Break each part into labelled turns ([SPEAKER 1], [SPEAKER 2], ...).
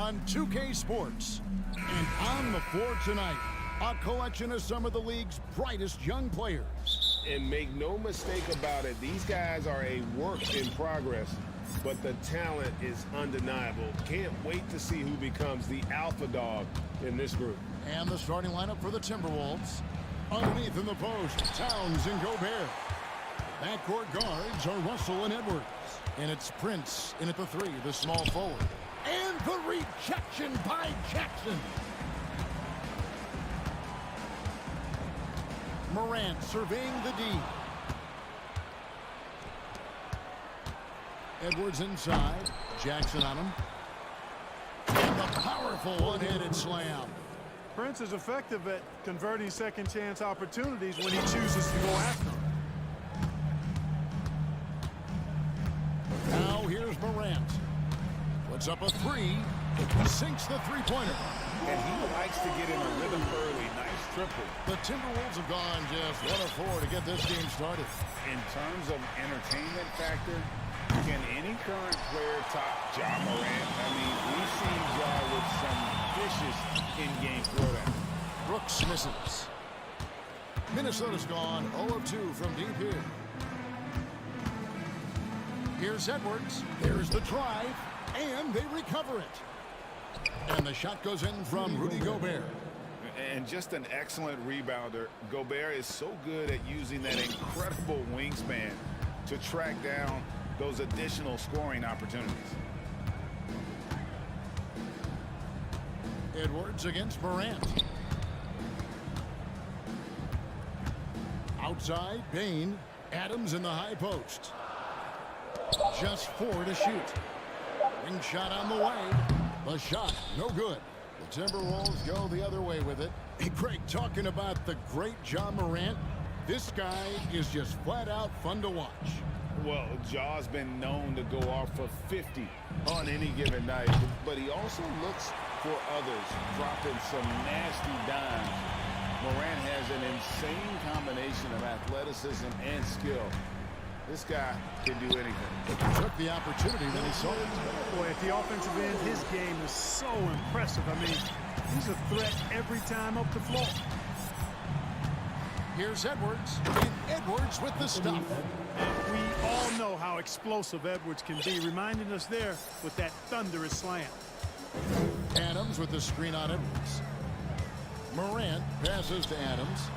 [SPEAKER 1] on 2K Sports. And on the floor tonight, a collection of some of the league's brightest young players.
[SPEAKER 2] And make no mistake about it, these guys are a work in progress, but the talent is undeniable. Can't wait to see who becomes the alpha dog in this group.
[SPEAKER 1] And the starting lineup for the Timberwolves. Underneath in the post, Towns and Gobert. Backcourt guards are Russell and Edwards. And it's Prince in at the 3, the small forward. And the rejection by Jackson. Morant surveying the D. Edwards inside. Jackson on him. And the powerful one-handed slam.
[SPEAKER 3] Prince is effective at converting second-chance opportunities when he chooses to go after them.
[SPEAKER 1] Now here's Morant. Puts up a 3. Sinks the three-pointer.
[SPEAKER 2] And he likes to get in a rhythm early. Nice triple.
[SPEAKER 1] The Timberwolves have gone just 1 of 4 to get this game started.
[SPEAKER 2] In terms of entertainment factor, can any current player top Ja Morant? I mean, we've seen Ja with some vicious in-game throwdown.
[SPEAKER 1] Brooks misses. Minnesota's gone 0 of 2 from deep here. Here's Edwards. There's the drive. And they recover it. And the shot goes in from Rudy Gobert.
[SPEAKER 2] And just an excellent rebounder. Gobert is so good at using that incredible wingspan to track down those additional scoring opportunities.
[SPEAKER 1] Edwards against Morant. Outside, Bain. Adams in the high post. Just 4 to shoot. Ring shot on the way. The shot, no good. The Timberwolves go the other way with it. Hey, Craig, talking about the great Ja Morant, this guy is just flat out fun to watch.
[SPEAKER 2] Well, Ja's been known to go off for 50 on any given night, but he also looks for others, dropping some nasty dimes. Morant has an insane combination of athleticism and skill. This guy can do anything.
[SPEAKER 1] He took the opportunity that he saw it.
[SPEAKER 3] Boy, at the offensive end, his game is so impressive. I mean, he's a threat every time up the floor.
[SPEAKER 1] Here's Edwards. And Edwards with the stuff.
[SPEAKER 3] And we all know how explosive Edwards can be, reminding us there with that thunderous slam.
[SPEAKER 1] Adams with the screen on Edwards. Morant passes to Adams.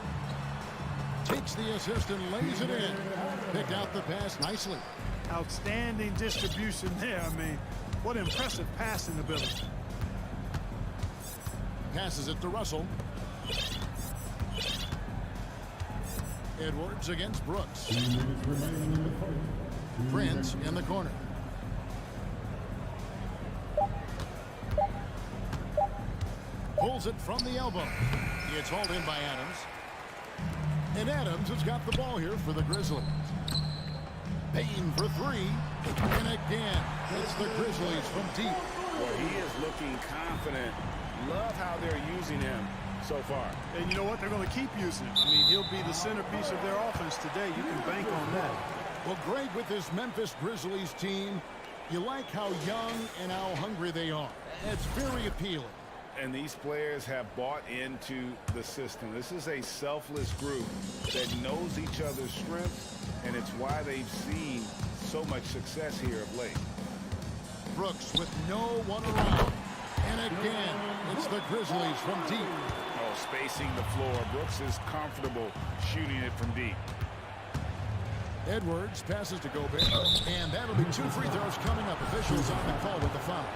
[SPEAKER 1] Takes the assist and lays it in. Picked out the pass nicely.
[SPEAKER 3] Outstanding distribution there. I mean, what impressive passing ability.
[SPEAKER 1] Passes it to Russell. Edwards against Brooks. Prince in the corner. Pulls it from the elbow. It's hauled in by Adams. And Adams has got the ball here for the Grizzlies. Payne for 3. And again, it's the Grizzlies from deep.
[SPEAKER 2] Well, he is looking confident. Love how they're using him so far.
[SPEAKER 3] And you know what? They're going to keep using him. I mean, he'll be the centerpiece of their offense today. You can bank on that.
[SPEAKER 1] Well, Greg, with this Memphis Grizzlies team, you like how young and how hungry they are. It's very appealing.
[SPEAKER 2] And these players have bought into the system. This is a selfless group that knows each other's strengths, and it's why they've seen so much success here of late.
[SPEAKER 1] Brooks with no one around. And again, it's the Grizzlies from deep.
[SPEAKER 2] Oh, spacing the floor. Brooks is comfortable shooting it from deep.
[SPEAKER 1] Edwards passes to Gobert. And that'll be 2 free throws coming up. Officials on the call with the foul.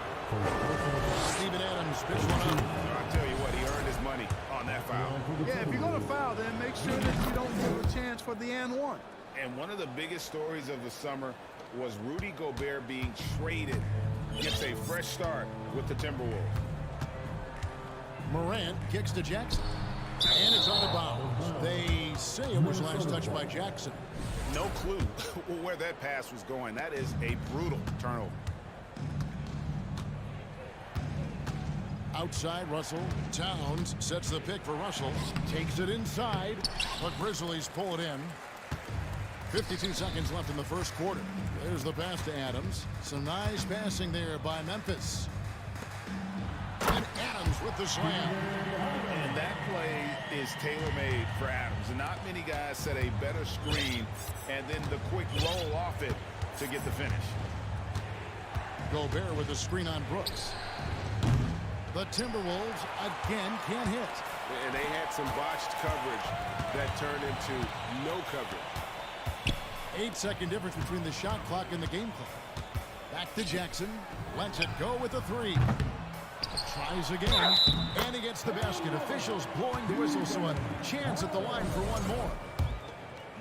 [SPEAKER 1] Steven Adams picks one up.
[SPEAKER 2] I'll tell you what, he earned his money on that foul.
[SPEAKER 3] Yeah, if you're going to foul, then make sure that you don't give a chance for the and one.
[SPEAKER 2] And one of the biggest stories of the summer was Rudy Gobert being traded. Gets a fresh start with the Timberwolves.
[SPEAKER 1] Morant kicks to Jackson. And it's out of bounds. They say it was last touched by Jackson.
[SPEAKER 2] No clue where that pass was going. That is a brutal turnover.
[SPEAKER 1] Outside, Russell. Towns sets the pick for Russell. Takes it inside. But Grizzlies pull it in. 52 seconds left in the first quarter. There's the pass to Adams. Some nice passing there by Memphis. with the slam.
[SPEAKER 2] And that play is tailor-made for Adams. And not many guys set a better screen and then the quick roll off it to get the finish.
[SPEAKER 1] Gobert with the screen on Brooks. The Timberwolves again can't hit.
[SPEAKER 2] And they had some botched coverage that turned into no coverage.
[SPEAKER 1] 8-second difference between the shot clock and the game clock. Back to Jackson. Lets it go with a three. Tries again. And he gets the basket. Officials blowing the whistle, so a chance at the line for one more.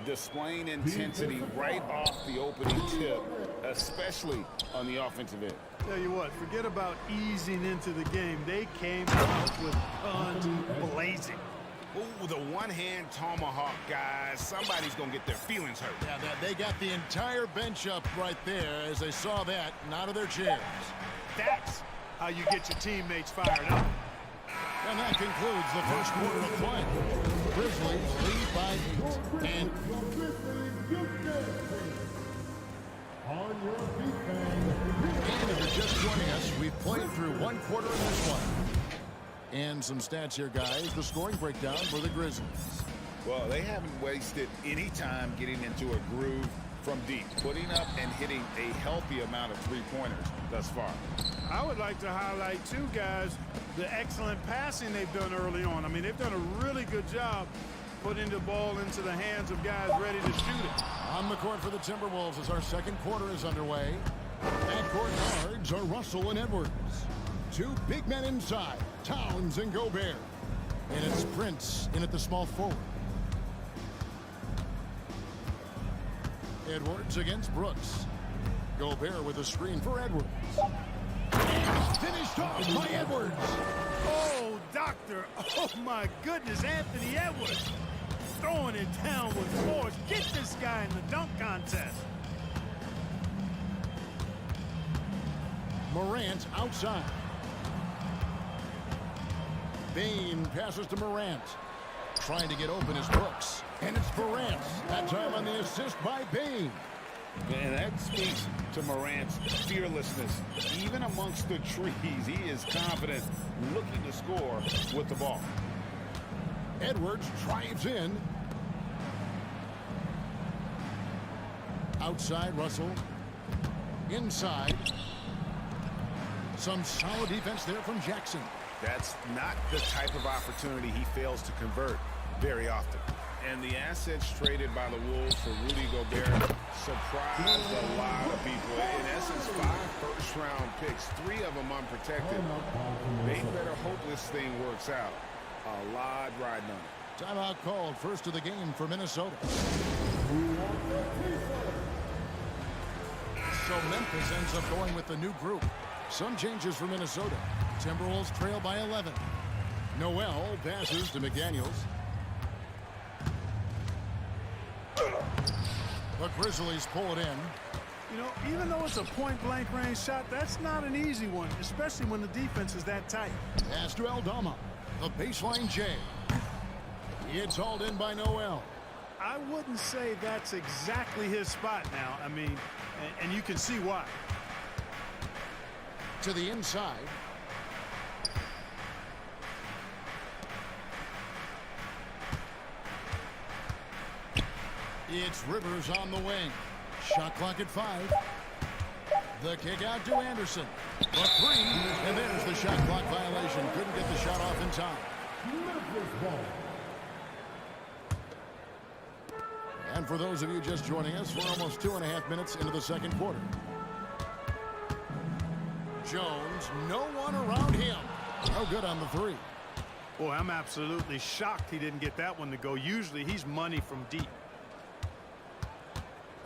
[SPEAKER 2] Displaying intensity right off the opening tip, especially on the offensive end.
[SPEAKER 3] Tell you what, forget about easing into the game. They came out with guns blazing.
[SPEAKER 2] Ooh, the one-hand tomahawk, guys. Somebody's going to get their feelings hurt.
[SPEAKER 1] Yeah, they got the entire bench up right there as they saw that and out of their chairs.
[SPEAKER 3] That's how you get your teammates fired up.
[SPEAKER 1] And that concludes the first quarter of play. Grizzlies lead by 8. And if you're just joining us, we've played through one quarter in this one. And some stats here, guys. The scoring breakdown for the Grizzlies.
[SPEAKER 2] Well, they haven't wasted any time getting into a groove from deep, putting up and hitting a healthy amount of three-pointers thus far.
[SPEAKER 3] I would like to highlight, too, guys, the excellent passing they've done early on. I mean, they've done a really good job putting the ball into the hands of guys ready to shoot it.
[SPEAKER 1] On the court for the Timberwolves as our second quarter is underway. Backcourt guards are Russell and Edwards. Two big men inside, Towns and Gobert. And it's Prince in at the small forward. Edwards against Brooks. Gobert with a screen for Edwards. And finished off by Edwards.
[SPEAKER 3] Oh, doctor. Oh, my goodness, Anthony Edwards. Throwing it down with force. Get this guy in the dunk contest.
[SPEAKER 1] Morant outside. Bain passes to Morant. Trying to get open is Brooks. And it's Morant. That time on the assist by Bain.
[SPEAKER 2] And that speaks to Morant's fearlessness. Even amongst the trees, he is confident, looking to score with the ball.
[SPEAKER 1] Edwards drives in. Outside, Russell. Inside. Some solid defense there from Jackson.
[SPEAKER 2] That's not the type of opportunity he fails to convert very often. And the assets traded by the Wolves for Rudy Gobert surprised a lot of people. In essence, 5 first-round picks, 3 of them unprotected. They better hope this thing works out. A lot riding on it.
[SPEAKER 1] Timeout called. First of the game for Minnesota. So Memphis ends up going with the new group. Some changes for Minnesota. Timberwolves trail by 11. Noel passes to McDaniels. The Grizzlies pull it in.
[SPEAKER 3] You know, even though it's a point-blank range shot, that's not an easy one, especially when the defense is that tight.
[SPEAKER 1] Pass to Aldama. The baseline J. It's hauled in by Noel.
[SPEAKER 3] I wouldn't say that's exactly his spot now. I mean, and you can see why.
[SPEAKER 1] To the inside. It's Rivers on the wing. Shot clock at 5. The kick out to Anderson. The 3. And there's the shot clock violation. Couldn't get the shot off in time. And for those of you just joining us, we're almost 2.5 minutes into the second quarter. Jones, no one around him. No good on the 3.
[SPEAKER 3] Boy, I'm absolutely shocked he didn't get that one to go. Usually he's money from deep.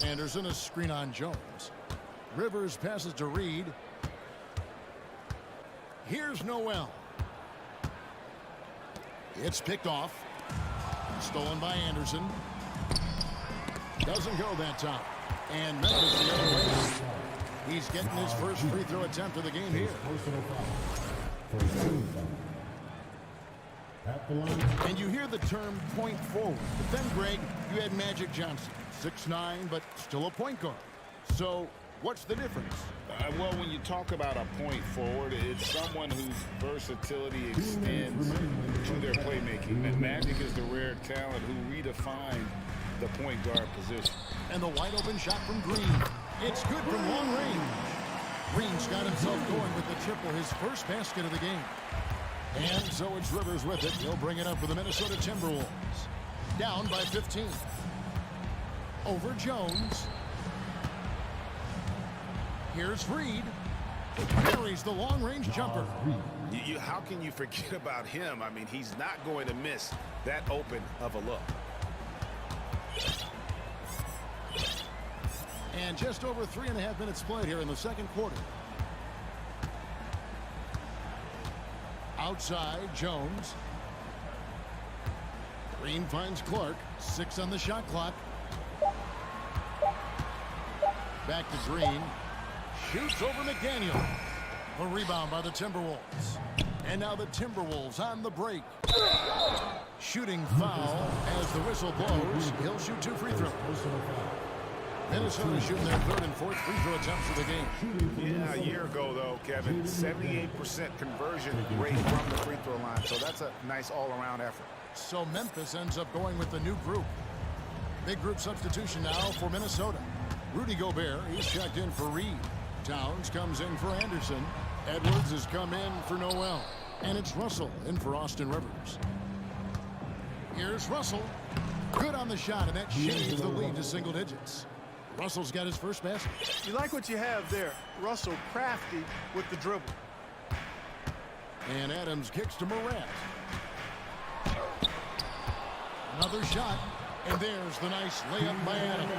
[SPEAKER 1] Anderson, a screen on Jones. Rivers passes to Reed. Here's Noel. It's picked off. Stolen by Anderson. Doesn't go that time. And Memphis the other way. He's getting his first free throw attempt of the game here. And you hear the term point forward. But then, Greg, you had Magic Johnson. 6'9", but still a point guard. So What's the difference?
[SPEAKER 2] Well, when you talk about a point forward, it's someone whose versatility extends to their playmaking. Magic is the rare talent who redefined the point guard position.
[SPEAKER 1] And the wide open shot from Green. It's good from long range. Green's got himself going with the triple, his first basket of the game. And so it's Rivers with it. He'll bring it up for the Minnesota Timberwolves. Down by 15. Over Jones. Here's Reed. Carries the long-range jumper.
[SPEAKER 4] How can you forget about him? I mean, he's not going to miss that open of a look.
[SPEAKER 1] And just over 3.5 minutes played here in the second quarter. Outside, Jones. Green finds Clark. 6 on the shot clock. Back to Green. Shoots over McDaniel. The rebound by the Timberwolves. And now the Timberwolves on the break. Shooting foul as the whistle blows. He'll shoot 2 free throws. Minnesota shooting their 3rd and 4th free throw attempts of the game.
[SPEAKER 4] Yeah, a year ago, though, Kevin, 78% conversion rate from the free throw line. So that's a nice all-around effort.
[SPEAKER 1] So Memphis ends up going with the new group. Big group substitution now for Minnesota. Rudy Gobert, he's checked in for Reed. Towns comes in for Anderson. Edwards has come in for Noel. And it's Russell in for Austin Rivers. Here's Russell. Good on the shot, and that shaves the lead to single digits. Russell's got his first basket.
[SPEAKER 3] You like what you have there. Russell crafty with the dribble.
[SPEAKER 1] And Adams kicks to Morant. Another shot, and there's the nice layup by Adams.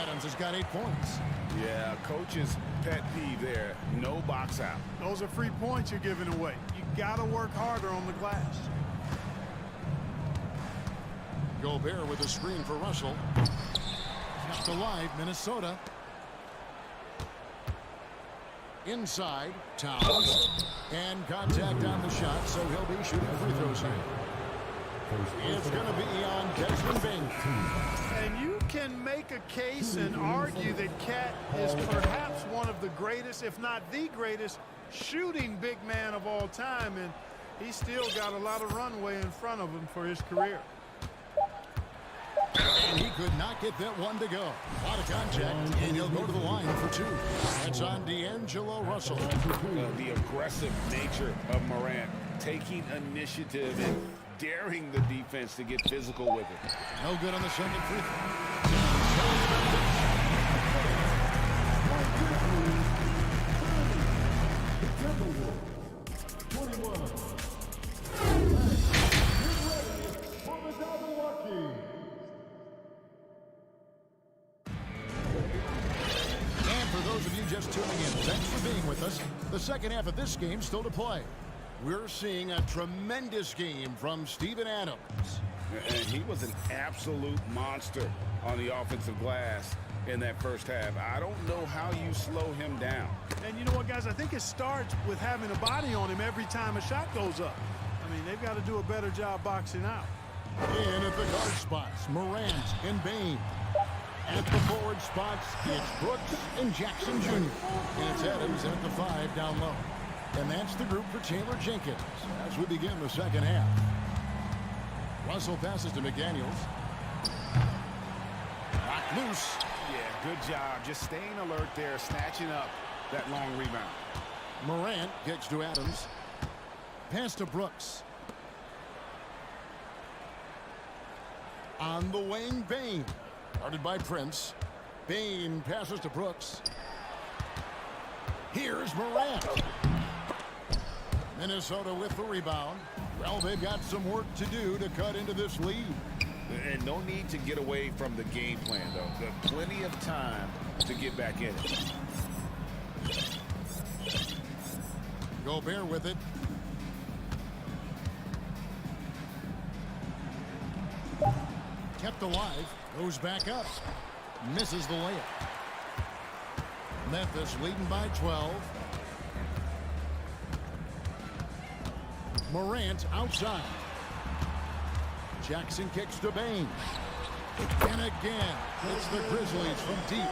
[SPEAKER 1] Adams has got 8 points.
[SPEAKER 2] Yeah, coach's pet peeve there. No box out.
[SPEAKER 3] Those are free points you're giving away. You got to work harder on the glass.
[SPEAKER 1] Gobert with a screen for Russell. Kept alive, Minnesota. Inside, Towns. And contact on the shot, so he'll be shooting free throws here. It's going to be on Desmond Bain.
[SPEAKER 3] And you can make a case and argue that Cat is perhaps one of the greatest, if not the greatest, shooting big man of all time. And he's still got a lot of runway in front of him for his career.
[SPEAKER 1] And he could not get that one to go. A lot of contact, and he'll go to the line for 2. That's on D'Angelo Russell.
[SPEAKER 2] The aggressive nature of Morant, taking initiative and daring the defense to get physical with it.
[SPEAKER 1] No good on the second free throw. Just tuning in, thanks for being with us. The second half of this game still to play. We're seeing a tremendous game from Steven Adams.
[SPEAKER 2] And he was an absolute monster on the offensive glass in that first half. I don't know how you slow him down.
[SPEAKER 3] And you know what, guys? I think it starts with having a body on him every time a shot goes up. I mean, they've got to do a better job boxing out.
[SPEAKER 1] In at the guard spots, Morant and Bain. At the forward spots, it's Brooks and Jackson Jr. And it's Adams at the 5 down low. And that's the group for Taylor Jenkins as we begin the second half. Russell passes to McDaniels. Knocked loose.
[SPEAKER 4] Yeah, good job. Just staying alert there, snatching up that long rebound.
[SPEAKER 1] Morant kicks to Adams. Pass to Brooks. On the wing, Bain. Guarded by Prince. Bain passes to Brooks. Here's Morant. Minnesota with the rebound. Well, they've got some work to do to cut into this lead.
[SPEAKER 2] And no need to get away from the game plan, though. Got plenty of time to get back in it.
[SPEAKER 1] Gobert with it. Kept alive. Goes back up. Misses the layup. Memphis leading by 12. Morant outside. Jackson kicks to Bain. And again, it's the Grizzlies from deep.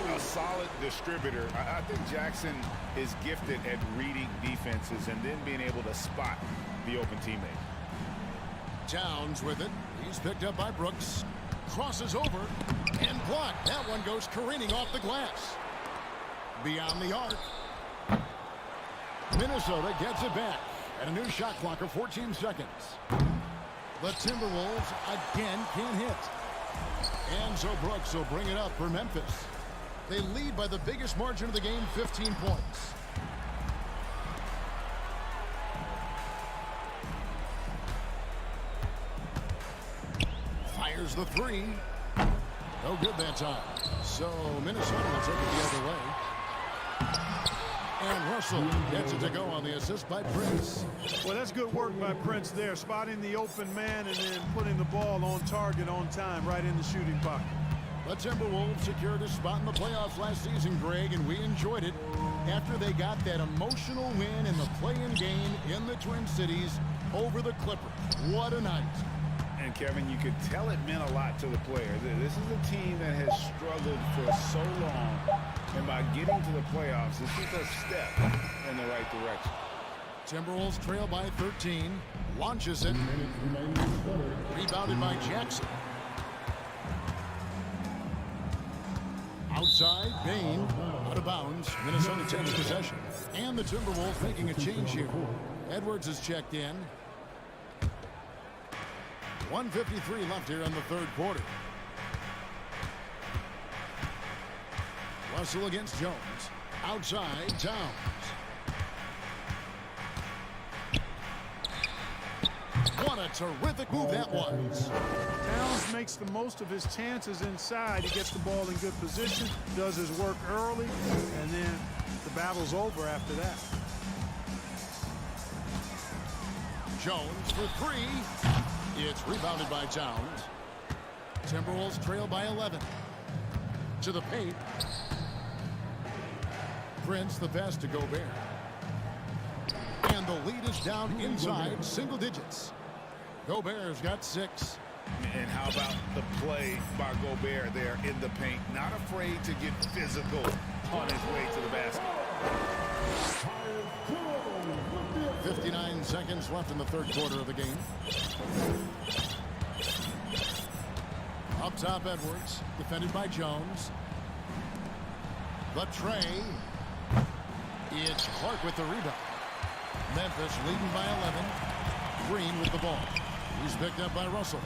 [SPEAKER 2] a solid distributor. I think Jackson is gifted at reading defenses and then being able to spot the open teammate.
[SPEAKER 1] Towns with it. He's picked up by Brooks. Crosses over and blocked. That one goes careening off the glass. Beyond the arc. Minnesota gets it back. And a new shot clock of 14 seconds. The Timberwolves again can't hit. And so Brooks will bring it up for Memphis. They lead by the biggest margin of the game, 15 points. Fires the three. No good that time. So Minnesota will take it the other way. And Russell gets it to go on the assist by Prince.
[SPEAKER 3] Well, that's good work by Prince there, spotting the open man and then putting the ball on target on time right in the shooting pocket.
[SPEAKER 1] The Timberwolves secured a spot in the playoffs last season, Greg, and we enjoyed it after they got that emotional win in the play-in game in the Twin Cities over the Clippers. What a night.
[SPEAKER 2] And, Kevin, you could tell it meant a lot to the players. This is a team that has struggled for so long, and by getting to the playoffs, this is a step in the right direction.
[SPEAKER 1] Timberwolves trail by 13. Launches it. Rebounded by Jackson. Outside, Bain. Out of bounds. Minnesota takes possession. And the Timberwolves making a change here. Edwards is checked in. 1:53 left here in the third quarter. Russell against Jones. Outside, Towns. What a terrific move that was.
[SPEAKER 3] Towns makes the most of his chances inside. He gets the ball in good position, does his work early, and then the battle's over after that.
[SPEAKER 1] Jones for three. It's rebounded by Towns. Timberwolves trail by 11. To the paint. Prince the pass to Gobert. And the lead is down inside single digits. Gobert's got 6.
[SPEAKER 2] And how about the play by Gobert there in the paint? Not afraid to get physical on his way to the basket.
[SPEAKER 1] 59 seconds left in the third quarter of the game. Up top, Edwards. Defended by Jones. The tray. It's Clark with the rebound. Memphis leading by 11. Green with the ball. He's picked up by Russell.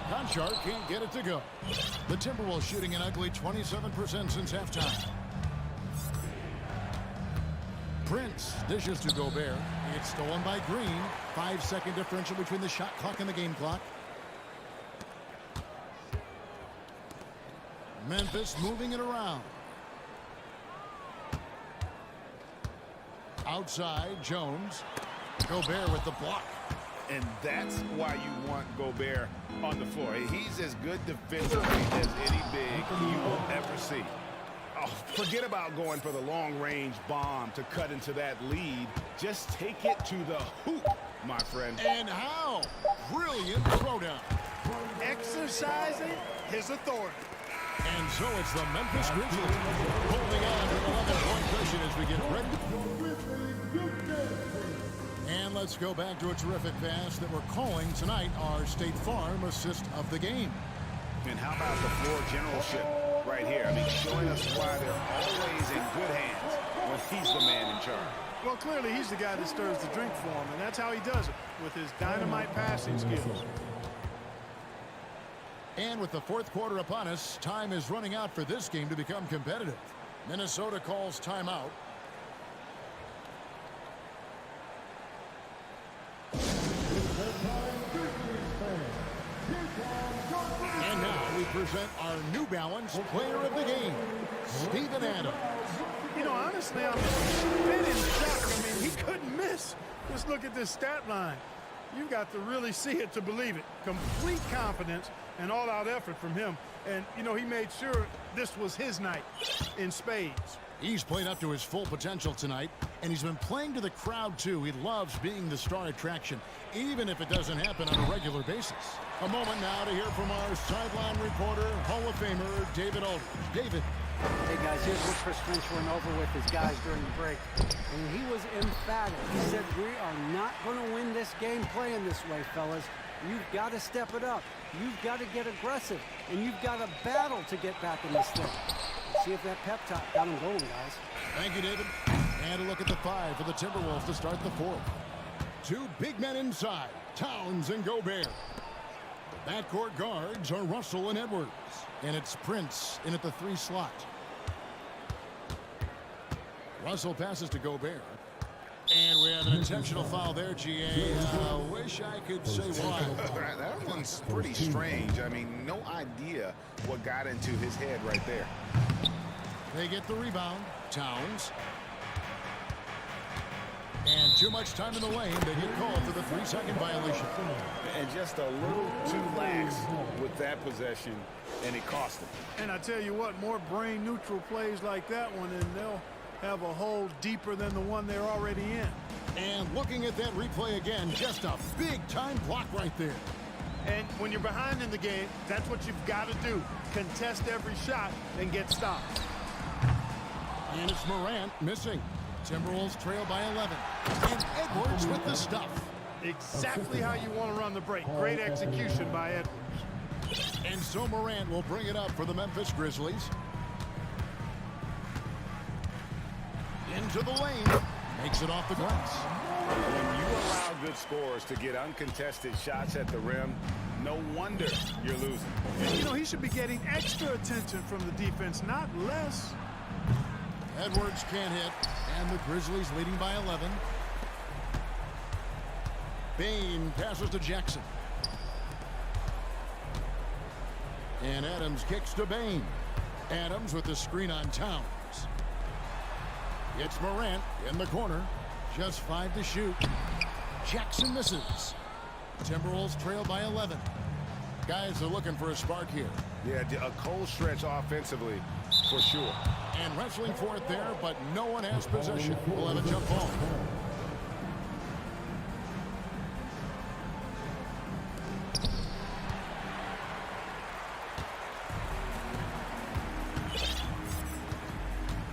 [SPEAKER 1] Conchar can't get it to go. The Timberwolves shooting an ugly 27% since halftime. Prince dishes to Gobert. It's stolen by Green. 5-second differential between the shot clock and the game clock. Memphis moving it around. Outside, Jones. Gobert with the block.
[SPEAKER 2] And that's why you want Gobert on the floor. He's as good defensively as any big you will ever see. Oh, forget about going for the long-range bomb to cut into that lead. Just take it to the hoop, my friend.
[SPEAKER 1] And how? Brilliant throwdown.
[SPEAKER 3] Exercising his authority.
[SPEAKER 1] And so it's the Memphis Grizzlies holding on to an 11-point cushion as we get ready. And let's go back to a terrific pass that we're calling tonight our State Farm assist of the game.
[SPEAKER 2] And how about the floor generalship right here? I mean, showing us why they're always in good hands when he's the man in charge.
[SPEAKER 3] Well, clearly he's the guy that stirs the drink for him, and that's how he does it, with his dynamite passing skills.
[SPEAKER 1] And with the fourth quarter upon us, time is running out for this game to become competitive. Minnesota calls timeout. And now we present our New Balance Player of the Game, Steven Adams.
[SPEAKER 3] You know, honestly, I'm spinning shock. I mean, he couldn't miss. Just look at this stat line. You've got to really see it to believe it. Complete confidence and all-out effort from him. And, you know, he made sure this was his night in spades.
[SPEAKER 1] He's played up to his full potential tonight, and he's been playing to the crowd, too. He loves being the star attraction, even if it doesn't happen on a regular basis. A moment now to hear from our sideline reporter, Hall of Famer David Aldridge. David,
[SPEAKER 5] Hey guys, here's what Chris Finch went over with his guys during the break. And he was emphatic. He said, we are not going to win this game playing this way, fellas. You've got to step it up. You've got to get aggressive. And you've got to battle to get back in this thing. See if that pep talk got him going, guys.
[SPEAKER 1] Thank you, David. And a look at the 5 for the Timberwolves to start the 4th. 2 big men inside, Towns and Gobert. The backcourt guards are Russell and Edwards. And it's Prince in at the 3 slot. Russell passes to Gobert. And we have an intentional foul there, GA. Wish I could say why.
[SPEAKER 4] That one's pretty strange. I mean, no idea what got into his head right there.
[SPEAKER 1] They get the rebound. Towns. And too much time in the lane. They get called for the 3-second violation.
[SPEAKER 2] And just a little too lax with that possession, and it cost him.
[SPEAKER 3] And I tell you what, more brain-neutral plays like that one, and they'll have a hole deeper than the one they're already in.
[SPEAKER 1] And looking at that replay again, just a big-time block right there.
[SPEAKER 3] And when you're behind in the game, that's what you've got to do. Contest every shot and get stopped.
[SPEAKER 1] And it's Morant missing. Timberwolves trail by 11. And Edwards with the stuff.
[SPEAKER 3] Exactly how you want to run the break. Great execution by Edwards.
[SPEAKER 1] And so Morant will bring it up for the Memphis Grizzlies. Into the lane. Makes it off the glass.
[SPEAKER 2] When you allow good scorers to get uncontested shots at the rim, no wonder you're losing.
[SPEAKER 3] And, you know, he should be getting extra attention from the defense, not less.
[SPEAKER 1] Edwards can't hit. And the Grizzlies leading by 11. Bain passes to Jackson. And Adams kicks to Bain. Adams with the screen on Towns. It's Morant in the corner. Just 5 to shoot. Jackson misses. Timberwolves trail by 11. Guys are looking for a spark here.
[SPEAKER 2] Yeah, a cold stretch offensively for sure.
[SPEAKER 1] And wrestling for it there, but no one has possession. We'll have a jump ball.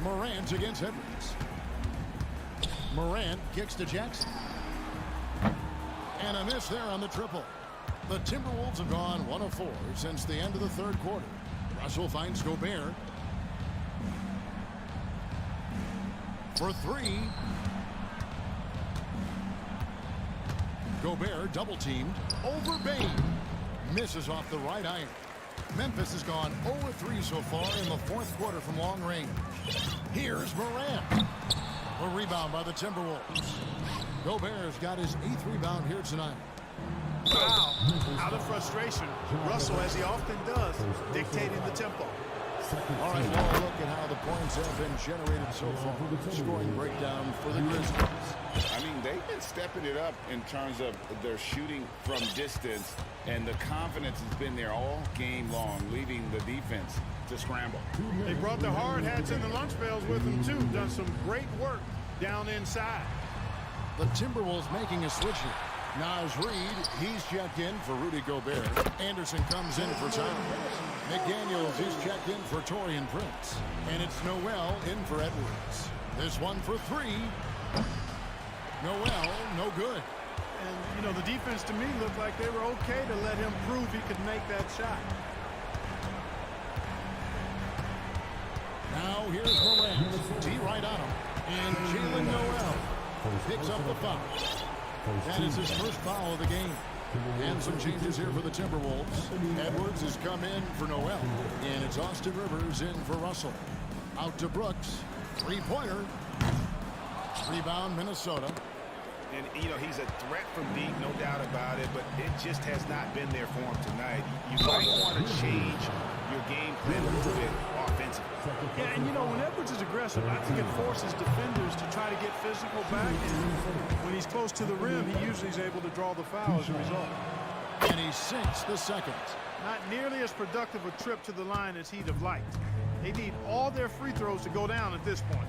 [SPEAKER 1] Morant against Edwards. Morant kicks to Jackson. And a miss there on the triple. The Timberwolves have gone 1 of 4 since the end of the 3rd quarter. Russell finds Gobert. For 3. Gobert double teamed over Bain. Misses off the right iron. Memphis has gone 0-3 so far in the 4th quarter from long range. Here's Morant. A rebound by the Timberwolves. Gobert's got his 8th rebound here tonight.
[SPEAKER 3] Wow. Out of frustration, Russell, as he often does, dictating the tempo.
[SPEAKER 1] All right, well, look at how the points have been generated so far. Scoring breakdown for the Grizzlies.
[SPEAKER 2] I mean, they've been stepping it up in terms of their shooting from distance, and the confidence has been there all game long, leaving the defense to scramble.
[SPEAKER 3] They brought the hard hats and the lunch pails with them, too. Done some great work down inside.
[SPEAKER 1] The Timberwolves making a switch here. Naz Reid, he's checked in for Rudy Gobert. Anderson comes in for Towns. McDaniels, he's checked in for Taurean Prince. And it's Noel in for Edwards. This one for 3. Noel, no good.
[SPEAKER 3] And, you know, the defense to me looked like they were okay to let him prove he could make that shot.
[SPEAKER 1] Now here's Morant. T right on him. And Jalen Noel picks up the foul. That is his first foul of the game. And some changes here for the Timberwolves. Edwards has come in for Noel. And it's Austin Rivers in for Russell. Out to Brooks. 3-pointer. Rebound, Minnesota.
[SPEAKER 4] And, you know, he's a threat from deep, no doubt about it, but it just has not been there for him tonight. You might want to change your game plan a little bit offensively.
[SPEAKER 3] Yeah, and, you know, when Edwards is aggressive, I think it forces defenders to try to get physical back. And when he's close to the rim, he usually is able to draw the foul as a result.
[SPEAKER 1] And he sinks the second.
[SPEAKER 3] Not nearly as productive a trip to the line as he'd have liked. They need all their free throws to go down at this point.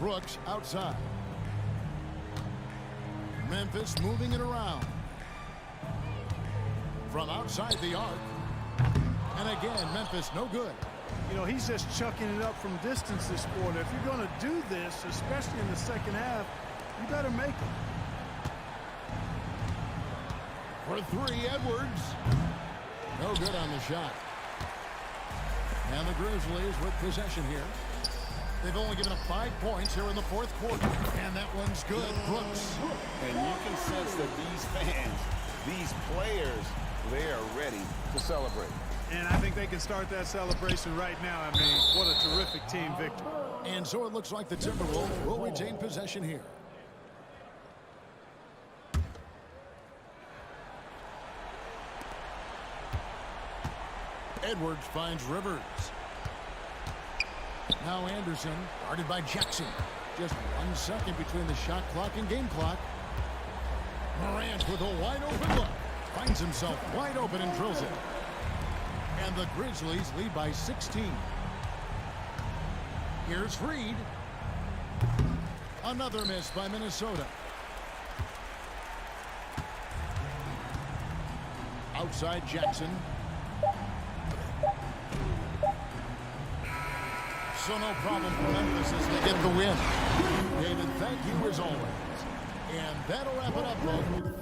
[SPEAKER 1] Brooks outside. Memphis moving it around. From outside the arc. And again, Memphis no good.
[SPEAKER 3] You know, he's just chucking it up from distance this quarter. If you're going to do this, especially in the second half, you better make them.
[SPEAKER 1] For three, Edwards. No good on the shot. And the Grizzlies with possession here. They've only given up 5 points here in the fourth quarter. And that one's good. Brooks.
[SPEAKER 2] And you can sense that these fans, these players, they are ready to celebrate.
[SPEAKER 3] And I think they can start that celebration right now. I mean, what a terrific team victory.
[SPEAKER 1] And so it looks like the Timberwolves will retain possession here. Edwards finds Rivers. Now Anderson, guarded by Jackson. Just 1 second between the shot clock and game clock. Morant with a wide open look. Finds himself wide open and drills it. And the Grizzlies lead by 16. Here's Reed. Another miss by Minnesota. Outside Jackson. So no problem for Memphis as they get the win. David, thank you as always. And that'll wrap it up, folks.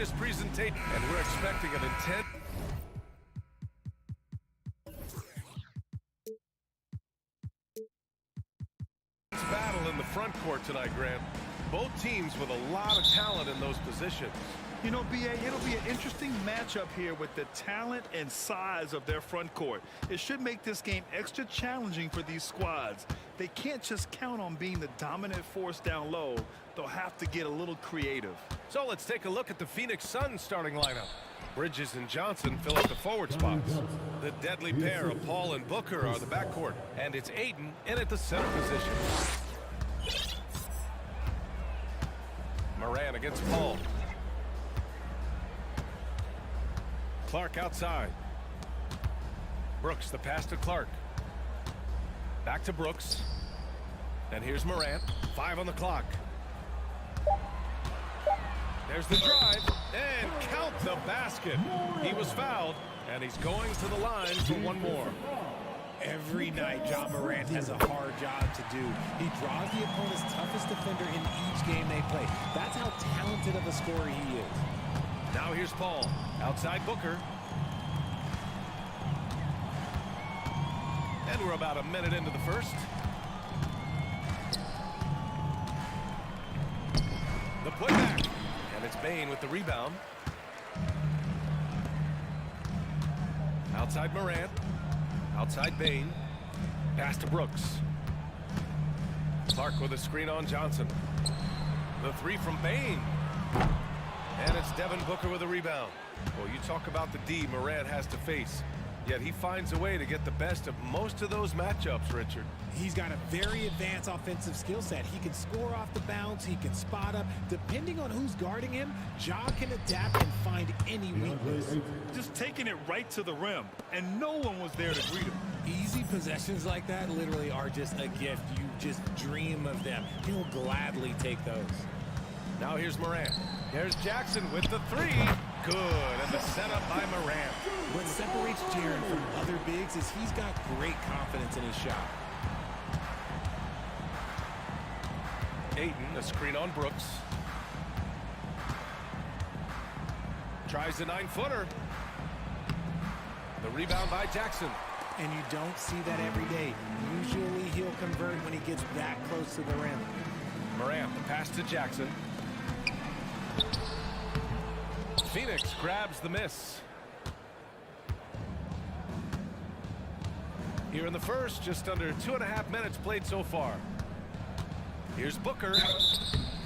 [SPEAKER 6] focused presentation, and we're expecting an intense battle in the front court tonight, Grant. Both teams with a lot of talent in those positions.
[SPEAKER 7] You know, B.A., it'll be an interesting matchup here with the talent and size of their front court. It should make this game extra challenging for these squads. They can't just count on being the dominant force down low. They'll have to get a little creative.
[SPEAKER 6] So let's take a look at the Phoenix Suns starting lineup. Bridges and Johnson fill up the forward spots. The deadly pair of Paul and Booker are the backcourt, and it's Ayton in at the center position. Moran against Paul. Clark outside. Brooks, the pass to Clark. Back to Brooks. And here's Morant. 5 on the clock. There's the drive. And count the basket. He was fouled, and he's going to the line for one more.
[SPEAKER 4] Every night, Ja Morant has a hard job to do. He draws the opponent's toughest defender in each game they play. That's how talented of a scorer he is.
[SPEAKER 6] Now here's Paul. Outside Booker. And we're about a minute into the first. The putback. And it's Bane with the rebound. Outside Morant. Outside Bane. Pass to Brooks. Clark with a screen on Johnson. The three from Bane. And it's Devin Booker with a rebound. Well, you talk about the D Morant has to face. Yet he finds a way to get the best of most of those matchups, Richard.
[SPEAKER 4] He's got a very advanced offensive skill set. He can score off the bounce. He can spot up. Depending on who's guarding him, Ja can adapt and find any weakness.
[SPEAKER 7] Just taking it right to the rim, and no one was there to greet him.
[SPEAKER 4] Easy possessions like that literally are just a gift. You just dream of them. He'll gladly take those.
[SPEAKER 6] Now here's Morant. There's Jackson with the three. Good, and the setup by Morant.
[SPEAKER 4] What separates Jaren from other bigs is he's got great confidence in his shot.
[SPEAKER 6] Ayton, a screen on Brooks. Tries the 9-footer. The rebound by Jackson.
[SPEAKER 4] And you don't see that every day. Usually he'll convert when he gets that close to the rim.
[SPEAKER 6] Morant, the pass to Jackson. Phoenix grabs the miss. Here in the first, just under 2.5 minutes played so far. Here's Booker.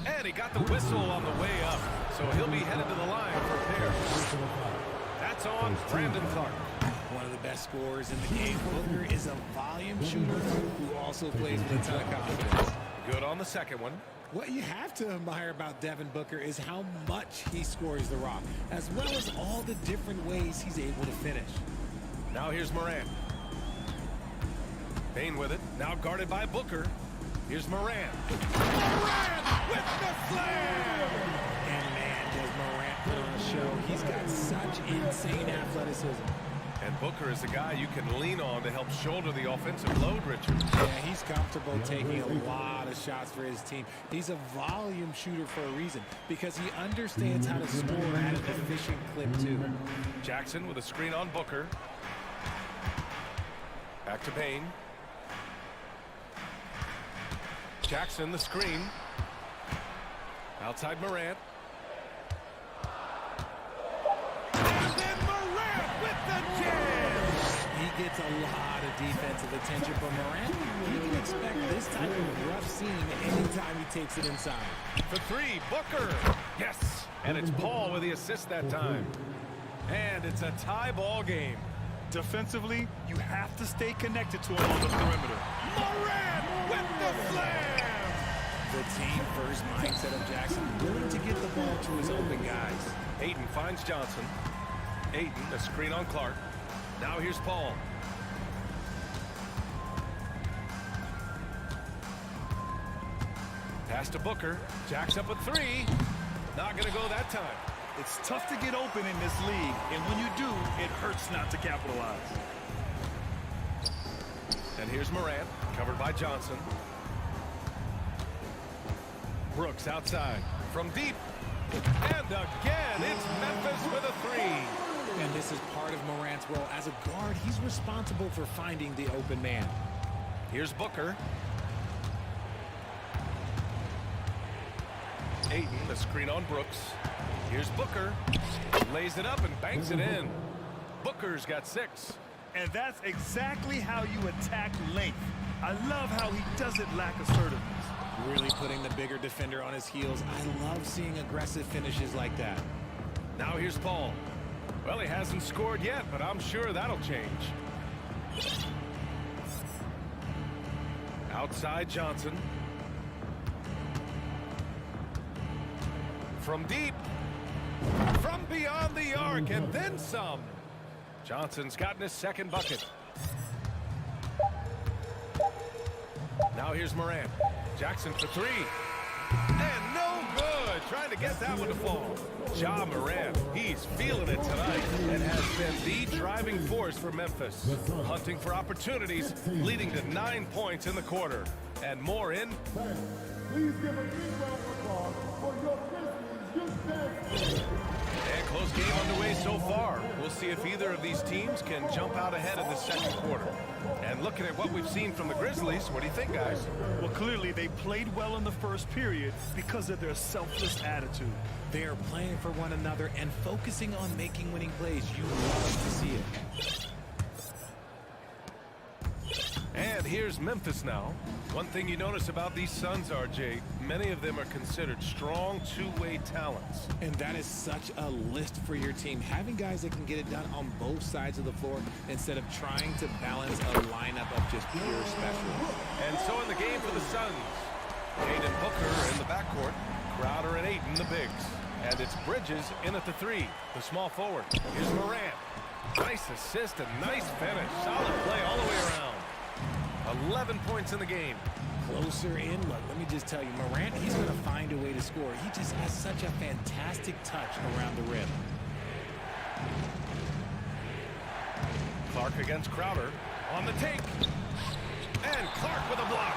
[SPEAKER 6] And he got the whistle on the way up. So he'll be headed to the line for a pair. That's on Brandon Clark.
[SPEAKER 4] One of the best scorers in the game. Booker is a volume shooter who also plays with a ton of confidence.
[SPEAKER 6] Good on the second one.
[SPEAKER 4] What you have to admire about Devin Booker is how much he scores the rock, as well as all the different ways he's able to finish.
[SPEAKER 6] Now here's Morant. Bane with it. Now guarded by Booker. Here's Morant. Morant with the slam!
[SPEAKER 4] And man, does Morant put on a show. He's got such insane athleticism.
[SPEAKER 6] And Booker is the guy you can lean on to help shoulder the offensive load, Richard.
[SPEAKER 4] Yeah, he's comfortable taking a lot of shots for his team. He's a volume shooter for a reason, because he understands how to score at an efficient clip, too.
[SPEAKER 6] Jackson with a screen on Booker. Back to Bane. Jackson, the screen. Outside Morant. And then Morant with the jam!
[SPEAKER 4] He gets a lot of defensive attention from Morant. You can expect this type of rough scene anytime he takes it inside.
[SPEAKER 6] For three, Booker. Yes. And it's Paul with the assist that time. And it's a tie ball game.
[SPEAKER 7] Defensively, you have to stay connected to him on the perimeter.
[SPEAKER 6] Morant with the slam!
[SPEAKER 4] The team-first mindset of Jackson, willing to get the ball to his open guys.
[SPEAKER 6] Ayton finds Johnson. Ayton, a screen on Clark. Now here's Paul. Pass to Booker. Jacks up a three. Not going to go that time.
[SPEAKER 7] It's tough to get open in this league, and when you do, it hurts not to capitalize.
[SPEAKER 6] And here's Morant, covered by Johnson. Brooks outside from deep. And again, it's
[SPEAKER 8] well. As a guard, he's responsible for finding the open man.
[SPEAKER 6] Here's Booker. Ayton, the screen on Brooks. Here's Booker. Lays it up and banks it in. Booker's got 6.
[SPEAKER 7] And that's exactly how you attack length. I love how he doesn't lack assertiveness.
[SPEAKER 8] Really putting the bigger defender on his heels. I love seeing aggressive finishes like that.
[SPEAKER 6] Now here's Paul. Well, he hasn't scored yet, but I'm sure that'll change. Outside Johnson. From deep. From beyond the arc, and then some. Johnson's gotten his second bucket. Now here's Morant. Jackson for 3. And no good. Trying to get that one to fall. Ja Morant, he's feeling it tonight and has been the driving force for Memphis. Hunting for opportunities, leading to 9 points in the quarter. And more in.
[SPEAKER 1] Please give a big round of applause for your Grizzlies.
[SPEAKER 6] And close game underway so far. We'll see if either of these teams can jump out ahead in the second quarter. And looking at what we've seen from the Grizzlies, what do you think, guys?
[SPEAKER 7] Well, clearly they played well in the first period because of their selfless attitude.
[SPEAKER 8] They are playing for one another and focusing on making winning plays. You love to see it.
[SPEAKER 6] And here's Memphis now. One thing you notice about these Suns, RJ, many of them are considered strong two-way talents.
[SPEAKER 8] And that is such a list for your team. Having guys that can get it done on both sides of the floor instead of trying to balance a lineup of just pure specialists.
[SPEAKER 6] And so in the game for the Suns, Cade and Booker in the backcourt, Crowder and Ayton the bigs. And it's Bridges in at the 3, the small forward. Here's Morant. Nice assist and nice finish. Solid play all the way around. 11 points in the game.
[SPEAKER 8] Closer in. Look, let me just tell you, Morant, he's going to find a way to score. He just has such a fantastic touch around the rim.
[SPEAKER 6] Clark against Crowder on the take. And Clark with a block.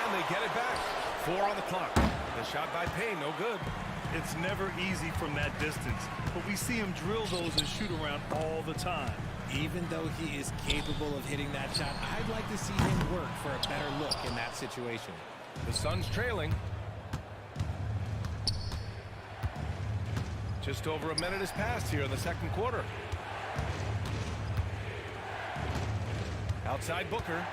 [SPEAKER 6] And they get it back. 4 on the clock. The shot by Payne, no good.
[SPEAKER 7] It's never easy from that distance, but we see him drill those and shoot around all the time.
[SPEAKER 8] Even though he is capable of hitting that shot, I'd like to see him work for a better look in that situation.
[SPEAKER 6] The Suns trailing. Just over a minute has passed here in the second quarter. Outside Booker.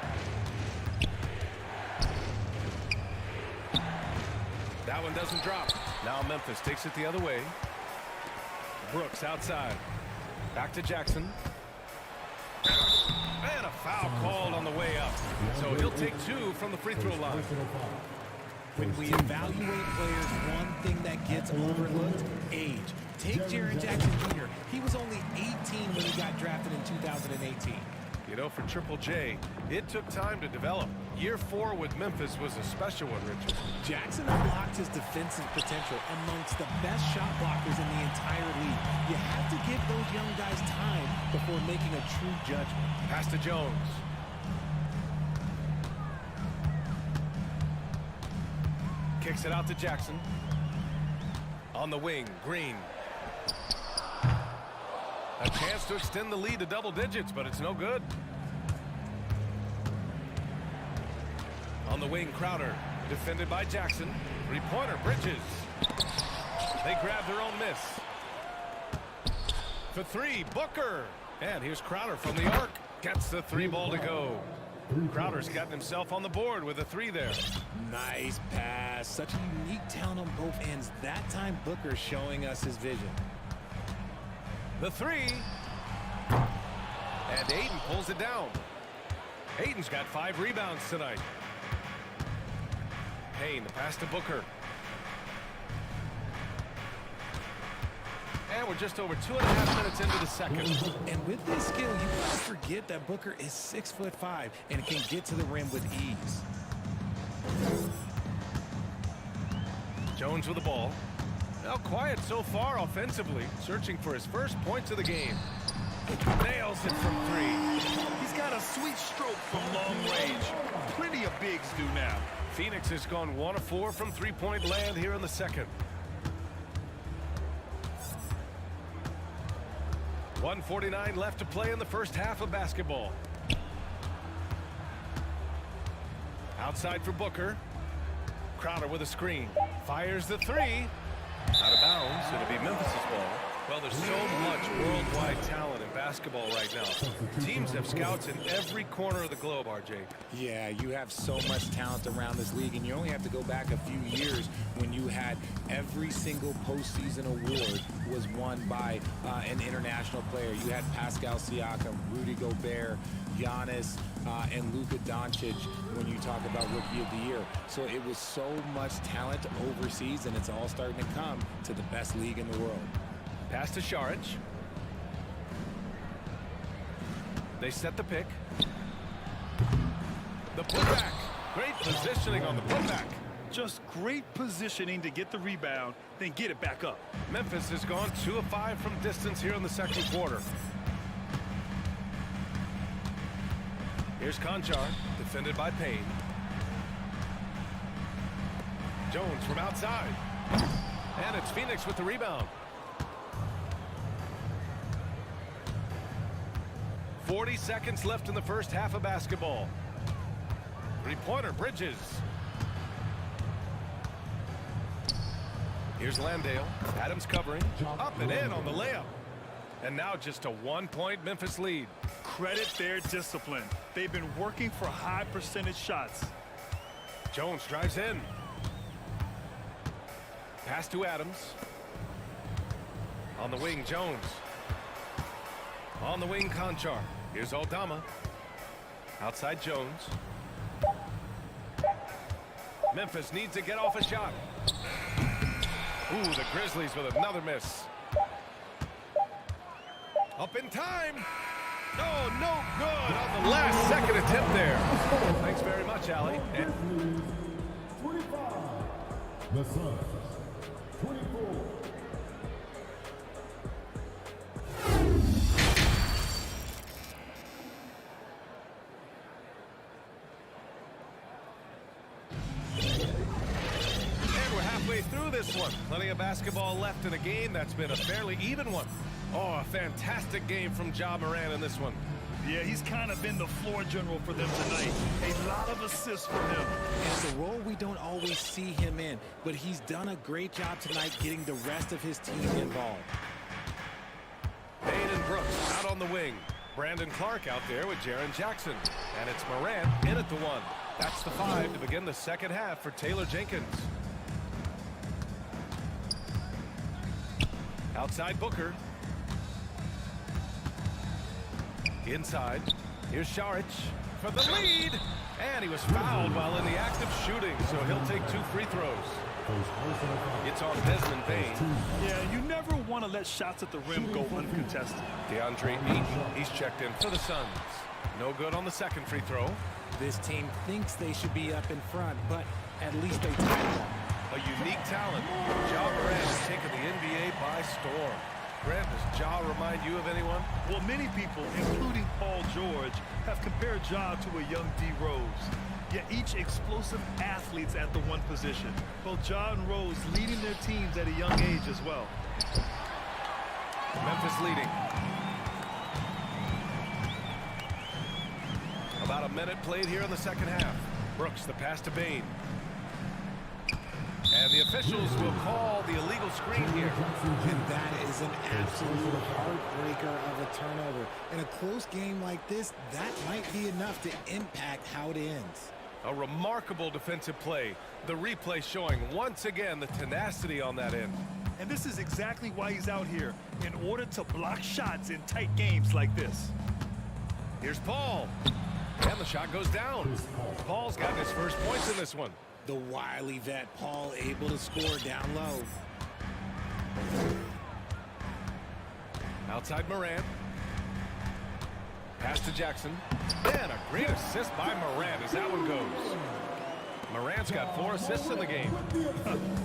[SPEAKER 6] That one doesn't drop. Now Memphis takes it the other way. Brooks outside. Back to Jackson. And a foul called on the way up. So he'll take 2 from the free throw line.
[SPEAKER 8] When we evaluate players, one thing that gets overlooked, age. Take Jaren Jackson Jr. He was only 18 when he got drafted in 2018.
[SPEAKER 6] You know, for Triple J, it took time to develop. Year 4 with Memphis was a special one, Richard.
[SPEAKER 8] Jackson unlocked his defensive potential amongst the best shot blockers in the entire league. You have to give those young guys time before making a true judgment.
[SPEAKER 6] Pass to Jones. Kicks it out to Jackson. On the wing, Green. A chance to extend the lead to double digits, but it's no good. On the wing, Crowder. Defended by Jackson. Three-pointer, Bridges. They grab their own miss. For 3, Booker. And here's Crowder from the arc. Gets the 3 ball to go. Crowder's gotten himself on the board with a 3 there.
[SPEAKER 8] Nice pass. Such a unique talent on both ends. That time, Booker showing us his vision.
[SPEAKER 6] The 3. And Ayton pulls it down. Ayton's got 5 rebounds tonight. Payne, the pass to Booker. And we're just over 2.5 minutes into the second.
[SPEAKER 8] And with this skill, you can't forget that Booker is 6'5" and can get to the rim with ease.
[SPEAKER 6] Jones with the ball. Now quiet so far offensively, searching for his first points of the game. Nails it from 3.
[SPEAKER 7] He's got a sweet stroke from long range. Plenty of bigs do now.
[SPEAKER 6] Phoenix has gone 1 of 4 from three-point land here in the second. 1:49 left to play in the first half of basketball. Outside for Booker. Crowder with a screen. Fires the three. Out of bounds. It'll be Memphis' ball. Well, there's so much worldwide talent in basketball right now. Teams have scouts in every corner of the globe, RJ.
[SPEAKER 4] Yeah, you have so much talent around this league, and you only have to go back a few years when you had every single postseason award was won by an international player. You had Pascal Siakam, Rudy Gobert, Giannis, and Luka Doncic when you talk about Rookie of the Year. So it was so much talent overseas, and it's all starting to come to the best league in the world.
[SPEAKER 6] Pass to Saric. They set the pick. The putback. Great positioning on the putback.
[SPEAKER 7] Just great positioning to get the rebound, then get it back up.
[SPEAKER 6] Memphis has gone 2 of 5 from distance here in the second quarter. Here's Conchar, defended by Payne. Jones from outside. And it's Phoenix with the rebound. 40 seconds left in the first half of basketball. Three-pointer, Bridges. Here's Landale. Adams covering. Up and in on the layup. And now just a 1-point Memphis lead.
[SPEAKER 7] Credit their discipline. They've been working for high percentage shots.
[SPEAKER 6] Jones drives in. Pass to Adams. On the wing, Jones. On the wing, Conchar. Here's Aldama. Outside Jones. Memphis needs to get off a shot. Ooh, the Grizzlies with another miss. Up in time. Oh, no good on the last second attempt there. Thanks very much, Allie.
[SPEAKER 1] The Suns, 24.
[SPEAKER 6] Through this one. Plenty of basketball left in a game that's been a fairly even one. Oh, a fantastic game from Ja Morant in this one.
[SPEAKER 7] Yeah, he's kind of been the floor general for them tonight. A lot of assists from him.
[SPEAKER 8] It's a role we don't always see him in, but he's done a great job tonight getting the rest of his team involved.
[SPEAKER 6] Payne and Brooks out on the wing. Brandon Clark out there with Jaren Jackson. And it's Morant in at the 1. That's the 5 to begin the second half for Taylor Jenkins. Outside Booker. Inside. Here's Saric for the lead. And he was fouled while in the act of shooting, so he'll take 2 free throws. It's on Desmond Bane.
[SPEAKER 7] Yeah, you never want to let shots at the rim go uncontested.
[SPEAKER 6] DeAndre Ayton, he's checked in for the Suns. No good on the second free throw.
[SPEAKER 8] This team thinks they should be up in front, but at least they tied it up.
[SPEAKER 6] A unique talent. Ja Morant has taken the NBA by storm. Grant, does Ja remind you of anyone?
[SPEAKER 7] Well, many people, including Paul George, have compared Ja to a young D. Rose. Yet each explosive athletes at the 1 position. Both Ja and Rose leading their teams at a young age as well.
[SPEAKER 6] Memphis leading. About a minute played here in the second half. Brooks, the pass to Bane. And the officials will call the illegal screen here.
[SPEAKER 8] And that is an absolute heartbreaker of a turnover. In a close game like this, that might be enough to impact how it ends.
[SPEAKER 6] A remarkable defensive play. The replay showing once again the tenacity on that end.
[SPEAKER 7] And this is exactly why he's out here, in order to block shots in tight games like this.
[SPEAKER 6] Here's Paul. And the shot goes down. Paul's got his first points in this one.
[SPEAKER 8] The wily vet Paul able to score down low.
[SPEAKER 6] Outside Morant. Pass to Jackson. And a great assist by Morant as that one goes. Morant's got 4 assists in the game.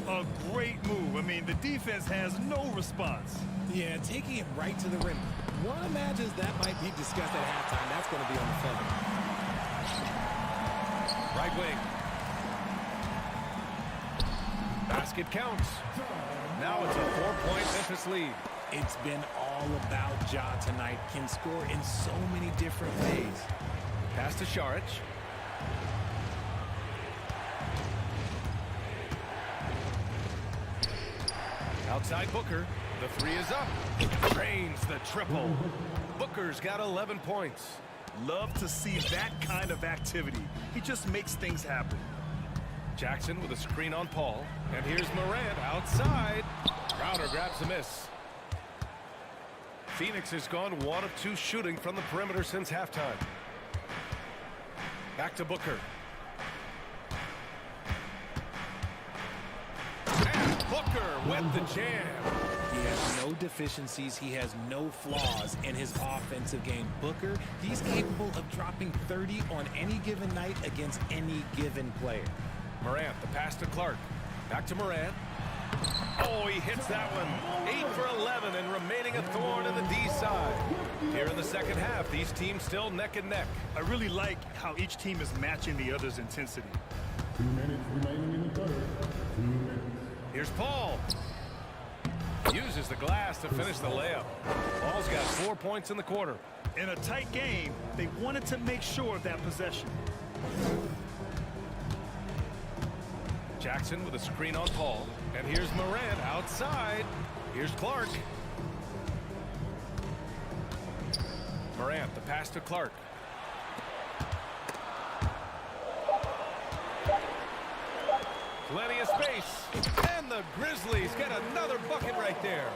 [SPEAKER 7] A great move. I mean, the defense has no response.
[SPEAKER 8] Yeah, taking it right to the rim. One imagines that might be discussed at halftime. That's going to be on the film.
[SPEAKER 6] Right wing. Basket counts. Now it's a 4-point Memphis lead.
[SPEAKER 8] It's been all all about Ja tonight. Can score in so many different ways.
[SPEAKER 6] Pass to Saric. Outside Booker. The three is up. Drains the triple. Booker's got 11 points.
[SPEAKER 7] Love to see that kind of activity. He just makes things happen.
[SPEAKER 6] Jackson with a screen on Paul. And here's Morant outside. Crowder grabs the miss. Phoenix has gone 1 of 2 shooting from the perimeter since halftime. Back to Booker. And Booker with the jam.
[SPEAKER 8] He has no deficiencies. He has no flaws in his offensive game. Booker, he's capable of dropping 30 on any given night against any given player.
[SPEAKER 6] Morant, the pass to Clark. Back to Morant. Oh, he hits that one. 8 for 11 and remaining a thorn in the D side. Here in the second half, these teams still neck and neck.
[SPEAKER 7] I really like how each team is matching the other's intensity.
[SPEAKER 1] 2 minutes remaining in the third. 2 minutes.
[SPEAKER 6] Here's Paul. Uses the glass to finish the layup. Paul's got 4 points in the quarter.
[SPEAKER 7] In a tight game, they wanted to make sure of that possession.
[SPEAKER 6] Jackson with a screen on Paul. And here's Morant outside. Here's Clark. Morant, the pass to Clark. Plenty of space. And the Grizzlies get another bucket right there.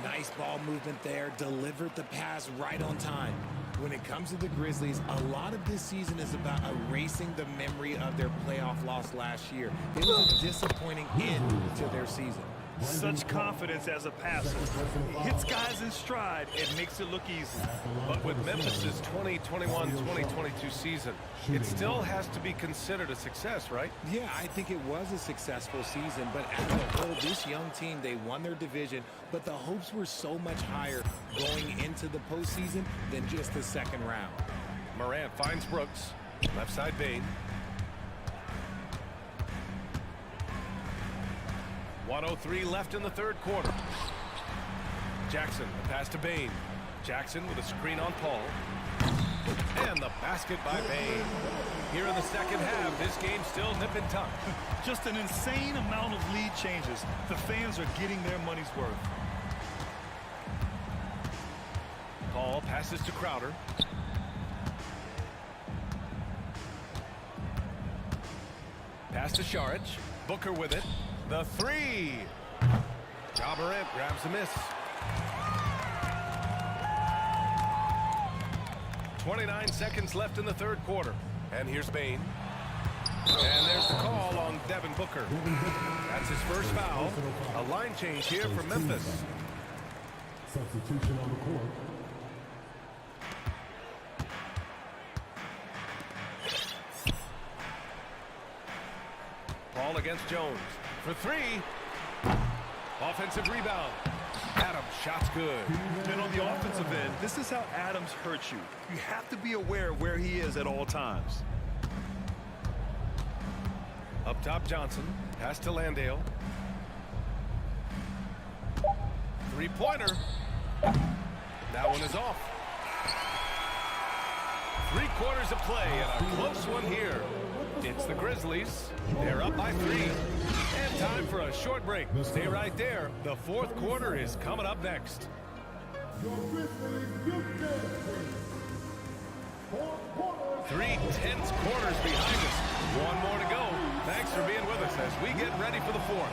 [SPEAKER 8] Nice ball movement there. Delivered the pass right on time. When it comes to the Grizzlies, a lot of this season is about erasing the memory of their playoff loss last year. It was a disappointing end to their season.
[SPEAKER 7] Such confidence as a passer. He hits guys in stride and makes it look easy.
[SPEAKER 6] But with Memphis's 2021-2022 season, it still has to be considered a success, right?
[SPEAKER 8] Yeah, I think it was a successful season, but as a whole, this young team, they won their division, but the hopes were so much higher going into the postseason than just the second round.
[SPEAKER 6] Morant finds Brooks. Left side Bain. 1:03 left in the third quarter. Jackson, the pass to Bain. Jackson with a screen on Paul. And the basket by Bain. Here in the second half, this game's still nip and tuck.
[SPEAKER 7] Just an insane amount of lead changes. The fans are getting their money's worth.
[SPEAKER 6] Paul passes to Crowder. Pass to Saric. Booker with it. The three. Ja Morant grabs a miss. 29 seconds left in the third quarter. And here's Bain. And there's the call on Devin Booker. That's his first foul. A line change here for Memphis.
[SPEAKER 1] Substitution on the court.
[SPEAKER 6] Paul against Jones. For three. Offensive rebound. Adams, shot's good.
[SPEAKER 7] And on the offensive end, this is how Adams hurts you. You have to be aware of where he is at all times.
[SPEAKER 6] Up top, Johnson. Pass to Landale. Three-pointer. That one is off. 3 quarters of play and a close one here. It's the Grizzlies. They're up by 3. And time for a short break. Stay right there. The fourth quarter is coming up next. 3 tense quarters behind us. 1 more to go. Thanks for being with us as we get ready for the fourth.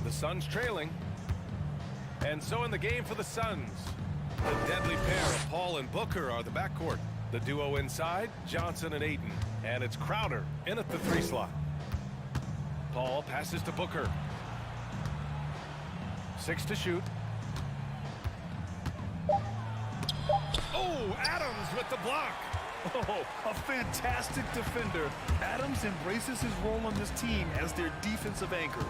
[SPEAKER 6] The Suns trailing. And so in the game for the Suns, the deadly pair of Paul and Booker are the backcourt. The duo inside, Johnson and Ayton. And it's Crowder in at the 3 slot. Paul passes to Booker. 6 to shoot. Oh, Adams with the block.
[SPEAKER 7] Oh, a fantastic defender. Adams embraces his role on this team as their defensive anchor.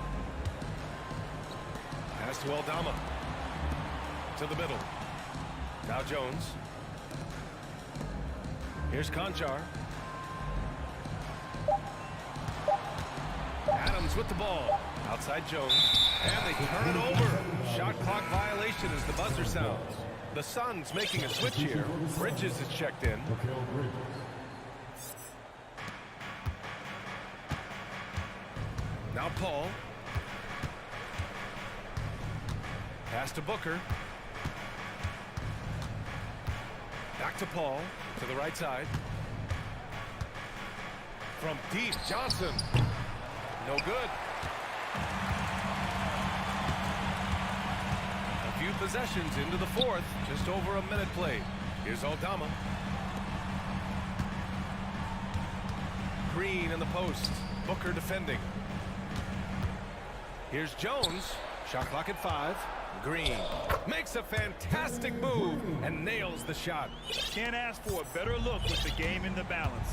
[SPEAKER 6] Pass to Aldama. To the middle. Now Jones. Here's Conchar. Jones with the ball. Outside Jones. And they turn it over. Shot clock violation as the buzzer sounds. The Suns making a switch here. Bridges is checked in. Now Paul. Pass to Booker. Back to Paul. To the right side. From deep, Johnson. No good. A few possessions into the fourth. Just over a minute played. Here's Aldama. Green in the post. Booker defending. Here's Jones. Shot clock at 5. Green makes a fantastic move and nails the shot.
[SPEAKER 7] Can't ask for a better look with the game in the balance.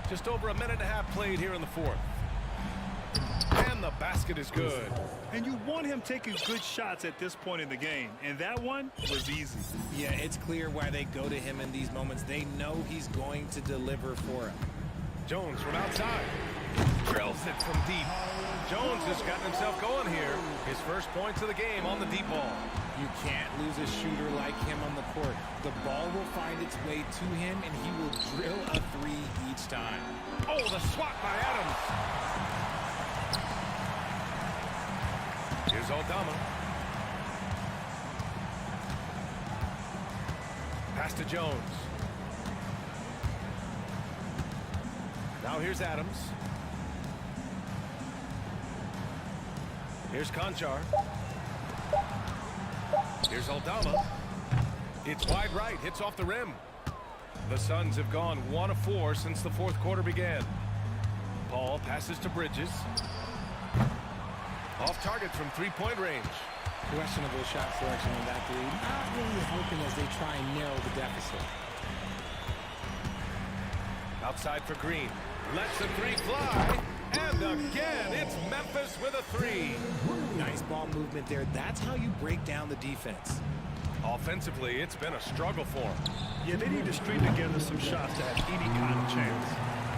[SPEAKER 6] Just over a minute and a half played here in the fourth. And the basket is good.
[SPEAKER 7] And you want him taking good shots at this point in the game. And that one was easy.
[SPEAKER 8] Yeah, it's clear why they go to him in these moments. They know he's going to deliver for him.
[SPEAKER 6] Jones from outside. Drills it from deep. Jones has gotten himself going here. His first points of the game on the deep ball.
[SPEAKER 8] You can't lose a shooter like him on the court. The ball will find its way to him, and he will drill a 3 each time.
[SPEAKER 6] Oh, the swat by Adams. Here's Aldama. Pass to Jones. Now here's Adams. Here's Conchar. Here's Aldama. It's wide right. Hits off the rim. The Suns have gone 1 of 4 since the fourth quarter began. Paul passes to Bridges. Off target from three-point range.
[SPEAKER 8] Questionable shot selection on that three. Not really helping as they try and narrow the deficit.
[SPEAKER 6] Outside for Green. Lets the 3 fly. And again, it's Memphis with a 3.
[SPEAKER 8] Nice ball movement there. That's how you break down the defense.
[SPEAKER 6] Offensively, it's been a struggle for them.
[SPEAKER 7] Yeah, they need to string together some shots to have any kind of chance.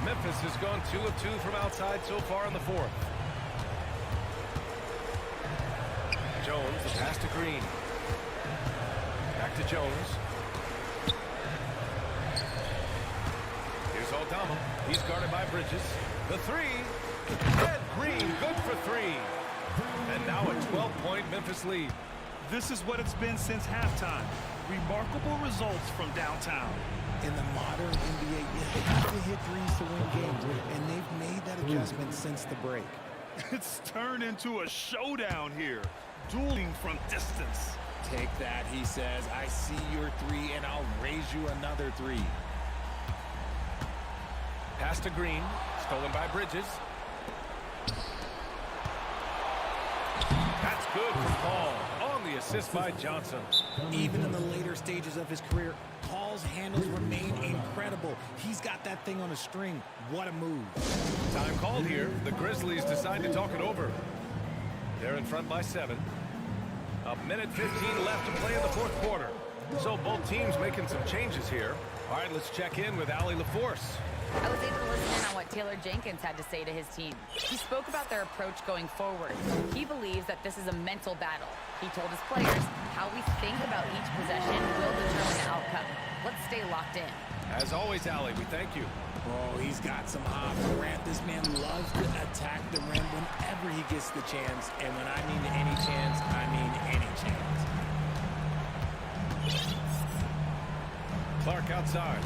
[SPEAKER 6] Memphis has gone 2 of 2 from outside so far in the fourth. Jones, the pass to Green. Back to Jones. Here's Aldama. He's guarded by Bridges. The 3. And Green, good for 3. And now a 12-point Memphis lead.
[SPEAKER 7] This is what it's been since halftime. Remarkable results from downtown.
[SPEAKER 8] In the modern NBA, you have to hit threes to win games, and they've made that adjustment since the break.
[SPEAKER 7] It's turned into a showdown here. Dueling from distance.
[SPEAKER 8] Take that, he says. I see your 3, and I'll raise you another 3.
[SPEAKER 6] Pass to Green. Stolen by Bridges. That's good for Paul. On the assist by Johnson.
[SPEAKER 8] Even in the later stages of his career, Paul's handles remain incredible. He's got that thing on a string. What a move.
[SPEAKER 6] Time called here. The Grizzlies decide to talk it over. They're in front by 7. A minute 15 left to play in the fourth quarter. So both teams making some changes here. All right, let's check in with Allie LaForce.
[SPEAKER 9] I was able to listen in on what Taylor Jenkins had to say to his team. He spoke about their approach going forward. He believes that this is a mental battle. He told his players how we think about each possession will determine the outcome. Let's stay locked in.
[SPEAKER 6] As always, Allie, we thank you.
[SPEAKER 8] Oh, he's got some hop. Grant, this man loves to attack the rim whenever he gets the chance. And when I mean any chance, I mean any chance.
[SPEAKER 6] Clark outside.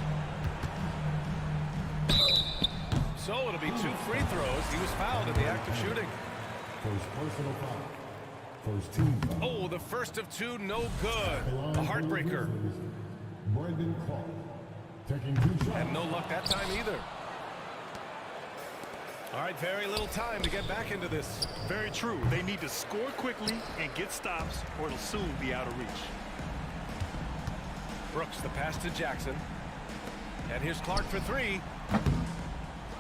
[SPEAKER 6] So it'll be 2 free throws. He was fouled in the act of shooting.
[SPEAKER 1] First personal foul. First team foul.
[SPEAKER 6] Oh, the first of 2, no good. A heartbreaker.
[SPEAKER 1] Brandon Clark taking 2 shots.
[SPEAKER 6] And no luck that time either. All right, very little time to get back into this.
[SPEAKER 7] Very true. They need to score quickly and get stops, or it'll soon be out of reach.
[SPEAKER 6] Brooks, the pass to Jackson. And here's Clark for 3.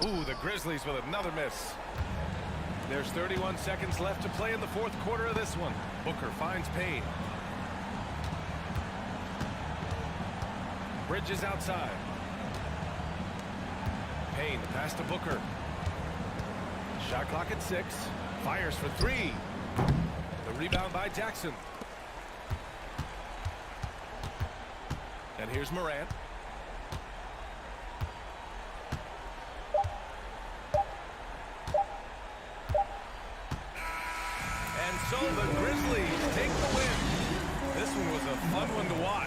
[SPEAKER 6] Ooh, the Grizzlies with another miss. There's 31 seconds left to play in the fourth quarter of this one. Booker finds Payne. Bridges outside. Payne, pass to Booker. Shot clock at 6. Fires for 3. The rebound by Jackson. And here's Morant. And so the Grizzlies take the win. This one was a fun one to watch.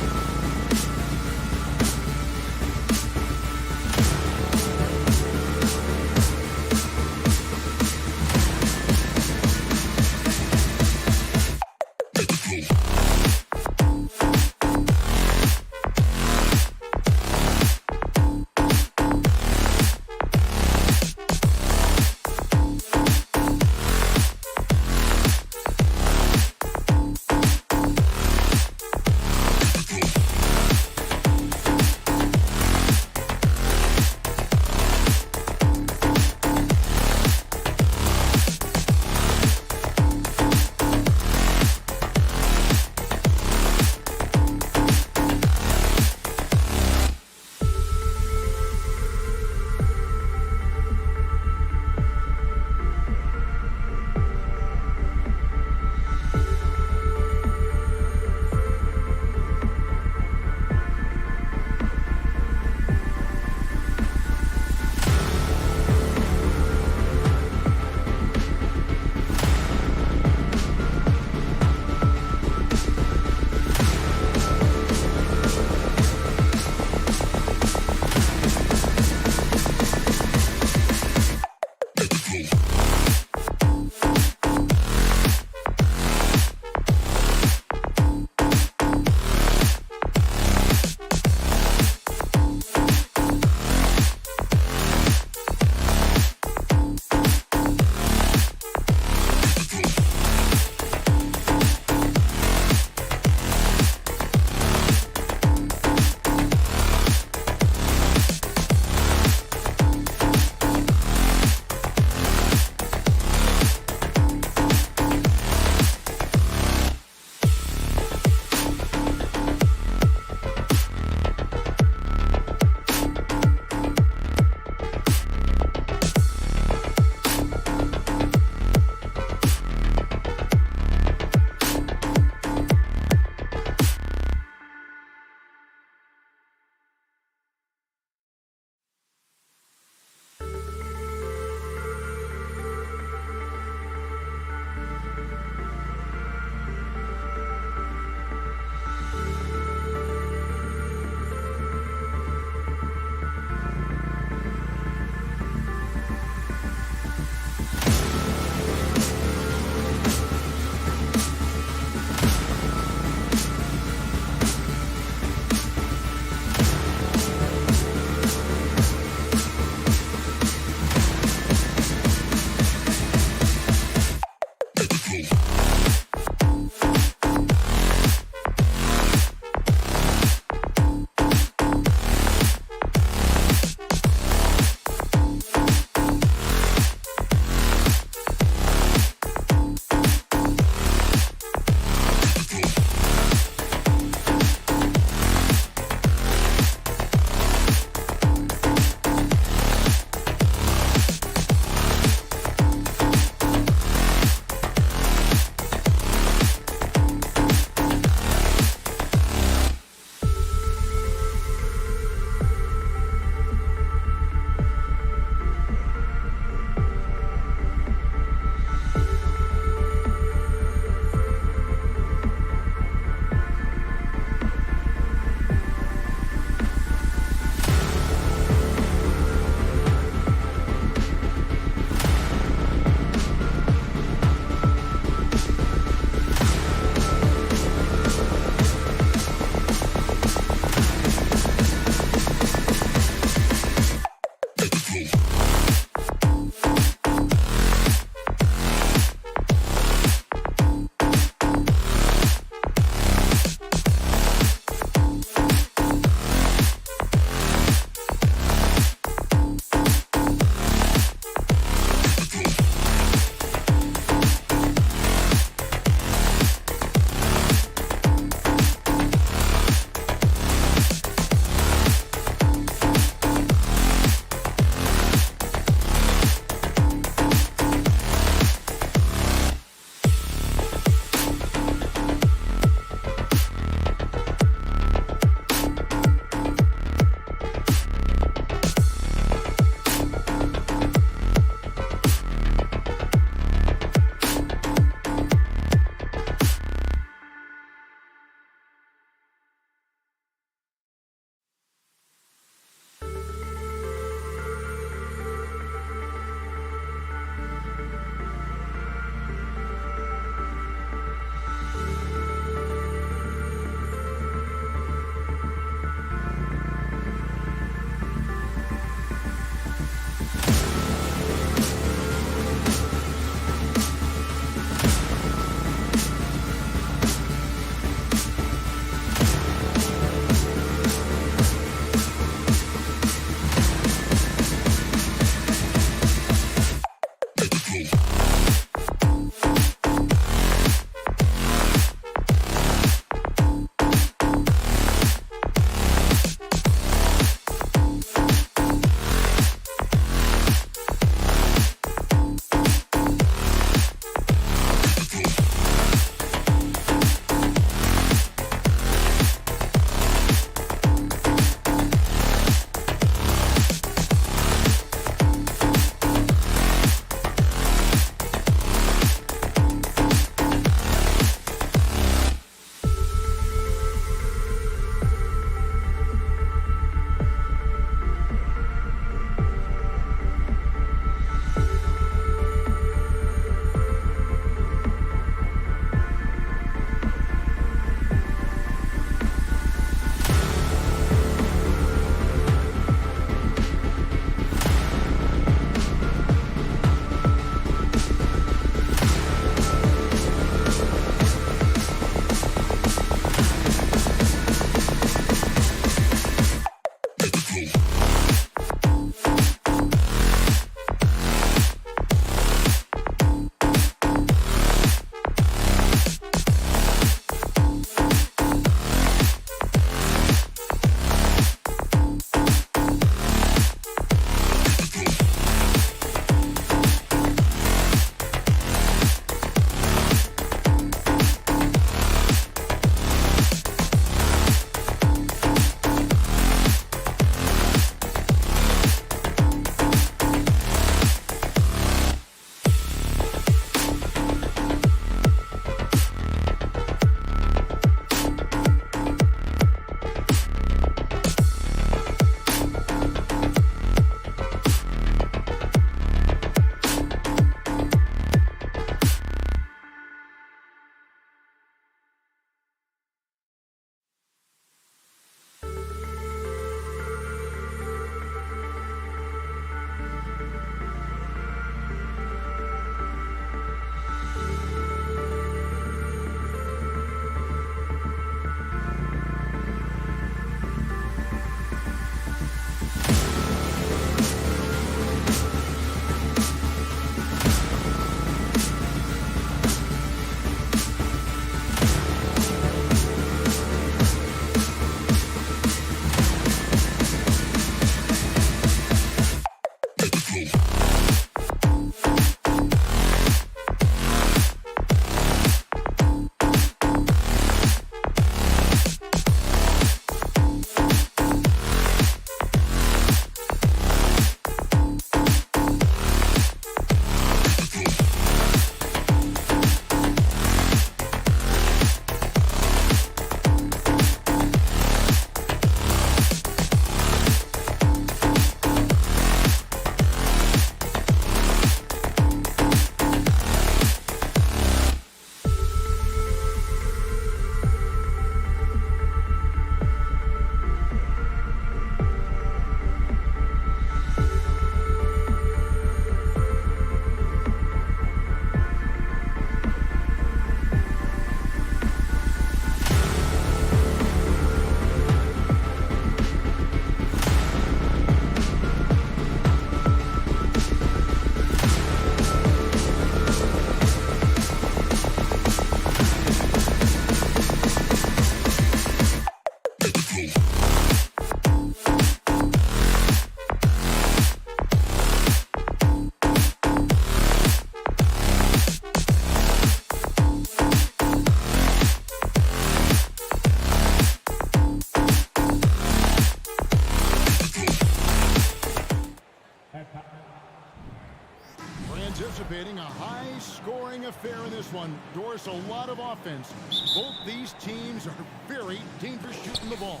[SPEAKER 1] anticipating a high-scoring affair in this one. Doris, a lot of offense. Both these teams are very dangerous shooting the ball.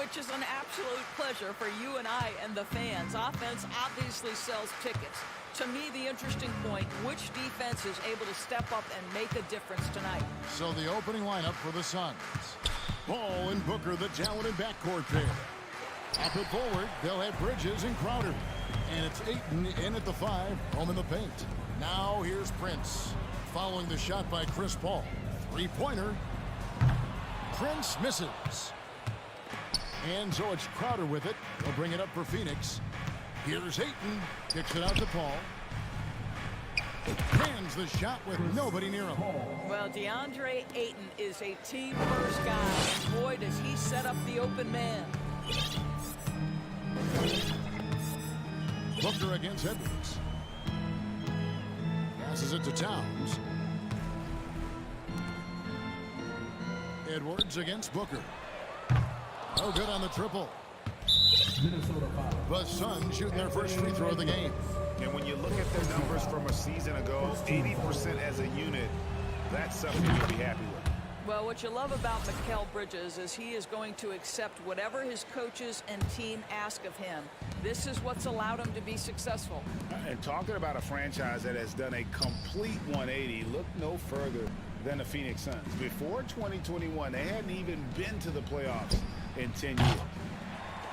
[SPEAKER 10] Which is an absolute pleasure for you and I and the fans. Offense obviously sells tickets. To me, the interesting point, which defense is able to step up and make a difference tonight?
[SPEAKER 1] So the opening lineup for the Suns. Ball and Booker, the talented backcourt pair. Up and forward, they'll have Bridges and Crowder. And it's Ayton in at the 5, home in the paint. Now here's Prince. Following the shot by Chris Paul. Three-pointer. Prince misses. And so it's Crowder with it. He'll bring it up for Phoenix. Here's Ayton. Kicks it out to Paul. Lands the shot with nobody near him.
[SPEAKER 10] Well, DeAndre Ayton is a team-first guy. Boy, does he set up the open man.
[SPEAKER 1] Booker against Edwards. Passes it to Towns. Edwards against Booker. No good on the triple. The Suns shooting their first free throw of the game.
[SPEAKER 2] And when you look at their numbers from a season ago, 80% as a unit, that's something you'll be happy with.
[SPEAKER 10] Well, what you love about Mikal Bridges is he is going to accept whatever his coaches and team ask of him. This is what's allowed him to be successful.
[SPEAKER 2] And talking about a franchise that has done a complete 180, look no further than the Phoenix Suns. Before 2021, they hadn't even been to the playoffs in 10 years.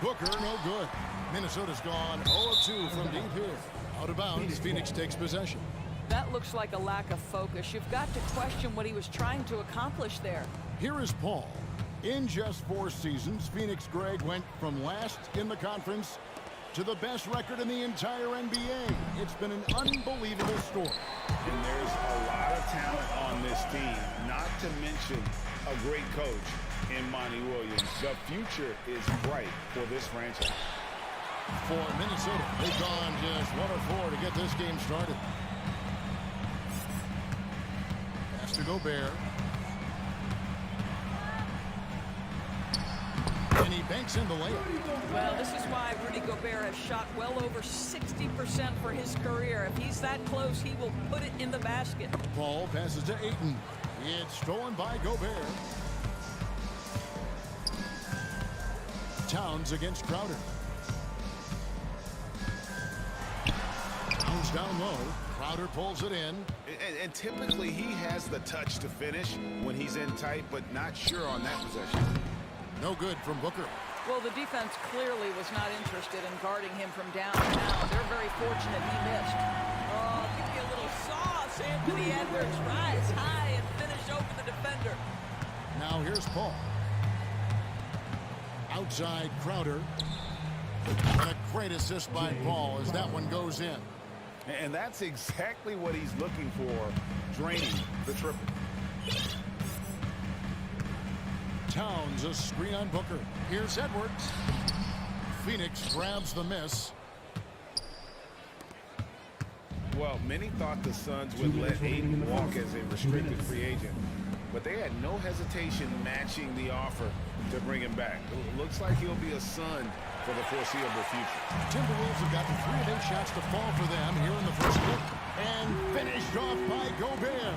[SPEAKER 1] Booker, no good. Minnesota's gone 0-2 from deep here. Out of bounds, Phoenix takes possession.
[SPEAKER 10] That looks like a lack of focus. You've got to question what he was trying to accomplish there.
[SPEAKER 1] Here is Paul. In just 4 seasons, Phoenix Greg went from last in the conference to the best record in the entire NBA. It's been an unbelievable story.
[SPEAKER 2] And there's a lot of talent on this team, not to mention a great coach in Monty Williams. The future is bright for this franchise.
[SPEAKER 1] For Minnesota, they've gone just 1 of 4 to get this game started. Pass to Gobert. And he banks in the layup.
[SPEAKER 10] Well, this is why Rudy Gobert has shot well over 60% for his career. If he's that close, he will put it in the basket.
[SPEAKER 1] Paul passes to Ayton. It's stolen by Gobert. Towns against Crowder. Towns down low. Crowder pulls it in.
[SPEAKER 2] And typically he has the touch to finish when he's in tight, but not sure on that possession.
[SPEAKER 1] No good from Booker.
[SPEAKER 10] Well, the defense clearly was not interested in guarding him from downtown. They're very fortunate he missed. Oh, give me a little sauce. Anthony Edwards rise high and finish over the defender.
[SPEAKER 1] Now here's Paul. Outside Crowder. And a great assist by Paul as that one goes in.
[SPEAKER 2] And that's exactly what he's looking for, draining the triple.
[SPEAKER 1] Towns, a screen on Booker. Here's Edwards. Phoenix grabs the miss.
[SPEAKER 2] Well, many thought the Suns would let Ayton walk as a restricted free agent, but they had no hesitation matching the offer to bring him back. It looks like he'll be a Sun for the foreseeable future.
[SPEAKER 1] Timberwolves have gotten 3 of 8 shots to fall for them here in the first quarter. And finished off by Gobert.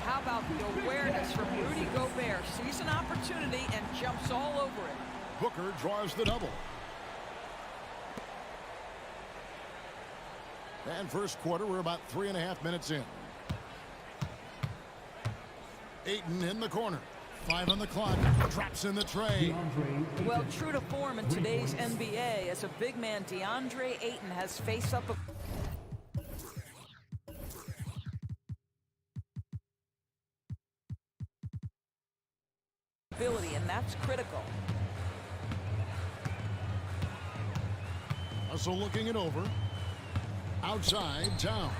[SPEAKER 10] How about the awareness from Rudy Gobert? Sees an opportunity and jumps all over it.
[SPEAKER 1] Booker draws the double. And first quarter, we're about 3.5 minutes in. Ayton in the corner. 5 on the clock. Drops in the tray.
[SPEAKER 10] Well, true to form in today's NBA, as a big man, DeAndre Ayton has face-up ability, and that's critical.
[SPEAKER 1] Hustle looking it over. Outside, Towns.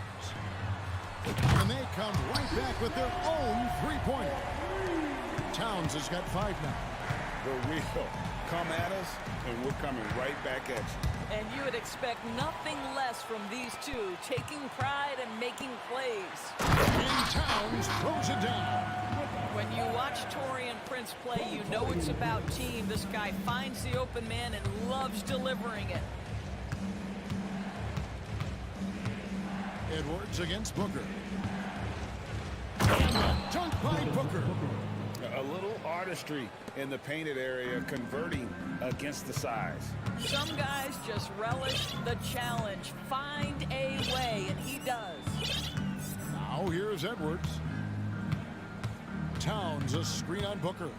[SPEAKER 1] And they come right back with their own three-pointer. Towns has got 5 now.
[SPEAKER 2] The real come at us, and we're coming right back at you.
[SPEAKER 10] And you would expect nothing less from these two, taking pride and making plays.
[SPEAKER 1] And Towns throws it down.
[SPEAKER 10] When you watch Taurean Prince play, you know it's about team. This guy finds the open man and loves delivering it.
[SPEAKER 1] Edwards against Booker. And a dunk by Booker.
[SPEAKER 2] A little artistry in the painted area, converting against the size.
[SPEAKER 10] Some guys just relish the challenge. Find a way, and he does.
[SPEAKER 1] Now here's Edwards. Towns, a screen on Booker.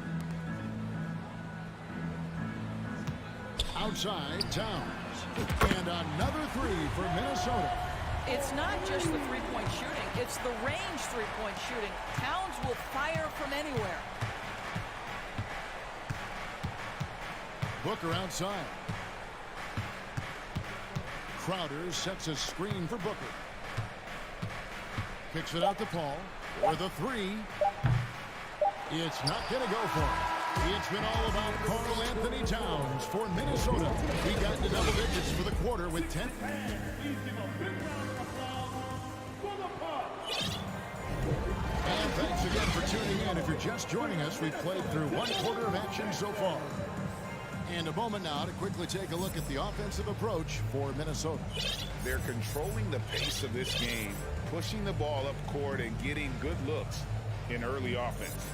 [SPEAKER 1] Outside, Towns. And another three for Minnesota.
[SPEAKER 10] It's not just the three-point shooting. It's the range three-point shooting. Towns will fire from anywhere.
[SPEAKER 1] Booker outside. Crowder sets a screen for Booker. Kicks it out to Paul. For the three. It's not going to go for him. It's been all about Karl Anthony Towns for Minnesota. He got into double digits for the quarter with 10. And thanks again for tuning in. If you're just joining us, we've played through one quarter of action so far. And a moment now to quickly take a look at the offensive approach for Minnesota.
[SPEAKER 2] They're controlling the pace of this game, pushing the ball up court and getting good looks in early offense.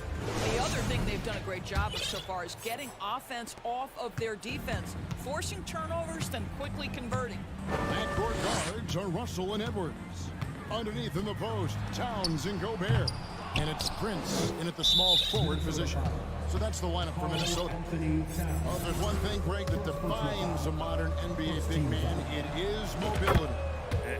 [SPEAKER 10] The other thing they've done a great job of so far is getting offense off of their defense, forcing turnovers, then quickly converting.
[SPEAKER 1] Backcourt guards are Russell and Edwards. Underneath in the post, Towns and Gobert. And it's Prince in at the small forward position. So that's the lineup for Minnesota. Well, if there's one thing, Greg, that defines a modern NBA big man, it is mobility.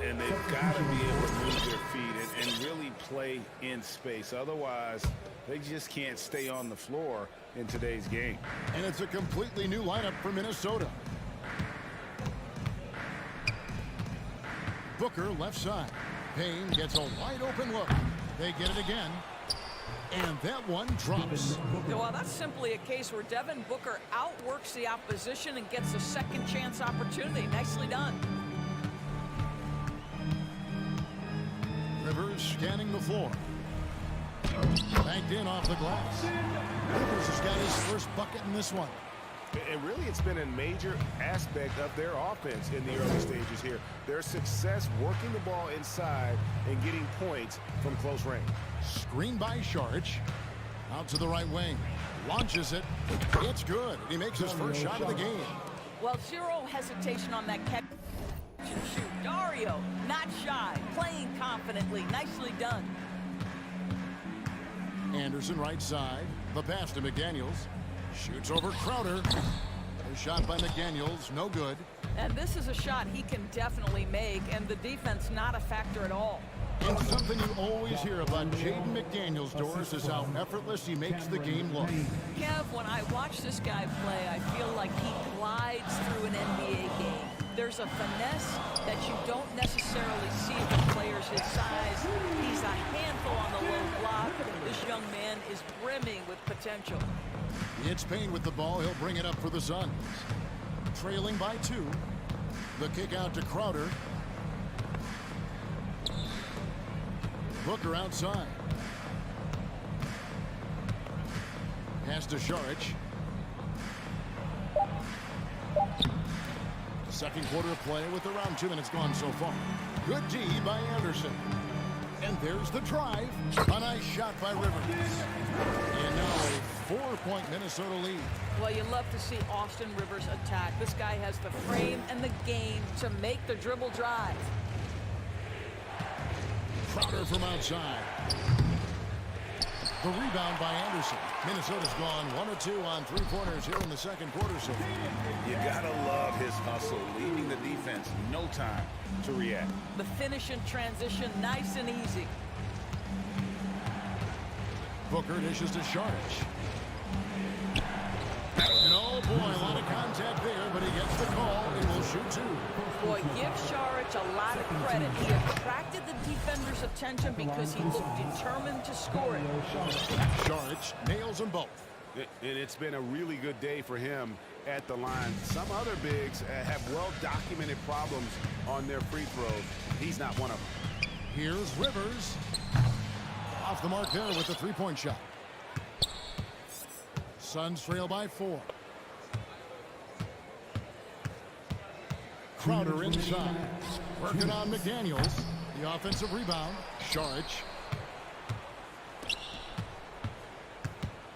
[SPEAKER 2] And they've got to be able to move their feet and really play in space. Otherwise, they just can't stay on the floor in today's game.
[SPEAKER 1] And it's a completely new lineup for Minnesota. Booker left side. Payne gets a wide open look. They get it again. And that one drops.
[SPEAKER 10] Well, that's simply a case where Devin Booker outworks the opposition and gets a second chance opportunity. Nicely done.
[SPEAKER 1] Rivers scanning the floor. Banked in off the glass. Rivers has got his first bucket in this one.
[SPEAKER 2] And really, it's been a major aspect of their offense in the early stages here. Their success working the ball inside and getting points from close range.
[SPEAKER 1] Screen by Saric. Out to the right wing. Launches it. It's good. He makes his first shot of the game.
[SPEAKER 10] Well, zero hesitation on that catch and shoot. Dario, not shy, playing confidently. Nicely done.
[SPEAKER 1] Anderson right side. The pass to McDaniels. Shoots over Crowder. A shot by McDaniels. No good.
[SPEAKER 10] And this is a shot he can definitely make, and the defense not a factor at all.
[SPEAKER 1] And something you always hear about Jaden McDaniels, Doris, is how effortless he makes the game look.
[SPEAKER 10] Kev, when I watch this guy play, I feel like he glides through an NBA game. There's a finesse that you don't necessarily see with players his size. He's a handful on the low block. This young man is brimming with potential.
[SPEAKER 1] It's Payne with the ball. He'll bring it up for the Suns. Trailing by 2. The kick out to Crowder. Booker outside. Pass to Saric. Second quarter of play with around 2 minutes gone so far. Good D by Anderson. And there's the drive. A nice shot by Rivers. And now a 4-point Minnesota lead.
[SPEAKER 10] Well, you love to see Austin Rivers attack. This guy has the frame and the game to make the dribble drive.
[SPEAKER 1] Crowder from outside. The rebound by Anderson. Minnesota's gone 1 of 2 on 3-pointers here in the second quarter so far.
[SPEAKER 2] You gotta love his hustle, leaving the defense no time to react.
[SPEAKER 10] The finish in transition, nice and easy.
[SPEAKER 1] Booker dishes to Saric. And oh boy, a lot of contact there, but he gets the call and will shoot 2.
[SPEAKER 10] Boy, give Saric a lot of credit. He attracted the defender's attention because he looked determined to score it.
[SPEAKER 1] Saric nails them both.
[SPEAKER 2] And it's been a really good day for him at the line. Some other bigs have well-documented problems on their free throws. He's not one of them.
[SPEAKER 1] Here's Rivers. Off the mark there with the 3-point shot. Suns trail by 4. Crowder inside. Working on McDaniels. The offensive rebound. Saric.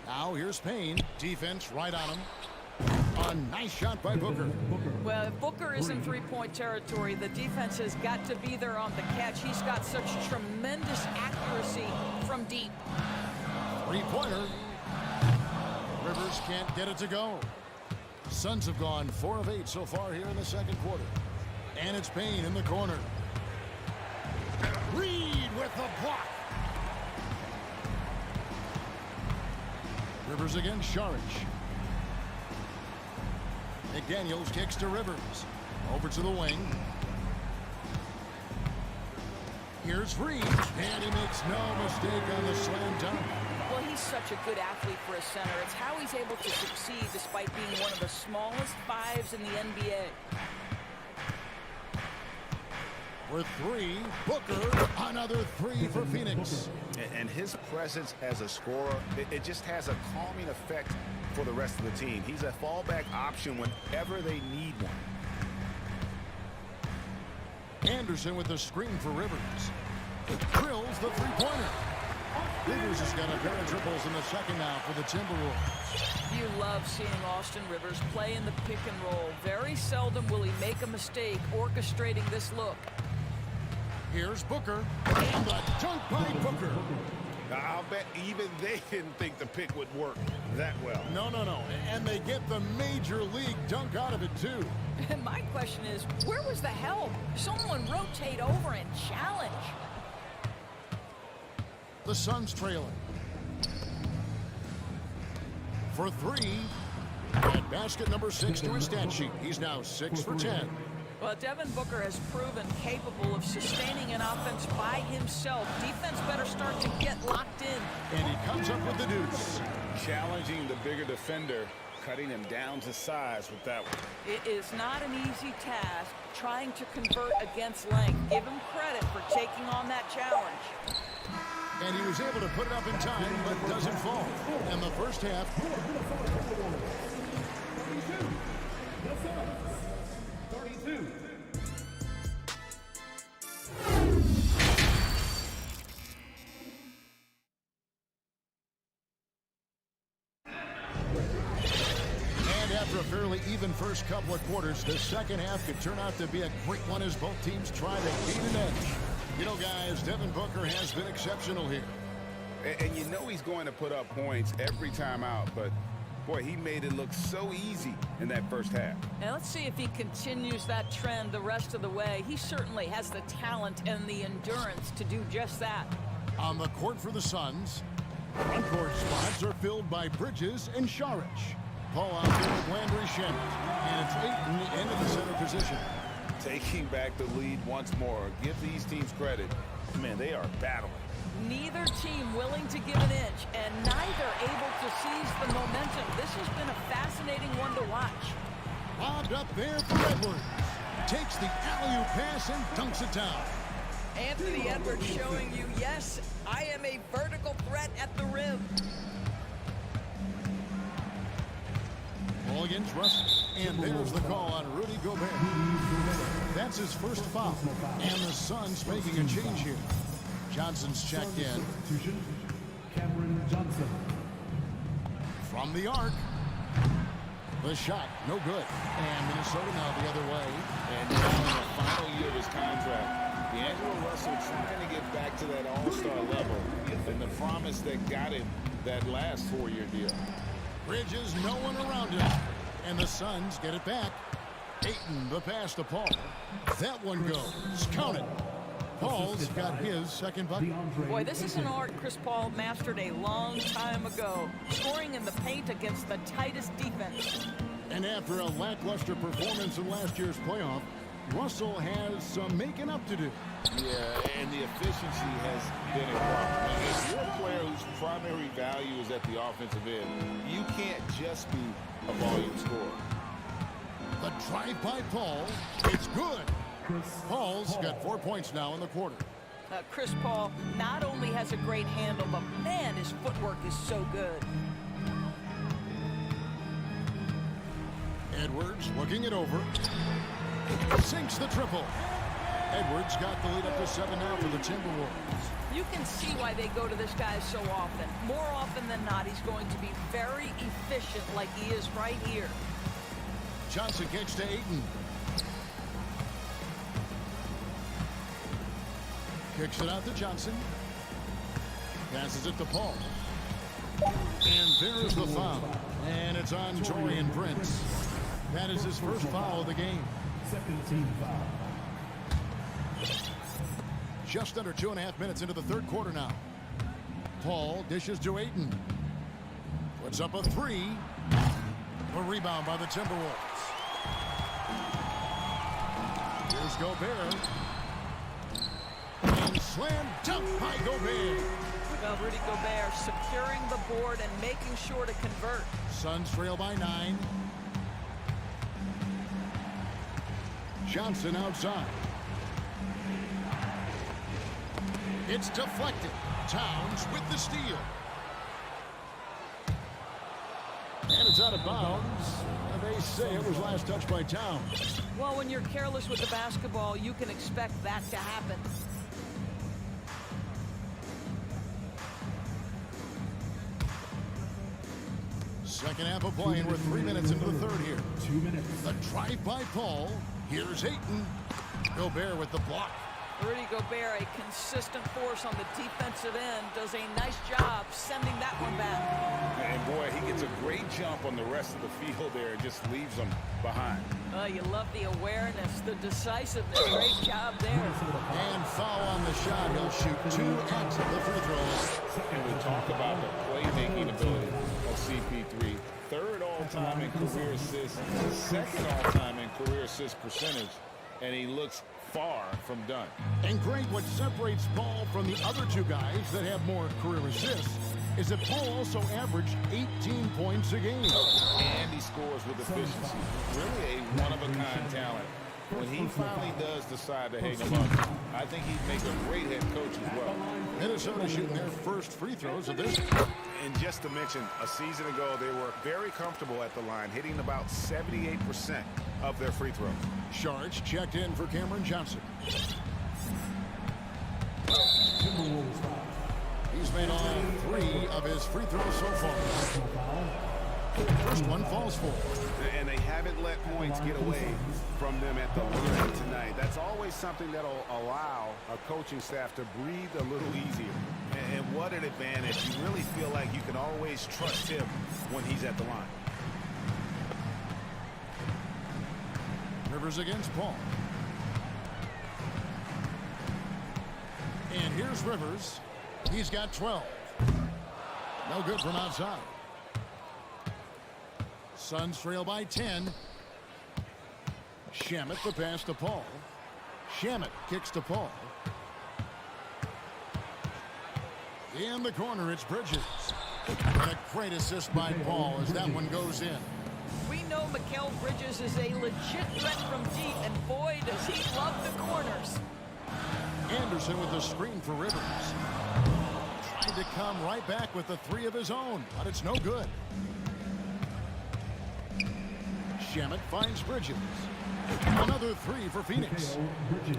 [SPEAKER 1] Now here's Payne. Defense right on him. A nice shot by Booker.
[SPEAKER 10] Well, if Booker is in three-point territory, the defense has got to be there on the catch. He's got such tremendous accuracy from deep.
[SPEAKER 1] Three-pointer. Rivers can't get it to go. Suns have gone 4 of 8 so far here in the second quarter. And it's Payne in the corner. Reed with the block. Rivers against Saric. McDaniels kicks to Rivers. Over to the wing. Here's Reed. And he makes no mistake on the slam dunk.
[SPEAKER 10] Well, he's such a good athlete for a center. It's how he's able to succeed despite being one of the smallest fives in the NBA.
[SPEAKER 1] For 3, Booker. Another 3 for Phoenix.
[SPEAKER 2] And his presence as a scorer, it just has a calming effect for the rest of the team. He's a fallback option whenever they need one.
[SPEAKER 1] Anderson with the screen for Rivers. Drills the three-pointer. Rivers has got a pair of triples in the second now for the Timberwolves.
[SPEAKER 10] You love seeing Austin Rivers play in the pick and roll. Very seldom will he make a mistake orchestrating this look.
[SPEAKER 1] Here's Booker. And the dunk by Booker.
[SPEAKER 2] I'll bet even they didn't think the pick would work that well.
[SPEAKER 1] No. And they get the major league dunk out of it, too.
[SPEAKER 10] And my question is, where was the help? Someone rotate over and challenge.
[SPEAKER 1] The Suns trailing. For 3. And basket number 6 to his stat sheet. He's now 6 for 10.
[SPEAKER 10] Well, Devin Booker has proven capable of sustaining an offense by himself. Defense better start to get locked in.
[SPEAKER 1] And he comes up with the deuce.
[SPEAKER 2] Challenging the bigger defender, cutting him down to size with that one.
[SPEAKER 10] It is not an easy task trying to convert against length. Give him credit for taking on that challenge.
[SPEAKER 1] And he was able to put it up in time, but doesn't fall. And the first half.
[SPEAKER 11] 32.
[SPEAKER 1] And after a fairly even first couple of quarters, the second half could turn out to be a great one as both teams try to gain an edge. You know, guys, Devin Booker has been exceptional here.
[SPEAKER 2] And you know he's going to put up points every time out, but boy, he made it look so easy in that first half.
[SPEAKER 10] Now let's see if he continues that trend the rest of the way. He certainly has the talent and the endurance to do just that.
[SPEAKER 1] On the court for the Suns, front-court spots are filled by Bridges and Saric. Paul out there with Landry Shamet. And it's Ayton into the center position.
[SPEAKER 2] Taking back the lead once more. Give these teams credit. Man, they are battling.
[SPEAKER 10] Neither team willing to give an inch, and neither able to seize the momentum. This has been a fascinating one to watch.
[SPEAKER 1] Lobbed up there for Edwards. Takes the alley-oop pass and dunks it down.
[SPEAKER 10] Anthony Edwards showing you, yes, I am a vertical threat at the rim.
[SPEAKER 1] Ball against Russell. And there's the call on Rudy Gobert. That's his first foul. And the Suns making a change here. Johnson's checked in.
[SPEAKER 11] Cameron Johnson.
[SPEAKER 1] From the arc. The shot, no good. And Minnesota now the other way.
[SPEAKER 2] And now in the final year of his contract, D'Angelo Russell trying to get back to that all-star level. And the promise that got him that last 4-year deal.
[SPEAKER 1] Bridges, no one around him. And the Suns get it back. Ayton, the pass to Paul. That one goes. Count it. Paul's got his second bucket.
[SPEAKER 10] Boy, this is an art Chris Paul mastered a long time ago. Scoring in the paint against the tightest defense.
[SPEAKER 1] And after a lackluster performance in last year's playoff, Russell has some making up to do.
[SPEAKER 2] Yeah, and the efficiency has been a problem. If you're a player whose primary value is at the offensive end, you can't just be a volume scorer.
[SPEAKER 1] The drive by Paul. It's good. Paul's got 4 points now in the quarter.
[SPEAKER 10] Chris Paul not only has a great handle, but man, his footwork is so good.
[SPEAKER 1] Edwards looking it over. Sinks the triple. Edwards got the lead up to 7 now for the Timberwolves.
[SPEAKER 10] You can see why they go to this guy so often. More often than not, he's going to be very efficient like he is right here.
[SPEAKER 1] Johnson kicks to Ayton. Kicks it out to Johnson. Passes it to Paul. And there's the foul. And it's on Taurean Prince. That is his first foul of the game.
[SPEAKER 11] Second team foul.
[SPEAKER 1] Just under 2.5 minutes into the third quarter now. Paul dishes to Ayton. Puts up a three. A rebound by the Timberwolves. Here's Gobert. And slam dunk by Gobert.
[SPEAKER 10] Well, Rudy Gobert securing the board and making sure to convert.
[SPEAKER 1] Suns trail by 9. Johnson outside. It's deflected. Towns with the steal. And it's out of bounds. They say it was last touched by Towns.
[SPEAKER 10] Well, when you're careless with the basketball, you can expect that to happen.
[SPEAKER 1] Second half of play, and we're 3 minutes into the third here.
[SPEAKER 11] 2 minutes.
[SPEAKER 1] The drive by Paul. Here's Ayton. Gobert with the block.
[SPEAKER 10] Rudy Gobert, a consistent force on the defensive end, does a nice job sending that one back.
[SPEAKER 2] And boy, he gets a great jump on the rest of the field there and just leaves them behind.
[SPEAKER 10] You love the awareness, the decisiveness. Great job there.
[SPEAKER 1] And foul on the shot. He'll shoot 2 at the free throws.
[SPEAKER 2] And we talk about the playmaking ability of CP3. Third all-time in career assists, second all-time in career assist percentage, and he looks far from done.
[SPEAKER 1] And great, what separates Paul from the other two guys that have more career assists is that Paul also averaged 18 points a game.
[SPEAKER 2] And he scores with efficiency. Really a one-of-a-kind talent. When he finally does decide to hang him up, I think he'd make a great head coach as well.
[SPEAKER 1] Minnesota shooting their first free throws of this.
[SPEAKER 2] And just to mention, a season ago, they were very comfortable at the line, hitting about 78% of their free throws.
[SPEAKER 1] Sharge checked in for Cameron Johnson. He's made all 3 of his free throws so far. First one falls for.
[SPEAKER 2] And they haven't let points get away from them at the line tonight. That's always something that'll allow a coaching staff to breathe a little easier. And what an advantage. You really feel like you can always trust him when he's at the line.
[SPEAKER 1] Rivers against Paul. And here's Rivers. He's got 12. No good from outside. Suns trail by 10. Shamet the pass to Paul. Shamet kicks to Paul. In the corner, it's Bridges. And a great assist by Paul as that one goes in.
[SPEAKER 10] We know Mikal Bridges is a legit threat from deep, and boy, does he love the corners.
[SPEAKER 1] Anderson with the screen for Rivers. Tried to come right back with the 3 of his own, but it's no good. Shamet finds Bridges. Another 3 for Phoenix.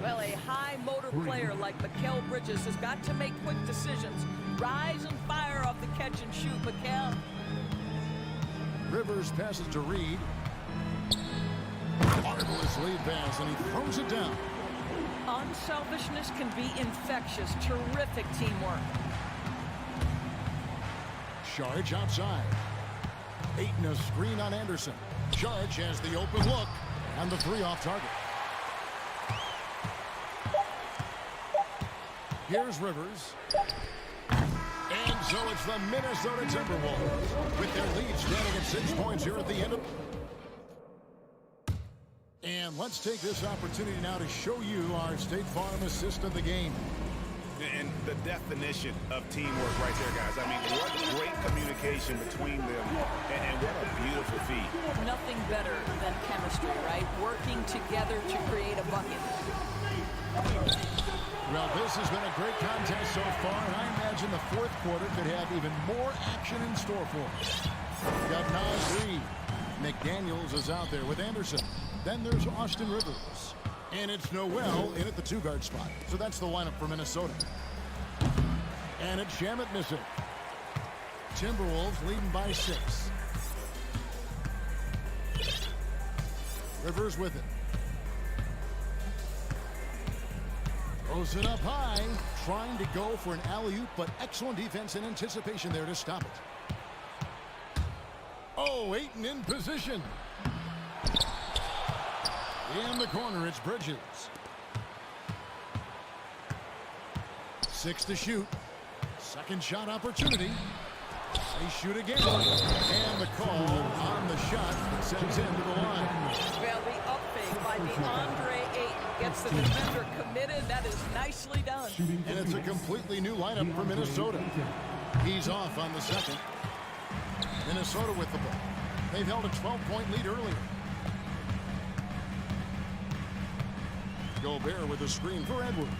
[SPEAKER 10] Well, a high motor player like Mikal Bridges has got to make quick decisions. Rise and fire off the catch and shoot, Mikal.
[SPEAKER 1] Rivers passes to Reed. Marvelous lead pass, and he throws it down.
[SPEAKER 10] Unselfishness can be infectious. Terrific teamwork.
[SPEAKER 1] Sharge outside. Ayton a screen on Anderson. Sharge has the open look, and the 3 off target. Here's Rivers. And so it's the Minnesota Timberwolves with their lead standing at 6 points here at the end of. And let's take this opportunity now to show you our State Farm assist of the game.
[SPEAKER 2] And the definition of teamwork right there, guys. I mean, what great communication between them, and what a beautiful feat.
[SPEAKER 10] Nothing better than chemistry, right? Working together to create a bucket.
[SPEAKER 1] Well, this has been a great contest so far, and I imagine the fourth quarter could have even more action in store for us. We've got Nas Reed. McDaniels is out there with Anderson. Then there's Austin Rivers. And it's Noel in at the two-guard spot. So that's the lineup for Minnesota. And it's Shamet missing. Timberwolves leading by 6. Rivers with it. Throws it up high. Trying to go for an alley-oop, but excellent defense and anticipation there to stop it. Oh, Ayton in position. In the corner, it's Bridges. 6 to shoot. Second shot opportunity. They shoot again. And the call on the shot that sends him to the line.
[SPEAKER 10] Well, the up fake by DeAndre Ayton gets the defender committed. That is nicely done.
[SPEAKER 1] And it's a completely new lineup for Minnesota. He's off on the second. Minnesota with the ball. They've held a 12-point lead earlier. Gobert with a screen for Edwards.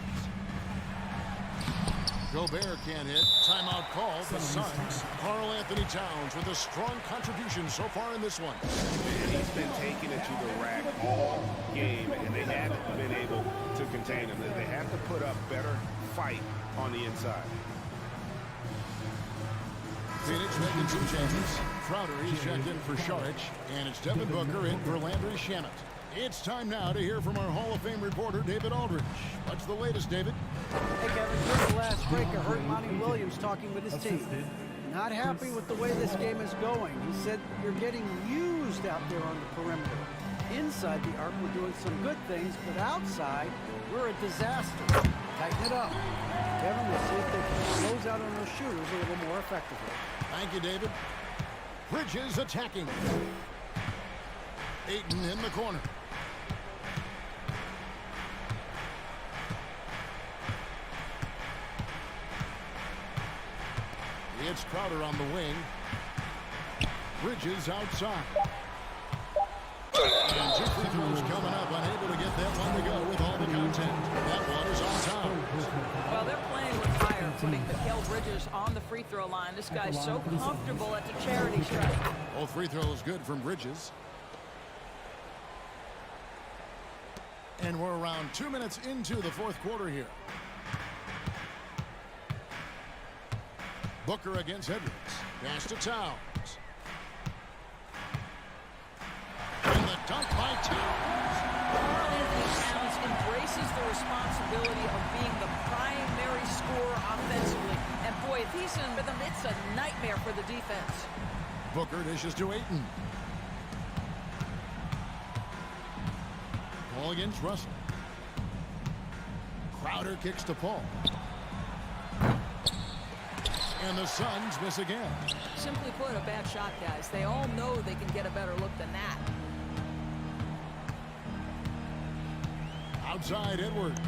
[SPEAKER 1] Gobert can't hit. Timeout called. The Suns. Karl Anthony Towns with a strong contribution so far in this one.
[SPEAKER 2] And he's been taking it to the rack all game, and they haven't been able to contain him. They have to put up better fight on the inside.
[SPEAKER 1] Phoenix making some changes. Crowder, he's checked in for Saric, and it's Devin Booker in for Landry Shamet. It's time now to hear from our Hall of Fame reporter, David Aldridge. What's the latest, David?
[SPEAKER 5] Hey, Kevin, during the last break, I heard Monty Williams talking with his team. Not happy with the way this game is going. He said you're getting used out there on the perimeter. Inside the arc, we're doing some good things, but outside, we're a disaster. Tighten it up. Kevin, we'll see if they can close out on those shooters a little more effectively.
[SPEAKER 1] Thank you, David. Bridges attacking. Ayton in the corner. It's Crowder on the wing. Bridges outside. And 2 free throws coming up. Unable to get that one to go with all the content. That one is on top.
[SPEAKER 10] Well, they're playing with fire, putting Mikal Bridges on the free throw line. This guy's so comfortable at the charity stripe.
[SPEAKER 1] Both free throws good from Bridges. And we're around 2 minutes into the fourth quarter here. Booker against Edwards. Pass to Towns. And the dunk by Towns.
[SPEAKER 10] Karl Anthony Towns embraces the responsibility of being the primary scorer offensively. And boy, if he's in rhythm, it's a nightmare for the defense.
[SPEAKER 1] Booker dishes to Ayton. Ball against Russell. Crowder kicks to Paul. And the Suns miss again.
[SPEAKER 10] Simply put, a bad shot, guys. They all know they can get a better look than that.
[SPEAKER 1] Outside Edwards.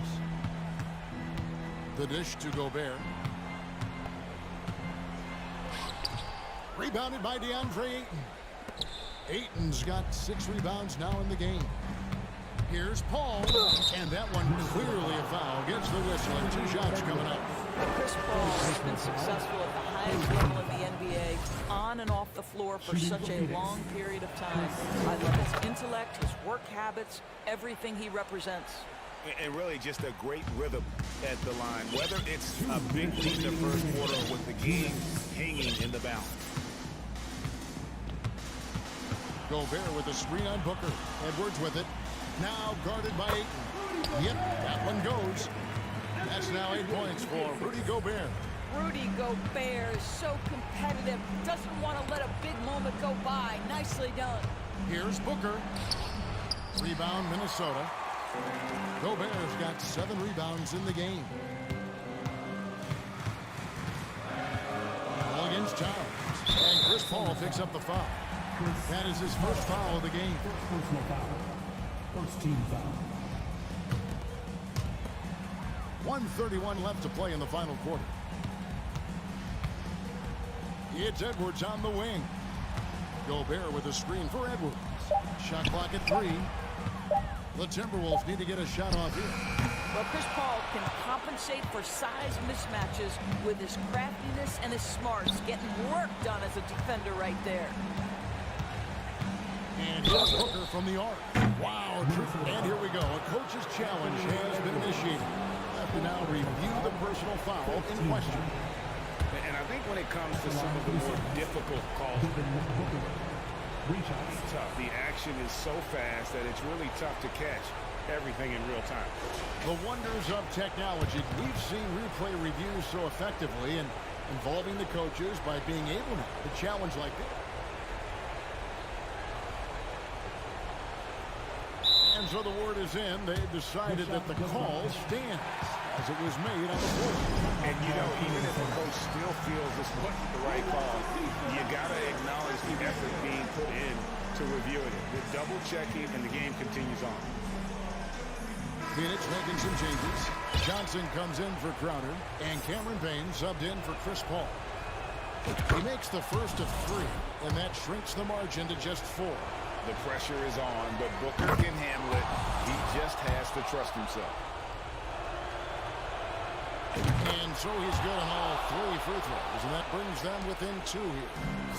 [SPEAKER 1] The dish to Gobert. Rebounded by DeAndre Ayton. Ayton's got 6 rebounds now in the game. Here's Paul, and that one clearly a foul. Gets the whistle, and 2 shots coming up.
[SPEAKER 10] Chris Paul has been successful at the highest level of the NBA, on and off the floor for such a long period of time. I love his intellect, his work habits, everything he represents.
[SPEAKER 2] And really just a great rhythm at the line, whether it's a big lead in the first quarter or with the game hanging in the balance.
[SPEAKER 1] Gobert with a screen on Booker. Edwards with it. Now guarded by Ayton. Yep, that one goes. That's now 8 points for Rudy Gobert.
[SPEAKER 10] Rudy Gobert is so competitive. Doesn't want to let a big moment go by. Nicely done.
[SPEAKER 1] Here's Booker. Rebound, Minnesota. Gobert's got 7 rebounds in the game. Ball against Towns. And Chris Paul picks up the foul. That is his first foul of the game.
[SPEAKER 11] Personal foul. First team foul.
[SPEAKER 1] 1:31 left to play in the final quarter. It's Edwards on the wing. Gobert with a screen for Edwards. Shot clock at 3. The Timberwolves need to get a shot off here.
[SPEAKER 10] Well, Chris Paul can compensate for size mismatches with his craftiness and his smarts, getting work done as a defender right there.
[SPEAKER 1] And here's Booker from the arc. Wow. And here we go. A coach's challenge has been initiated. Have to now review the personal foul in question.
[SPEAKER 2] And I think when it comes to some of the more difficult calls, it's tough. The action is so fast that it's really tough to catch everything in real time.
[SPEAKER 1] The wonders of technology. We've seen replay reviews so effectively and involving the coaches by being able to challenge like this. And so the word is in. They've decided that the call stands as it was made on the floor.
[SPEAKER 2] And, you know, even if a coach still feels this wasn't the right call, you got to acknowledge the effort being put in to review it. The double checking, and the game continues on.
[SPEAKER 1] Phoenix making some changes. Johnson comes in for Crowder, and Cameron Payne subbed in for Chris Paul. He makes the first of 3, and that shrinks the margin to just 4.
[SPEAKER 2] The pressure is on, but Booker can handle it. He just has to trust himself.
[SPEAKER 1] And so he's good on all 3 free throws, and that brings them within 2 here.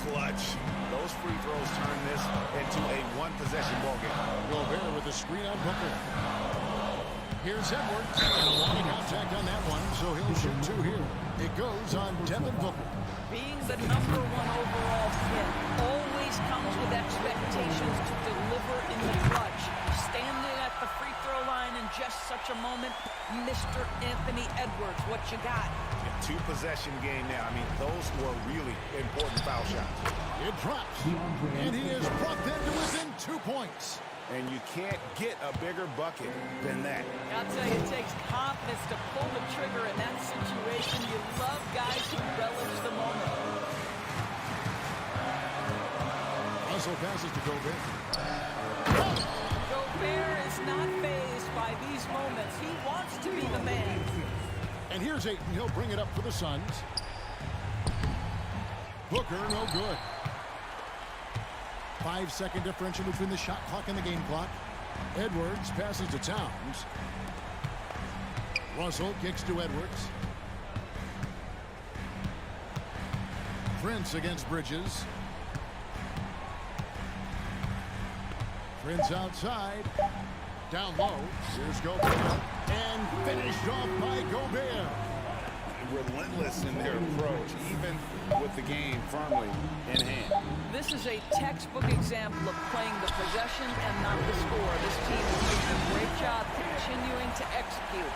[SPEAKER 2] Clutch. Those free throws turn this into a one-possession ballgame.
[SPEAKER 1] Gobert with the screen on Booker. Here's Edwards, and a lot of contact on that one, so he'll shoot 2 here. It goes on Devin Booker.
[SPEAKER 10] Being the #1 overall pick always comes with expectations to deliver in the clutch. Standing at the free throw line in just such a moment, Mr. Anthony Edwards, what you got?
[SPEAKER 2] A 2-possession game now. I mean, those were really important foul shots.
[SPEAKER 1] It drops, and he has brought them to within 2 points.
[SPEAKER 2] And you can't get a bigger bucket than that.
[SPEAKER 10] I'll tell you, it takes confidence to pull the trigger in that situation. You love guys who relish the moment.
[SPEAKER 1] Russell passes to Gobert.
[SPEAKER 10] Gobert is not fazed by these moments. He wants to be the man.
[SPEAKER 1] And here's Ayton. He'll bring it up for the Suns. Booker, no good. 5-second differential between the shot clock and the game clock. Edwards passes to Towns. Russell kicks to Edwards. Prince against Bridges. Prince outside. Down low. Here's Gobert. And finished off by Gobert.
[SPEAKER 2] Relentless in their approach, even with the game firmly in hand.
[SPEAKER 10] This is a textbook example of playing the possession and not the score. This team is doing a great job continuing to execute.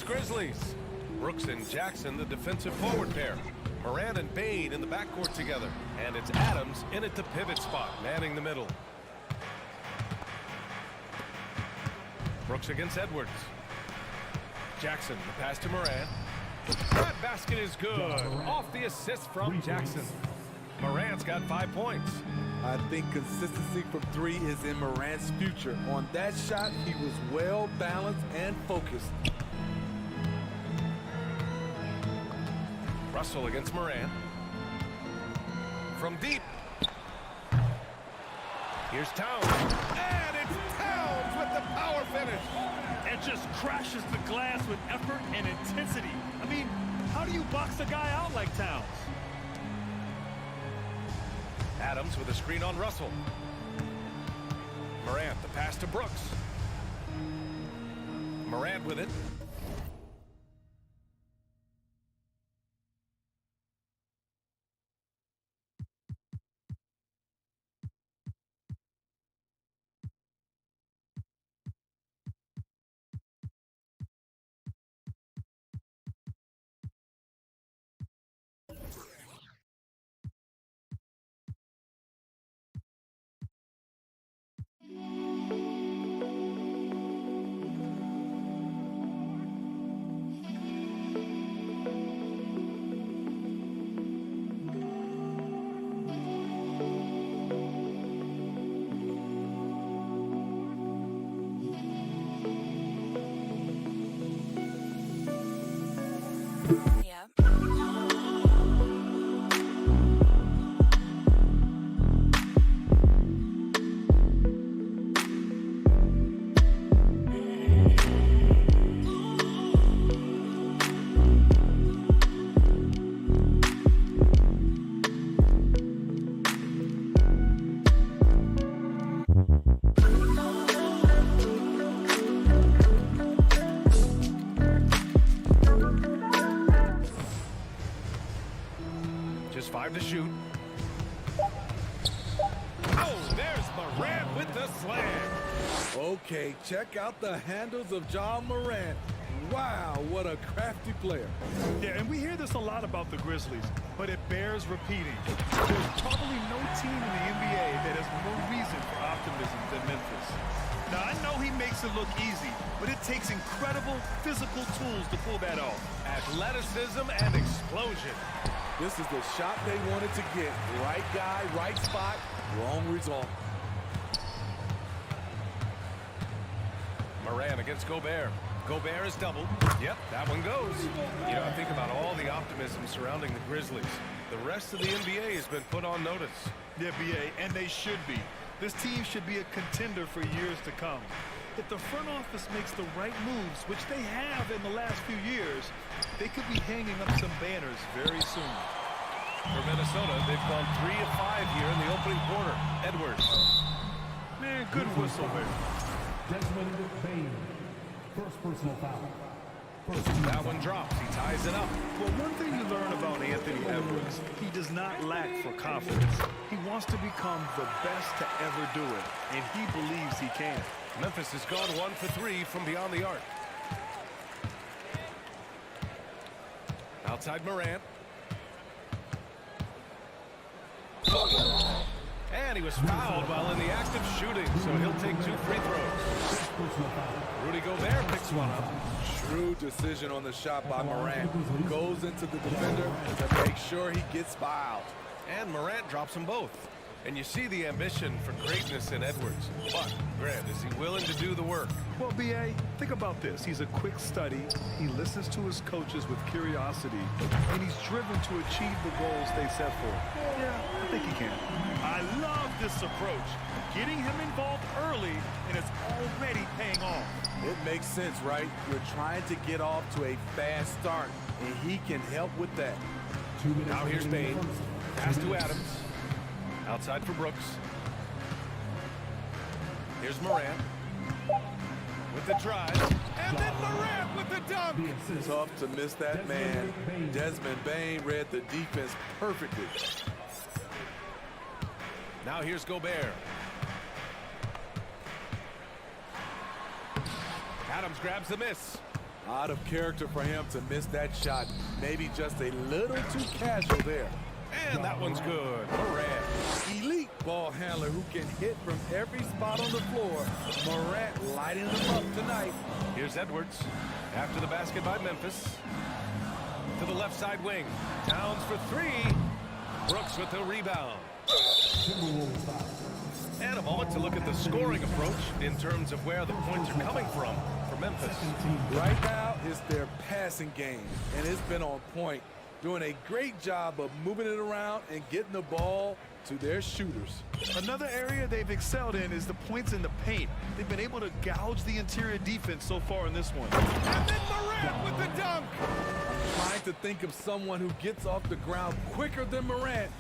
[SPEAKER 6] Grizzlies. Brooks and Jackson, the defensive forward pair. Morant and Bane in the backcourt together. And it's Adams in at the pivot spot, manning the middle. Brooks against Edwards. Jackson, the pass to Morant. That basket is good. Off the assist from Jackson. Morant's got 5 points.
[SPEAKER 12] I think consistency from three is in Morant's future. On that shot, he was well balanced and focused.
[SPEAKER 6] Russell against Morant. From deep. Here's Towns. And it's Towns with the power finish.
[SPEAKER 7] And just crashes the glass with effort and intensity. I mean, how do you box a guy out like Towns?
[SPEAKER 6] Adams with a screen on Russell. Morant, the pass to Brooks. Morant with it. Just 5 to shoot. Oh, there's Morant with the slam.
[SPEAKER 12] Okay, check out the handles of John Morant. Wow, what a crafty player.
[SPEAKER 7] Yeah, and we hear this a lot about the Grizzlies, but it bears repeating. There's probably no team in the NBA that has more reason for optimism than Memphis. Now, I know he makes it look easy, but it takes incredible physical tools to pull that off.
[SPEAKER 6] Athleticism and explosion.
[SPEAKER 12] This is the shot they wanted to get. Right guy, right spot, wrong result.
[SPEAKER 6] Morant against Gobert. Gobert is doubled. Yep, that one goes. You know, I think about all the optimism surrounding the Grizzlies. The rest of the NBA has been put on notice.
[SPEAKER 7] The NBA, and they should be. This team should be a contender for years to come. If the front office makes the right moves, which they have in the last few years, they could be hanging up some banners very soon.
[SPEAKER 6] For Minnesota, they've gone 3 of 5 here in the opening quarter. Edwards.
[SPEAKER 7] Man, good whistle there.
[SPEAKER 11] Desmond Bane. First personal foul.
[SPEAKER 6] That one drops. He ties it up.
[SPEAKER 7] Well, one thing you learn about Anthony Edwards, he does not lack for confidence. He wants to become the best to ever do it, and he believes he can.
[SPEAKER 6] Memphis has gone 1 for 3 from beyond the arc. Outside Morant. And he was fouled while in the act of shooting, so he'll take 2 free throws. Rudy Gobert picks one up.
[SPEAKER 12] Shrewd decision on the shot by Morant. Goes into the defender to make sure he gets fouled.
[SPEAKER 6] And Morant drops them both. And you see the ambition for greatness in Edwards. But, Grant, is he willing to do the work?
[SPEAKER 7] Well, B.A., think about this. He's a quick study. He listens to his coaches with curiosity. And he's driven to achieve the goals they set for him. Yeah, I think he can. I love this approach. Getting him involved early, and it's already paying off.
[SPEAKER 12] It makes sense, right? You're trying to get off to a fast start, and he can help with that.
[SPEAKER 6] Now here's Bane. Pass to Adams. Outside for Brooks. Here's Morant. With the drive. And then Morant with the dunk.
[SPEAKER 12] Tough to miss that man. Desmond Bane read the defense perfectly.
[SPEAKER 6] Now here's Gobert. Adams grabs the miss.
[SPEAKER 12] Out of character for him to miss that shot. Maybe just a little too casual there.
[SPEAKER 6] And that one's good. Morant.
[SPEAKER 12] Elite ball handler who can hit from every spot on the floor. Morant lighting them up tonight.
[SPEAKER 6] Here's Edwards. After the basket by Memphis. To the left side wing. Towns for three. Brooks with the rebound. And a moment to look at the scoring approach in terms of where the points are coming from for Memphis.
[SPEAKER 12] Right now, it's their passing game, and it's been on point. Doing a great job of moving it around and getting the ball to their shooters.
[SPEAKER 7] Another area they've excelled in is the points in the paint. They've been able to gouge the interior defense so far in this one.
[SPEAKER 6] And then Morant with the dunk.
[SPEAKER 12] Trying to think of someone who gets off the ground quicker than Morant.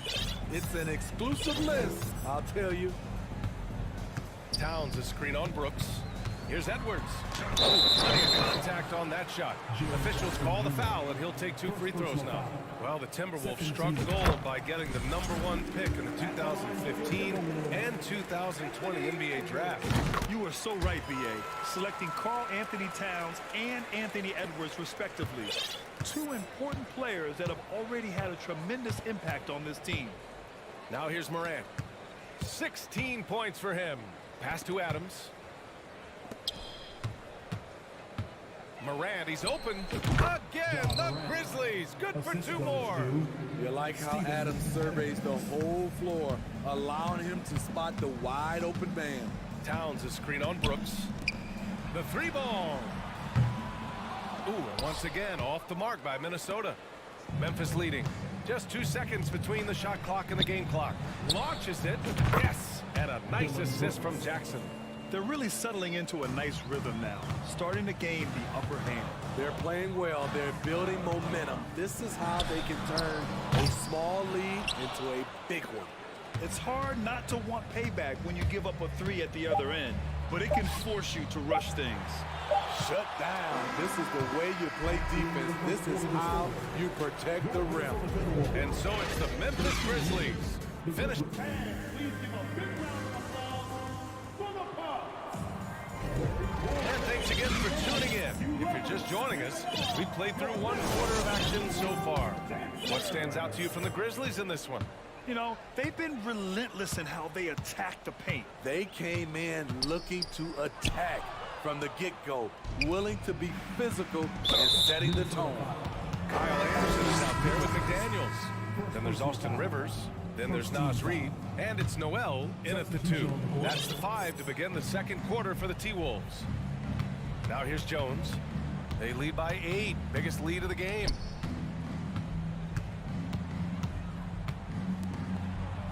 [SPEAKER 12] It's an exclusive list, I'll tell you.
[SPEAKER 6] Towns a screen on Brooks. Here's Edwards. Oh, plenty of contact on that shot. Officials call the foul, and he'll take 2 free throws now. Well, the Timberwolves struck gold by getting the #1 pick in the 2015 and 2020 NBA draft.
[SPEAKER 7] You are so right, B.A. Selecting Karl Anthony Towns and Anthony Edwards, respectively. 2 important players that have already had a tremendous impact on this team.
[SPEAKER 6] Now here's Morant. 16 points for him. Pass to Adams. Morant, he's open. Again, the Grizzlies. Good for 2 more.
[SPEAKER 12] You like how Adams surveys the whole floor, allowing him to spot the wide open man.
[SPEAKER 6] Towns a screen on Brooks. The 3 ball. Ooh, and once again, off the mark by Minnesota. Memphis leading. Just 2 seconds between the shot clock and the game clock. Launches it. Yes. And a nice assist from Jackson.
[SPEAKER 7] They're really settling into a nice rhythm now, starting to gain the upper hand.
[SPEAKER 12] They're playing well. They're building momentum. This is how they can turn a small lead into a big one.
[SPEAKER 7] It's hard not to want payback when you give up a 3 at the other end, but it can force you to rush things.
[SPEAKER 12] Shut down. This is the way you play defense. This is how you protect the rim.
[SPEAKER 6] And so it's the Memphis Grizzlies. Finished. And thanks again for tuning in. If you're just joining us, we've played through 1 quarter of action so far. What stands out to you from the Grizzlies in this one?
[SPEAKER 7] You know, they've been relentless in how they attack the paint.
[SPEAKER 12] They came in looking to attack from the get-go, willing to be physical and setting the tone.
[SPEAKER 6] Kyle Anderson is out there with McDaniels. Then there's Austin Rivers. Then there's Naz Reid. And it's Noel in at the 2. That's the 5 to begin the 2nd quarter for the T-Wolves. Now here's Jones. They lead by 8. Biggest lead of the game.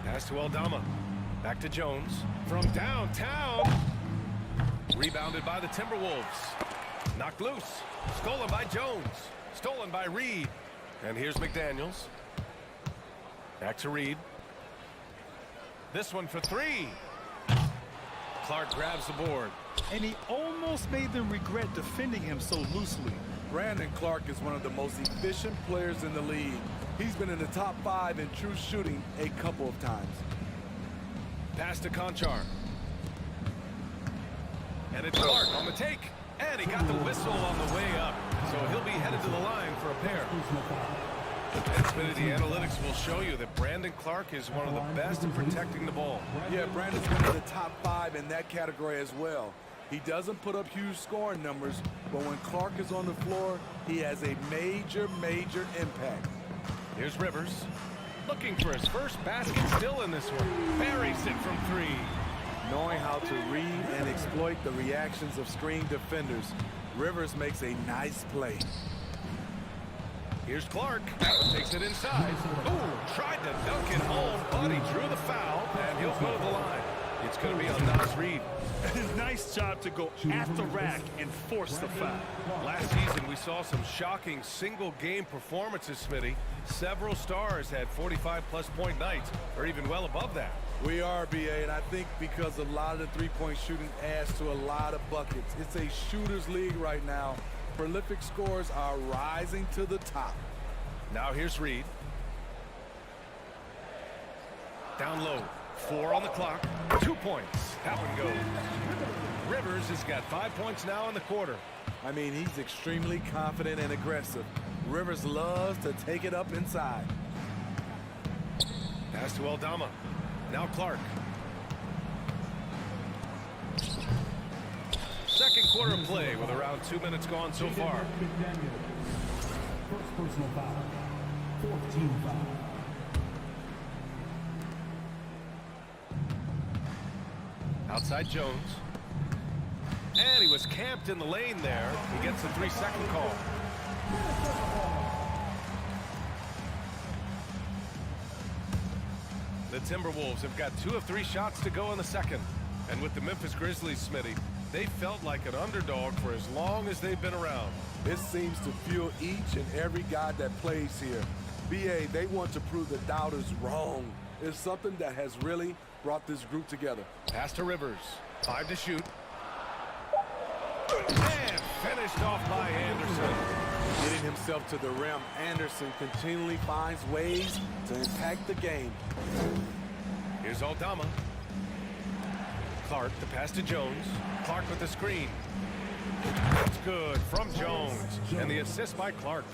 [SPEAKER 6] Pass to Aldama. Back to Jones. From downtown. Rebounded by the Timberwolves. Knocked loose. Stolen by Jones. Stolen by Reid. And here's McDaniels. Back to Reid. This one for 3. Clark grabs the board.
[SPEAKER 7] And he almost made them regret defending him so loosely.
[SPEAKER 12] Brandon Clark is one of the most efficient players in the league. He's been in the top 5 in true shooting a couple of times.
[SPEAKER 6] Pass to Conchar. And it's Clark on the take. And he got the whistle on the way up. So he'll be headed to the line for a pair. And Smitty, the analytics will show you that Brandon Clark is one of the best at protecting the ball.
[SPEAKER 12] Yeah, Brandon's been in the top 5 in that category as well. He doesn't put up huge scoring numbers, but when Clark is on the floor, he has a major, major impact.
[SPEAKER 6] Here's Rivers. Looking for his first basket still in this one. Buries it from 3.
[SPEAKER 12] Knowing how to read and exploit the reactions of screen defenders, Rivers makes a nice play.
[SPEAKER 6] Here's Clark. Takes it inside. Ooh, tried to dunk it home, but he drew the foul, and he'll go to the line. It's going to be on Naz Reid.
[SPEAKER 7] Nice job to go at the rack and force the foul.
[SPEAKER 6] Last season, we saw some shocking single-game performances, Smitty. Several stars had 45-plus point nights, or even well above that.
[SPEAKER 12] We are, BA, and I think because a lot of the three-point shooting adds to a lot of buckets. It's a shooter's league right now. Prolific scores are rising to the top.
[SPEAKER 6] Now here's Reid. Down low. 4 on the clock. 2 points. That one goes. Rivers has got 5 points now in the quarter.
[SPEAKER 12] I mean, he's extremely confident and aggressive. Rivers loves to take it up inside.
[SPEAKER 6] Pass to Aldama. Now Clark. Second quarter of play with around 2 minutes gone so far.
[SPEAKER 11] First personal foul. 14 foul.
[SPEAKER 6] Outside Jones. And he was camped in the lane there. He gets a 3-second call. The Timberwolves have got 2 of 3 shots to go in the second. And with the Memphis Grizzlies, Smitty, they felt like an underdog for as long as they've been around.
[SPEAKER 12] This seems to fuel each and every guy that plays here. BA, they want to prove the doubters wrong. It's something that has really brought this group together.
[SPEAKER 6] Pass to Rivers. 5 to shoot. And finished off by Anderson.
[SPEAKER 12] Getting himself to the rim, Anderson continually finds ways to impact the game.
[SPEAKER 6] Here's Aldama. Clark, the pass to Jones. Clark with the screen. That's good from Jones. And the assist by Clark.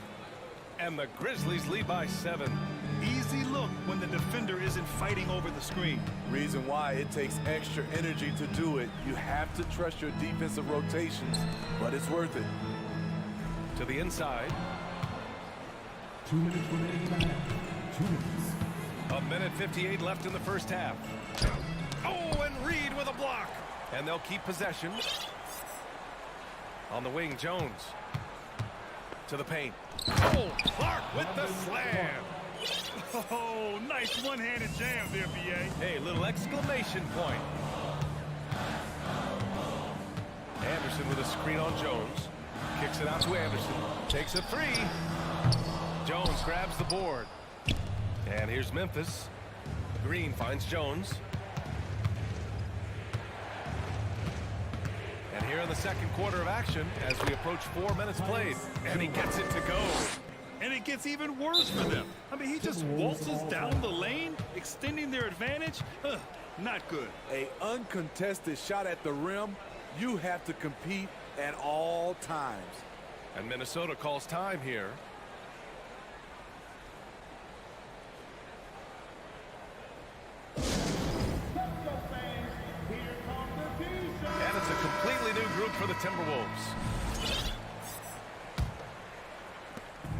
[SPEAKER 6] And the Grizzlies lead by 7.
[SPEAKER 7] Easy look when the defender isn't fighting over the screen.
[SPEAKER 12] Reason why it takes extra energy to do it. You have to trust your defensive rotations, but it's worth it.
[SPEAKER 6] To the inside.
[SPEAKER 11] 2 minutes remaining in the half. 2 minutes.
[SPEAKER 6] 1:58 left in the first half. Oh, and Reed with a block. And they'll keep possession. On the wing, Jones. To the paint. Oh, Clark with the slam.
[SPEAKER 7] Oh, nice one-handed jam there, B.A.
[SPEAKER 6] Hey, little exclamation point. Anderson with a screen on Jones. Kicks it out to Anderson. Takes a 3. Jones grabs the board. And here's Memphis. Green finds Jones. And here in the second quarter of action as we approach 4 minutes played. And he gets it to go.
[SPEAKER 7] And it gets even worse for them. I mean, he just waltzes down the lane, extending their advantage. Not good.
[SPEAKER 12] A uncontested shot at the rim, you have to compete at all times.
[SPEAKER 6] And Minnesota calls time here. And it's a completely new group for the Timberwolves.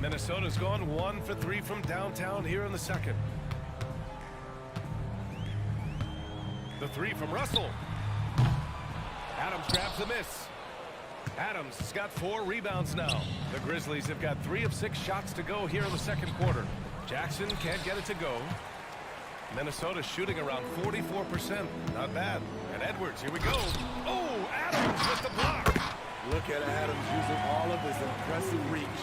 [SPEAKER 6] Minnesota's gone 1 for 3 from downtown here in the second. The 3 from Russell. Adams grabs the miss. Adams has got 4 rebounds now. The Grizzlies have got 3 of 6 shots to go here in the second quarter. Jackson can't get it to go. Minnesota shooting around 44%. Not bad. And Edwards, here we go. Oh, Adams with the block.
[SPEAKER 12] Look at Adams using all of his impressive reach,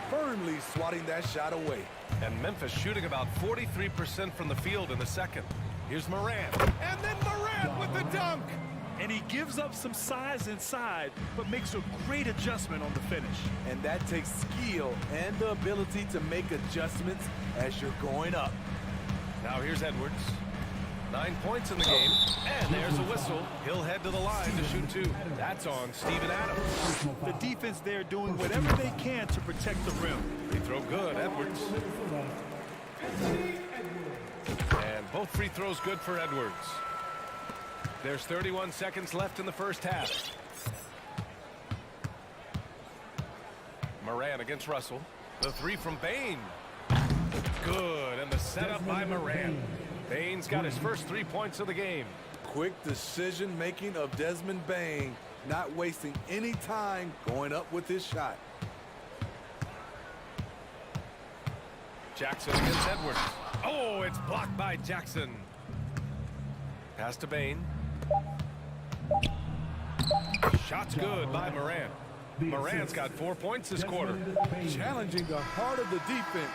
[SPEAKER 12] firmly swatting that shot away.
[SPEAKER 6] And Memphis shooting about 43% from the field in the second. Here's Morant. And then Morant with the dunk.
[SPEAKER 7] And he gives up some size inside, but makes a great adjustment on the finish.
[SPEAKER 12] And that takes skill and the ability to make adjustments as you're going up.
[SPEAKER 6] Now here's Edwards. 9 points in the game. And there's a whistle. He'll head to the line to shoot 2. That's on Steven Adams.
[SPEAKER 7] The defense there doing whatever they can to protect the rim.
[SPEAKER 6] Free throw good, Edwards. And both free throws good for Edwards. There's 31 seconds left in the first half. Morant against Russell. The 3 from Bane. Good, and the setup by Morant. Bane's got his first 3 points of the game.
[SPEAKER 12] Quick decision-making of Desmond Bane, not wasting any time going up with his shot.
[SPEAKER 6] Jackson against Edwards. Oh, it's blocked by Jackson. Pass to Bane. Shot's good by Morant. Morant's got 4 points this quarter.
[SPEAKER 12] Challenging the heart of the defense.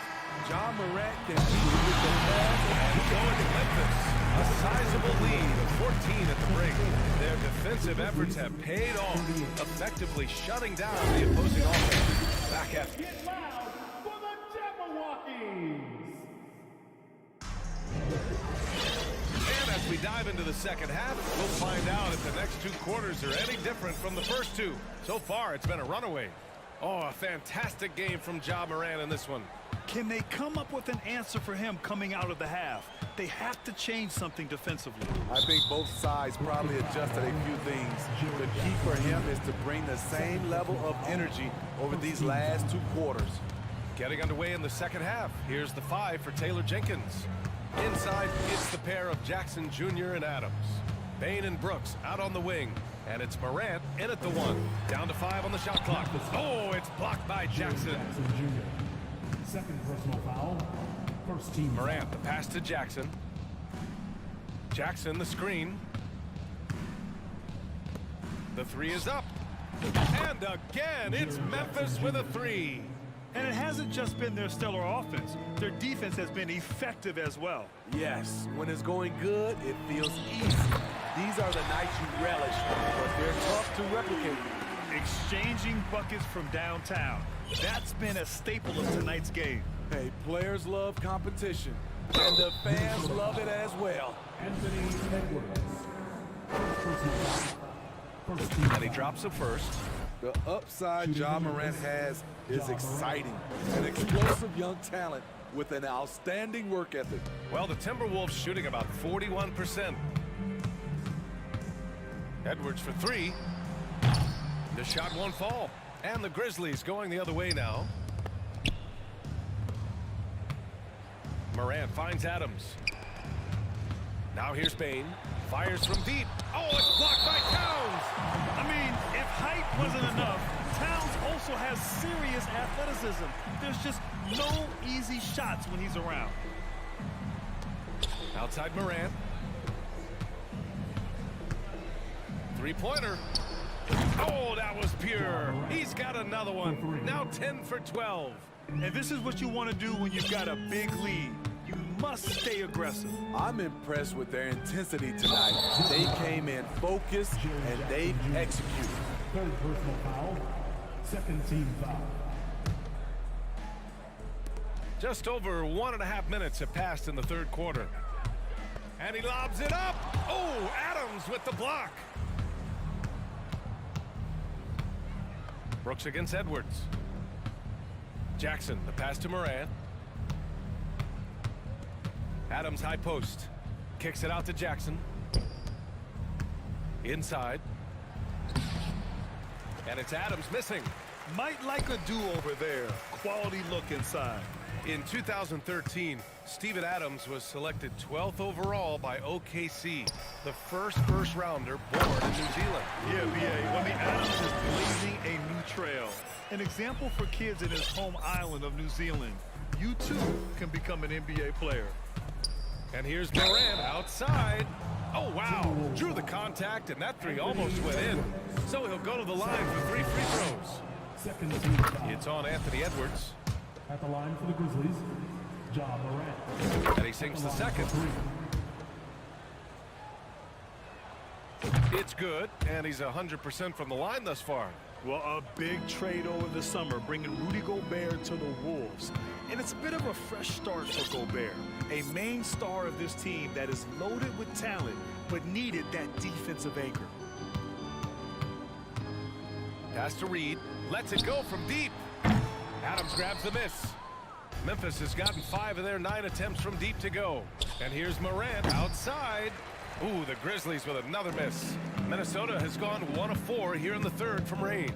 [SPEAKER 12] John Morant can shoot with the pass.
[SPEAKER 6] And going to Memphis. A sizable lead of 14 at the break. Their defensive efforts have paid off, effectively shutting down the opposing offense. Back at it.
[SPEAKER 11] Get loud for the Jabberwockies!
[SPEAKER 6] And as As we dive into the second half, we'll find out if the next 2 quarters are any different from the first 2. So far, it's been a runaway. Oh, a fantastic game from Ja Morant in this one.
[SPEAKER 7] Can they come up with an answer for him coming out of the half? They have to change something defensively.
[SPEAKER 12] I think both sides probably adjusted a few things. The key for him is to bring the same level of energy over these last 2 quarters.
[SPEAKER 6] Getting underway in the second half. Here's the 5 for Taylor Jenkins. Inside, it's the pair of Jackson Jr. and Adams. Bane and Brooks out on the wing. And it's Morant in at the 1. Down to 5 on the shot clock. Oh, it's blocked by Jackson.
[SPEAKER 11] Second personal foul. First team.
[SPEAKER 6] Morant, the pass to Jackson. Jackson, the screen. The 3 is up. And again, it's Memphis with a 3.
[SPEAKER 7] And it hasn't just been their stellar offense. Their defense has been effective as well.
[SPEAKER 12] Yes, when it's going good, it feels easy. These are the nights you relish, but they're tough to replicate.
[SPEAKER 7] Exchanging buckets from downtown. That's been a staple of tonight's game.
[SPEAKER 12] Hey, players love competition, and the fans love it as well.
[SPEAKER 11] Anthony Edwards. First team.
[SPEAKER 6] And he drops it first.
[SPEAKER 12] The upside Ja Morant has is exciting. An explosive young talent with an outstanding work ethic.
[SPEAKER 6] Well, the Timberwolves shooting about 41%. Edwards for 3. The shot won't fall. And the Grizzlies going the other way now. Morant finds Adams. Now here's Bane. Fires from deep. Oh, it's blocked by Towns.
[SPEAKER 7] I mean, if height wasn't enough, Towns also has serious athleticism. There's just no easy shots when he's around.
[SPEAKER 6] Outside Morant. 3-pointer. Oh, that was pure. He's got another one. Now 10 for 12.
[SPEAKER 7] And this is what you want to do when you've got a big lead. You must stay aggressive.
[SPEAKER 12] I'm impressed with their intensity tonight. They came in focused and they executed.
[SPEAKER 11] Third personal foul. Second team foul.
[SPEAKER 6] Just over 1.5 minutes have passed in the third quarter. And he lobs it up. Oh, Adams with the block. Brooks against Edwards. Jackson, the pass to Morant. Adams high post. Kicks it out to Jackson. Inside. And it's Adams missing.
[SPEAKER 7] Might like a do-over there. Quality look inside.
[SPEAKER 6] In 2013, Steven Adams was selected 12th overall by OKC, the first rounder born in New Zealand.
[SPEAKER 7] Yeah, B.A. Well, Adams is blazing a new trail. An example for kids in his home island of New Zealand. You, too, can become an NBA player.
[SPEAKER 6] And here's Morant outside. Oh, wow. Drew the contact, and that 3 almost went in. So he'll go to the line for 3 free throws.
[SPEAKER 11] Second team foul.
[SPEAKER 6] It's on Anthony Edwards.
[SPEAKER 11] At the line for the Grizzlies, Ja Morant.
[SPEAKER 6] And he sinks the second. It's good, and he's 100% from the line thus far.
[SPEAKER 7] Well, a big trade over the summer, bringing Rudy Gobert to the Wolves. And it's a bit of a fresh start for Gobert, a main star of this team that is loaded with talent, but needed that defensive anchor.
[SPEAKER 6] Pass to Reed, lets it go from deep. Adams grabs the miss. Memphis has gotten 5 of their 9 attempts from deep to go. And here's Morant outside. Ooh, the Grizzlies with another miss. Minnesota has gone 1 of 4 here in the third from range.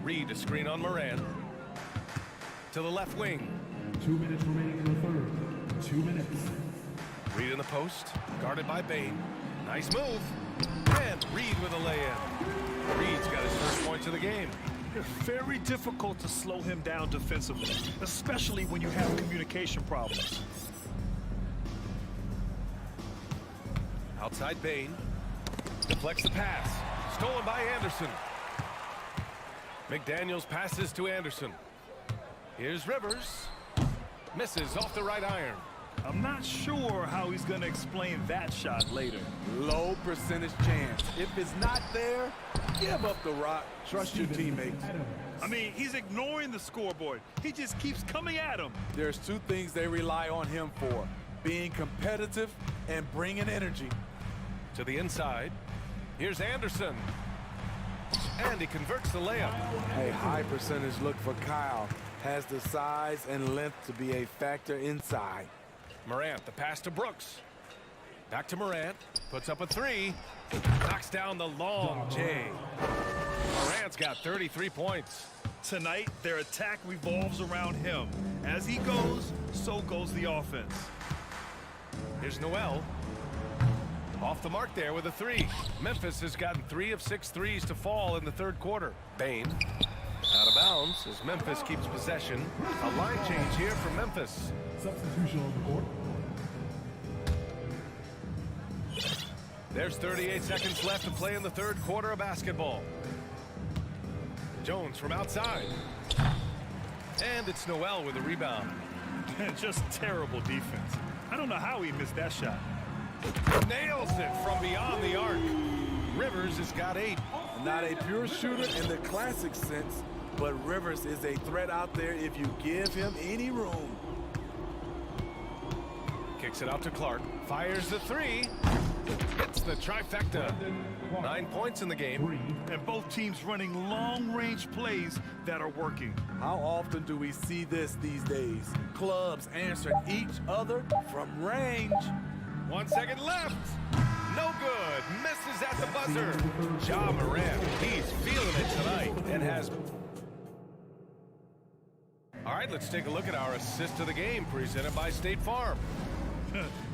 [SPEAKER 6] Reed a screen on Morant. To the left wing.
[SPEAKER 11] 2 minutes remaining in the third. 2 minutes.
[SPEAKER 6] Reed in the post, guarded by Bane. Nice move. And Reed with a lay-in. Reed's got his first points of the game.
[SPEAKER 7] Very difficult to slow him down defensively, especially when you have communication problems.
[SPEAKER 6] Outside Bane. Deflects the pass. Stolen by Anderson. McDaniels passes to Anderson. Here's Rivers. Misses off the right iron.
[SPEAKER 7] I'm not sure how he's going to explain that shot later.
[SPEAKER 12] Low percentage chance. If it's not there, give up the rock. Trust your teammates.
[SPEAKER 7] I mean, he's ignoring the scoreboard. He just keeps coming at him.
[SPEAKER 12] There's two things they rely on him for: being competitive and bringing energy.
[SPEAKER 6] To the inside. Here's Anderson. And he converts the layup.
[SPEAKER 12] A high percentage look for Kyle. Has the size and length to be a factor inside.
[SPEAKER 6] Morant, the pass to Brooks. Back to Morant. Puts up a three. Knocks down the long J. Morant's got 33 points.
[SPEAKER 7] Tonight, their attack revolves around him. As he goes, so goes the offense.
[SPEAKER 6] Here's Noel. Off the mark there with a three. Memphis has gotten 3 of 6 threes to fall in the third quarter. Bain out of bounds as Memphis keeps possession. A line change here for Memphis.
[SPEAKER 11] Substitution on the court.
[SPEAKER 6] There's 38 seconds left to play in the third quarter of basketball. Jones from outside. And it's Noel with a rebound.
[SPEAKER 7] Just terrible defense. I don't know how he missed that shot.
[SPEAKER 6] Nails it from beyond the arc. Rivers has got 8.
[SPEAKER 12] Not a pure shooter in the classic sense, but Rivers is a threat out there if you give him any room.
[SPEAKER 6] Kicks it out to Clark. Fires the three. Hits the trifecta. 9 points in the game.
[SPEAKER 7] And both teams running long-range plays that are working.
[SPEAKER 12] How often do we see this these days? Clubs answering each other from range.
[SPEAKER 6] 1 second left. No good. Misses at the buzzer. Ja Morant, he's feeling it tonight and has... All right, let's take a look at our assist of the game presented by State Farm.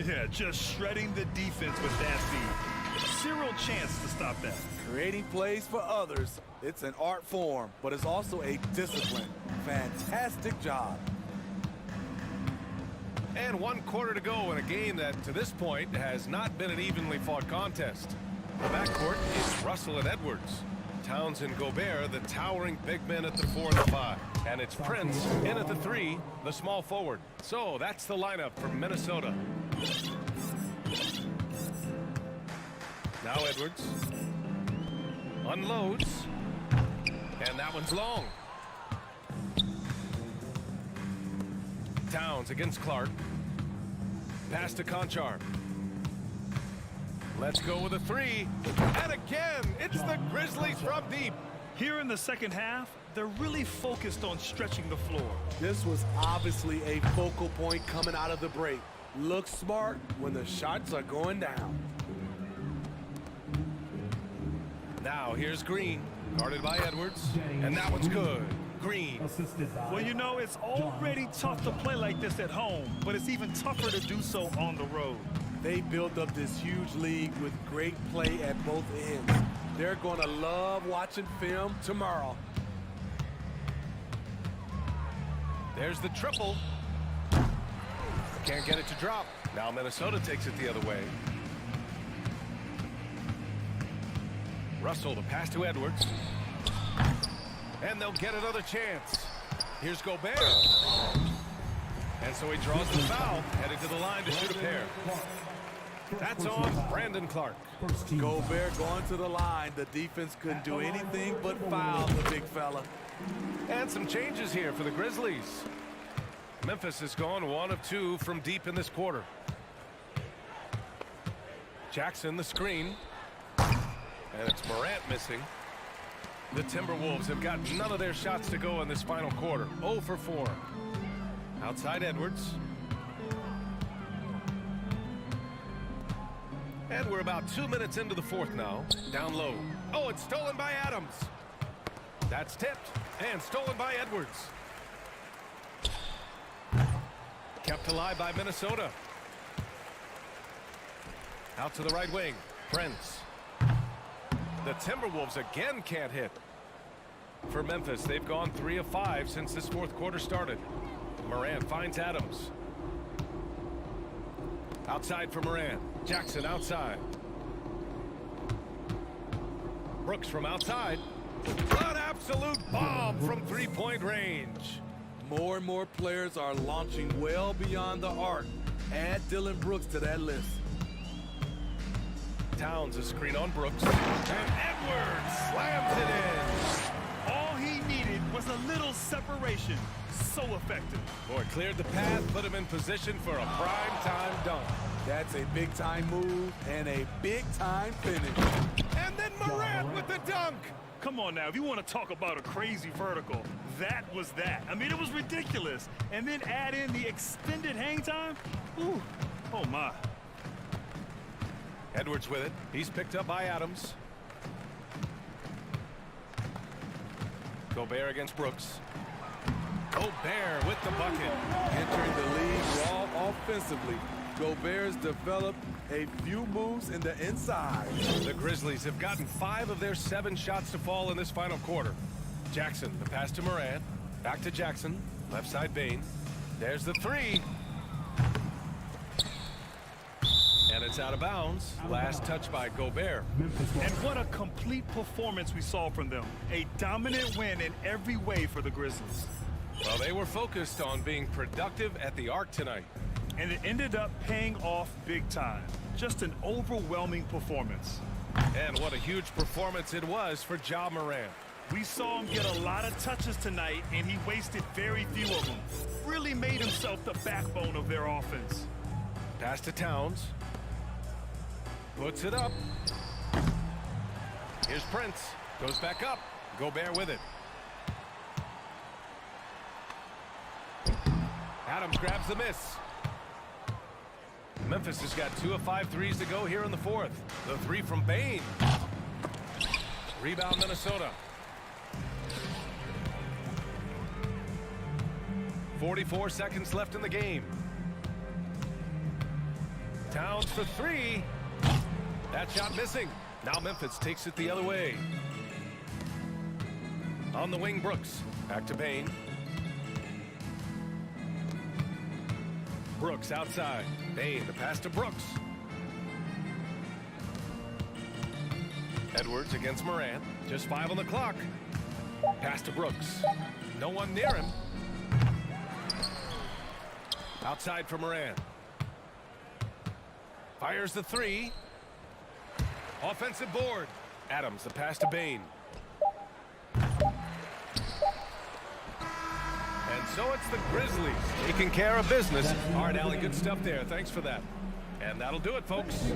[SPEAKER 7] Yeah, just shredding the defense with that speed. Zero chance to stop that.
[SPEAKER 12] Creating plays for others. It's an art form, but it's also a discipline. Fantastic job.
[SPEAKER 6] And 1 quarter to go in a game that, to this point, has not been an evenly fought contest. The backcourt is Russell and Edwards. Towns and Gobert, the towering big men at the 4 and the 5. And it's Prince in at the 3, the small forward. So that's the lineup for Minnesota. Now Edwards. Unloads. And that one's long. Towns against Clark. Pass to Conchar. Let's go with a 3. And again, it's the Grizzlies from deep.
[SPEAKER 7] Here in the second half, they're really focused on stretching the floor.
[SPEAKER 12] This was obviously a focal point coming out of the break. Look smart when the shots are going down.
[SPEAKER 6] Now here's Green, guarded by Edwards. And that one's good. Green.
[SPEAKER 7] Well, you know, it's already tough to play like this at home, but it's even tougher to do so on the road.
[SPEAKER 12] They built up this huge league with great play at both ends. They're going to love watching film tomorrow.
[SPEAKER 6] There's the triple. Can't get it to drop. Now Minnesota takes it the other way. Russell, the pass to Edwards. And they'll get another chance. Here's Gobert. And so he draws the foul, headed to the line to shoot a pair. That's on Brandon Clark.
[SPEAKER 12] Gobert going to the line. The defense couldn't do anything but foul the big fella.
[SPEAKER 6] And some changes here for the Grizzlies. Memphis has gone 1 of 2 from deep in this quarter. Jackson, the screen. And it's Morant missing. The Timberwolves have got none of their shots to go in this final quarter. 0 for 4. Outside Edwards. And we're about 2 minutes into the fourth now. Down low. Oh, it's stolen by Adams. That's tipped and stolen by Edwards. Kept alive by Minnesota. Out to the right wing. Prince. The Timberwolves again can't hit. For Memphis, they've gone 3 of 5 since this fourth quarter started. Morant finds Adams. Outside for Morant. Jackson outside. Brooks from outside. An absolute bomb from three-point range.
[SPEAKER 12] More and more players are launching well beyond the arc. Add Dylan Brooks to that list.
[SPEAKER 6] Towns a screen on Brooks. And Edwards slams it in.
[SPEAKER 7] All he needed was a little separation. So effective.
[SPEAKER 6] Boy, cleared the path, put him in position for a prime-time dunk.
[SPEAKER 12] That's a big-time move and a big-time finish.
[SPEAKER 6] And then Morant with the dunk.
[SPEAKER 7] Come on now, if you want to talk about a crazy vertical, that was that. I mean, it was ridiculous. And then add in the extended hang time. Ooh, oh my.
[SPEAKER 6] Edwards with it. He's picked up by Adams. Gobert against Brooks. Gobert with the bucket.
[SPEAKER 12] Entering the league raw offensively, Gobert's developed a few moves in the inside.
[SPEAKER 6] The Grizzlies have gotten 5 of their 7 shots to fall in this final quarter. Jackson, the pass to Morant. Back to Jackson. Left side Bane. There's the 3. And it's out of bounds. Last touch by Gobert.
[SPEAKER 7] And what a complete performance we saw from them. A dominant win in every way for the Grizzlies.
[SPEAKER 6] Well, they were focused on being productive at the arc tonight.
[SPEAKER 7] And it ended up paying off big time. Just an overwhelming performance.
[SPEAKER 6] And what a huge performance it was for Ja Morant.
[SPEAKER 7] We saw him get a lot of touches tonight, and he wasted very few of them. Really made himself the backbone of their offense.
[SPEAKER 6] Pass to Towns. Puts it up. Here's Prince. Goes back up. Gobert with it. Adams grabs the miss. Memphis has got 2 of 5 threes to go here in the 4th. The 3 from Bane. Rebound Minnesota. 44 seconds left in the game. Towns for 3. That shot missing. Now Memphis takes it the other way. On the wing, Brooks. Back to Bane. Brooks outside. Bane, the pass to Brooks. Edwards against Morant. Just 5 on the clock. Pass to Brooks. No one near him. Outside for Morant. Fires the 3. Offensive board. Adams, the pass to Bane. And so it's the Grizzlies taking care of business. All right, Allie, good stuff there. Thanks for that. And that'll do it, folks.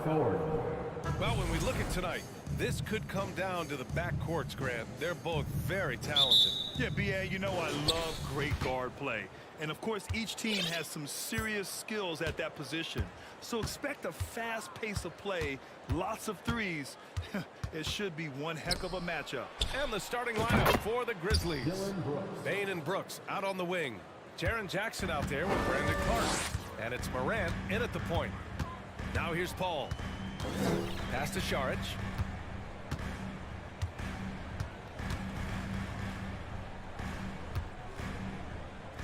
[SPEAKER 11] power forward.
[SPEAKER 6] Well, when we look at tonight, this could come down to the backcourts, Grant. They're both very talented.
[SPEAKER 7] Yeah, B.A., you know I love great guard play. And, of course, each team has some serious skills at that position. So expect a fast pace of play, lots of threes. It should be one heck of a matchup.
[SPEAKER 6] And the starting lineup for the Grizzlies. Bane and Brooks out on the wing. Jaren Jackson out there with Brandon Clark. And it's Morant in at the point. Now here's Paul. Pass to Saric.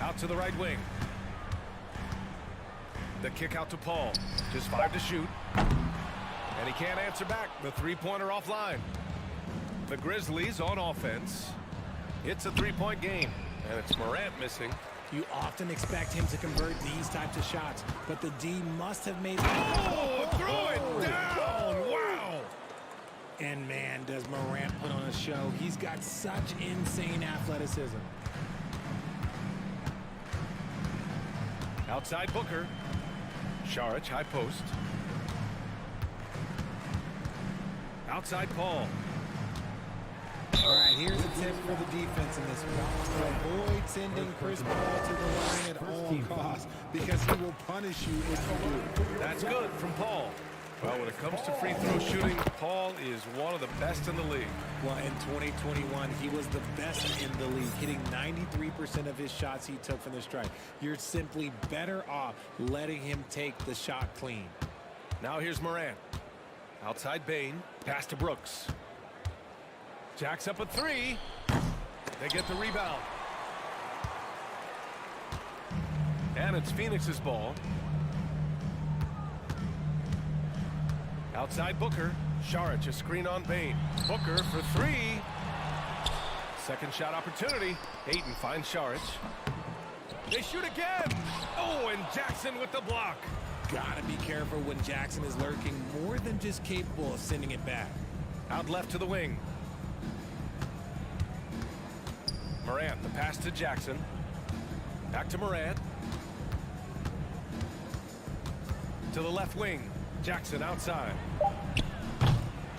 [SPEAKER 6] Out to the right wing. The kick out to Paul. Just 5 to shoot. And he can't answer back. The three-pointer offline. The Grizzlies on offense. It's a three-point game. And it's Morant missing.
[SPEAKER 8] You often expect him to convert these types of shots, but the D must have made...
[SPEAKER 6] Oh, throw it down! Wow!
[SPEAKER 8] And man, does Morant put on a show. He's got such insane athleticism.
[SPEAKER 6] Outside Booker. Saric, high post. Outside Paul.
[SPEAKER 8] All right, here's a tip for the defense in this one. Avoid sending Chris Paul to the line at all costs because he will punish you if you do.
[SPEAKER 6] That's good from Paul. Well, when it comes to free throw shooting, Paul is one of the best in the league.
[SPEAKER 8] Well, in 2021, he was the best in the league, hitting 93% of his shots he took from the stripe. You're simply better off letting him take the shot clean.
[SPEAKER 6] Now here's Morant. Outside Bane. Pass to Brooks. Jacks up a three. They get the rebound. And it's Phoenix's ball. Outside Booker. Saric, a screen on Bane. Booker for three. Second shot opportunity. Ayton finds Saric. They shoot again. Oh, and Jackson with the block.
[SPEAKER 8] Gotta be careful when Jackson is lurking, more than just capable of sending it back.
[SPEAKER 6] Out left to the wing. Morant, the pass to Jackson. Back to Morant. To the left wing. Jackson outside.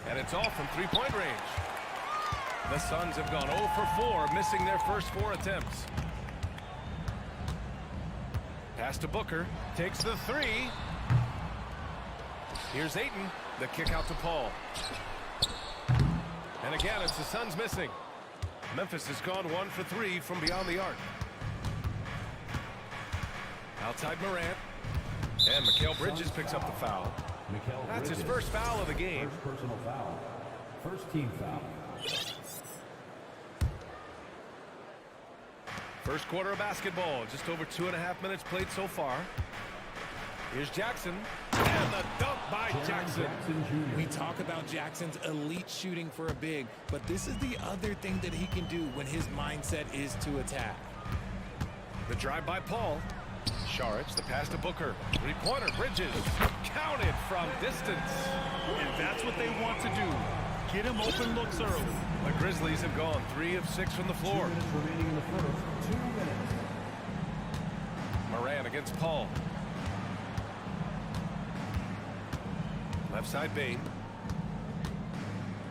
[SPEAKER 6] And it's off from three-point range. The Suns have gone 0 for 4, missing their first 4 attempts. Pass to Booker. Takes the three. Here's Ayton. The kick out to Paul. And again, it's the Suns missing. Memphis has gone 1 for 3 from beyond the arc. Outside Morant. And Mikal Bridges picks up the foul. That's his first foul of the game.
[SPEAKER 11] First personal foul. First team foul.
[SPEAKER 6] First quarter of basketball. Just over 2.5 minutes played so far. Here's Jackson. And the dunk by Jackson.
[SPEAKER 8] We talk about Jackson's elite shooting for a big, but this is the other thing that he can do when his mindset is to attack.
[SPEAKER 6] The drive by Paul. Saric, the pass to Booker. Three-pointer, Bridges. Counted from distance.
[SPEAKER 7] And that's what they want to do. Get him open looks early.
[SPEAKER 6] The Grizzlies have gone 3 of 6 from the floor.
[SPEAKER 11] 2 minutes remaining in the first. 2 minutes.
[SPEAKER 6] Morant against Paul. Left side Bane.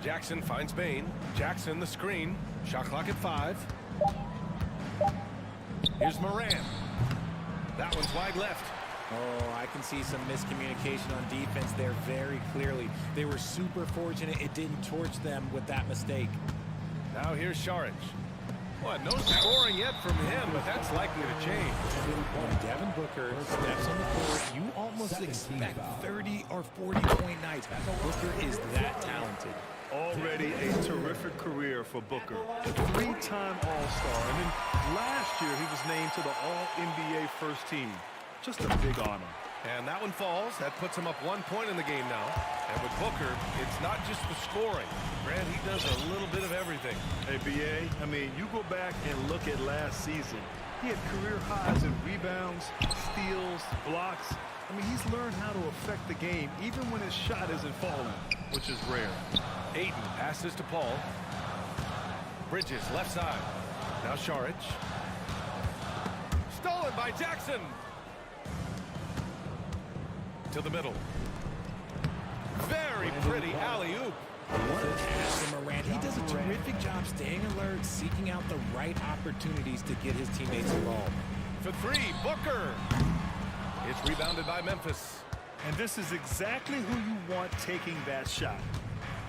[SPEAKER 6] Jackson finds Bane. Jackson the screen. Shot clock at 5. Here's Morant. That one's wide left.
[SPEAKER 8] Oh, I can see some miscommunication on defense there very clearly. They were super fortunate it didn't torch them with that mistake.
[SPEAKER 6] Now here's Saric. Well, no scoring yet from him, but that's likely to change.
[SPEAKER 8] When Devin Booker steps on the court, you almost expect 30 or 40-point nights. Booker is that talented.
[SPEAKER 7] Already a terrific career for Booker. A 3-time All-Star. And then last year he was named to the All-NBA first team. Just a big honor.
[SPEAKER 6] And that one falls. That puts him up 1 point in the game now. And with Booker, it's not just the scoring. Grant, he does a little bit of everything.
[SPEAKER 7] Hey, B.A., I mean, you go back and look at last season. He had career highs in rebounds, steals, blocks. I mean, he's learned how to affect the game, even when his shot isn't falling, which is rare.
[SPEAKER 6] Ayton passes to Paul. Bridges, left side. Now Saric. Stolen by Jackson. To the middle. Very pretty alley-oop.
[SPEAKER 8] What a pass from Morant. He does a terrific job staying alert, seeking out the right opportunities to get his teammates involved.
[SPEAKER 6] For three, Booker. It's rebounded by Memphis.
[SPEAKER 7] And this is exactly who you want taking that shot.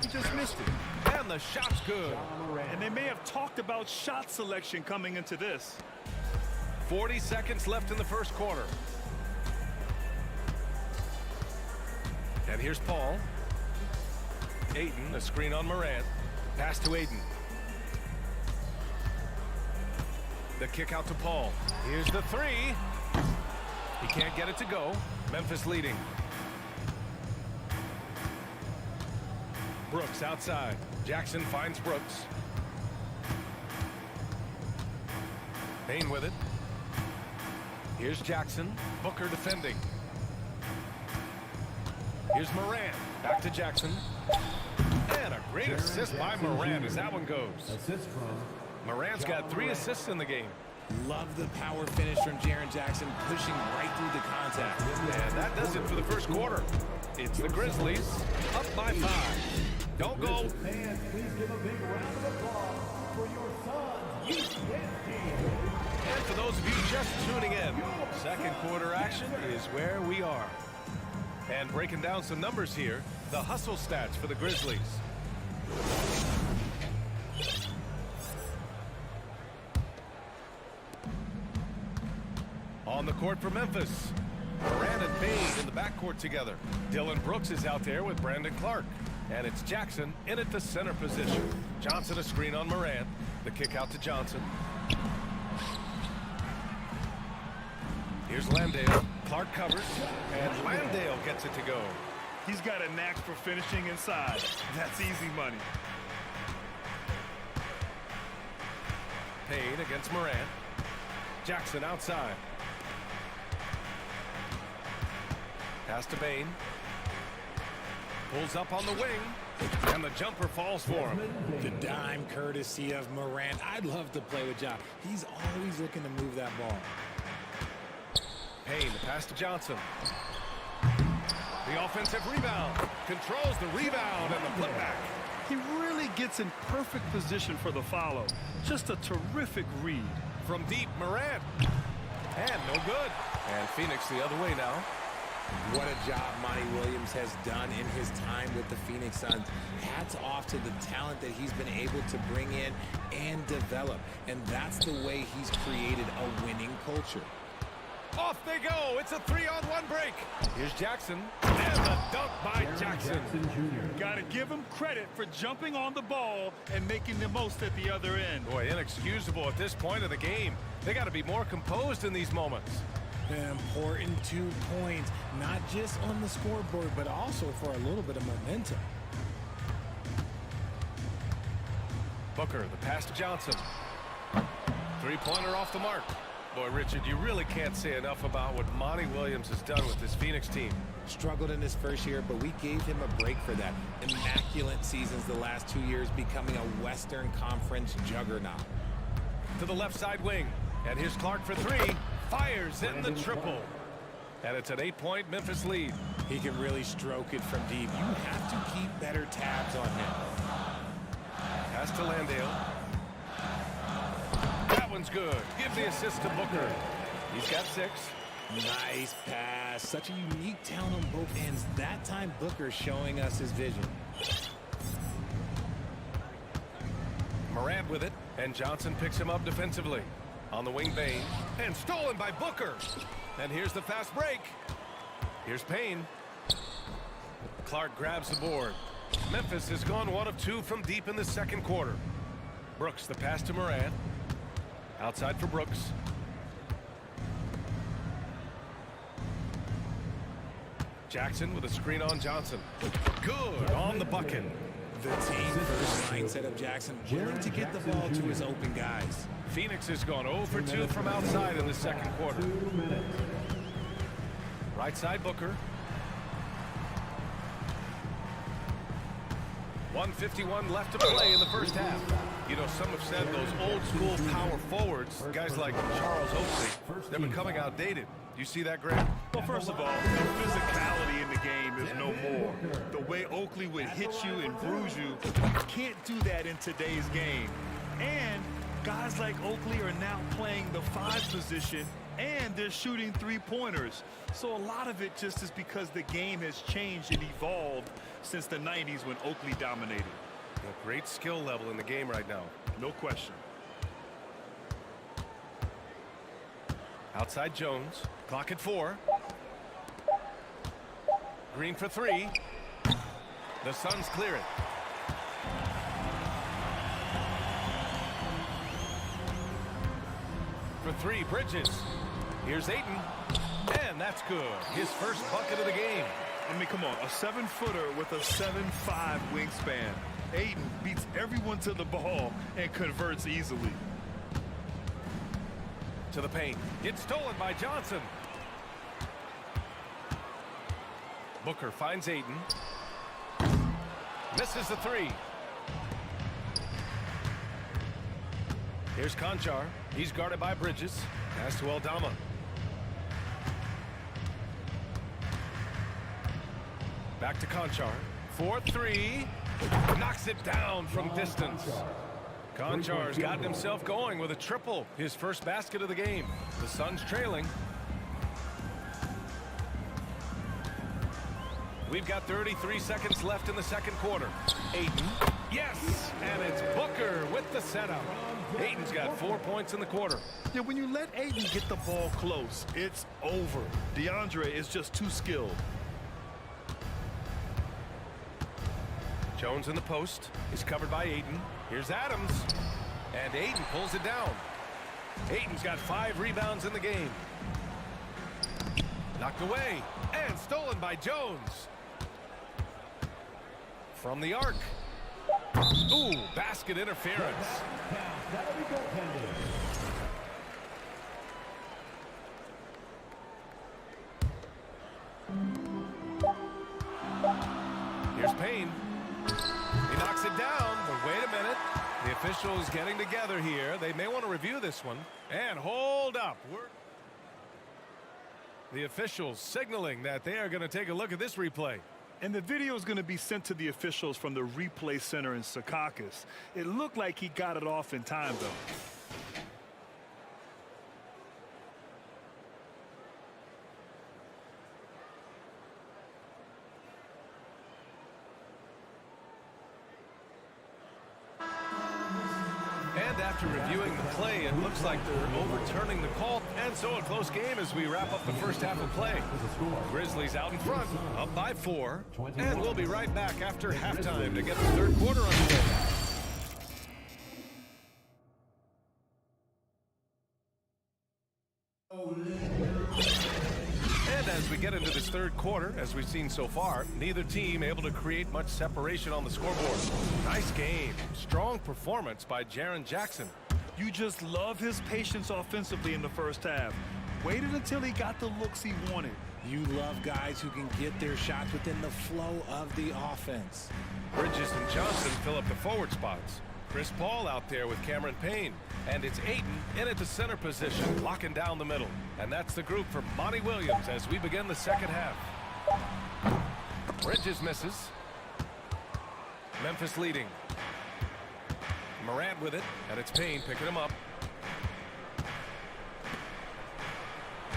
[SPEAKER 7] He just missed it.
[SPEAKER 6] And the shot's good.
[SPEAKER 7] And they may have talked about shot selection coming into this.
[SPEAKER 6] 40 seconds left in the first quarter. And here's Paul. Ayton, a screen on Morant. Pass to Ayton. The kick out to Paul. Here's the three. He can't get it to go. Memphis leading. Brooks outside. Jackson finds Brooks. Payne with it. Here's Jackson. Booker defending. Here's Morant. Back to Jackson. And a great assist by Morant as that one goes.
[SPEAKER 11] Assist from
[SPEAKER 6] Morant's got 3 assists in the game.
[SPEAKER 8] Love the power finish from Jaren Jackson, pushing right through the contact.
[SPEAKER 6] And that does it for the first quarter. It's the Grizzlies up by 5. Don't go.
[SPEAKER 11] fans, please give a big round of applause for your son's youth team.
[SPEAKER 6] And for those of you just tuning in, second quarter action is where we are. And breaking down some numbers here, the hustle stats for the Grizzlies. On the court for Memphis. Morant and Payne in the backcourt together. Dylan Brooks is out there with Brandon Clark. And it's Jackson in at the center position. Johnson a screen on Morant. The kick out to Johnson. Here's Landale. Clark covers. And Landale gets it to go.
[SPEAKER 7] He's got a knack for finishing inside. That's easy money.
[SPEAKER 6] Payne against Morant. Jackson outside. Pass to Payne. Pulls up on the wing. And the jumper falls for him.
[SPEAKER 8] The dime courtesy of Morant. I'd love to play with Ja. He's always looking to move that ball.
[SPEAKER 6] Payne, the pass to Johnson. The offensive rebound. Controls the rebound and the putback.
[SPEAKER 7] He really gets in perfect position for the follow. Just a terrific read.
[SPEAKER 6] From deep, Morant. And no good. And Phoenix the other way now.
[SPEAKER 8] What a job Monty Williams has done in his time with the Phoenix Suns. Hats off to the talent that he's been able to bring in and develop. And that's the way he's created a winning culture.
[SPEAKER 6] Off they go. It's a 3-on-1 break. Here's Jackson. And the dunk by Jackson.
[SPEAKER 7] Got to give him credit for jumping on the ball and making the most at the other end.
[SPEAKER 6] Boy, inexcusable at this point of the game. They got to be more composed in these moments.
[SPEAKER 8] An important 2 points, not just on the scoreboard, but also for a little bit of momentum.
[SPEAKER 6] Booker, the pass to Johnson. Three-pointer off the mark. Boy, Richard, you really can't say enough about what Monty Williams has done with this Phoenix team.
[SPEAKER 8] Struggled in his first year, but we gave him a break for that. Immaculate seasons the last 2 years, becoming a Western Conference juggernaut.
[SPEAKER 6] To the left side wing. And here's Clark for 3. Fires in the triple. And it's an 8-point Memphis lead.
[SPEAKER 8] He can really stroke it from deep. You have to keep better tabs on him.
[SPEAKER 6] Pass to Landale. That one's good. Give the assist to Booker. He's got 6.
[SPEAKER 8] Nice pass. Such a unique talent on both ends. That time Booker showing us his vision.
[SPEAKER 6] Morant with it. And Johnson picks him up defensively. On the wing, Payne. And stolen by Booker. And here's the fast break. Here's Payne. Clark grabs the board. Memphis has gone 1 of 2 from deep in the second quarter. Brooks, the pass to Morant. Outside for Brooks. Jackson with a screen on Johnson. Good on the bucket.
[SPEAKER 8] The team first mindset of Jackson, willing to get the ball to his open guys.
[SPEAKER 6] Phoenix has gone 0 for 2 from outside in the second quarter. Right side Booker. 1:51 left to play in the first half. You know, some have said those old school power forwards, guys like Charles Oakley, they're becoming outdated. Do you see that, Grant?
[SPEAKER 7] Well, first of all, the physicality in the game is no more. The way Oakley would hit you and bruise you. You can't do that in today's game. And guys like Oakley are now playing the 5 position, and they're shooting 3-pointers. So a lot of it just is because the game has changed and evolved since the 90s when Oakley dominated.
[SPEAKER 6] A great skill level in the game right now.
[SPEAKER 7] No question.
[SPEAKER 6] Outside Jones. Clock at 4. Green for 3. The Suns clear it. For 3, Bridges. Here's Ayton. And that's good. His first bucket of the game.
[SPEAKER 7] I mean, come on. A 7-footer with a 7'5" wingspan. Ayton beats everyone to the ball and converts easily.
[SPEAKER 6] To the paint. It's stolen by Johnson. Booker finds Ayton. Misses the 3. Here's Conchar. He's guarded by Bridges. Pass to Aldama. Back to Conchar. 4-3. Knocks it down from distance. Conchar's gotten himself going with a triple. His first basket of the game. The Suns trailing. We've got 33 seconds left in the second quarter. Ayton. Yes! And it's Booker with the setup. Ayton's got 4 points in the quarter.
[SPEAKER 7] Yeah, when you let Ayton get the ball close, it's over. DeAndre is just too skilled.
[SPEAKER 6] Jones in the post. He's covered by Ayton. Here's Adams. And Ayton pulls it down. Ayton's got 5 rebounds in the game. Knocked away. And stolen by Jones. From the arc. Ooh, basket interference. Here's Payne. He knocks it down, but wait a minute. The officials getting together here. They may want to review this one. And hold up. The officials signaling that they are going to take a look at this replay.
[SPEAKER 7] And the video is going to be sent to the officials from the replay center in Secaucus. It looked like he got it off in time, though.
[SPEAKER 6] And after reviewing the play, it looks like they're overturning the call. And so a close game as we wrap up the first half of play. Grizzlies out in front, up by 4. And we'll be right back after halftime to get the third quarter underway. And as we get into this third quarter, as we've seen so far, neither team able to create much separation on the scoreboard. Nice game. Strong performance by Jaren Jackson.
[SPEAKER 7] You just love his patience offensively in the first half. Waited until he got the looks he wanted.
[SPEAKER 8] You love guys who can get their shots within the flow of the offense.
[SPEAKER 6] Bridges and Johnson fill up the forward spots. Chris Paul out there with Cameron Payne. And it's Ayton in at the center position, locking down the middle. And that's the group for Monty Williams as we begin the second half. Bridges misses. Memphis leading. Morant with it, and it's Payne picking him up.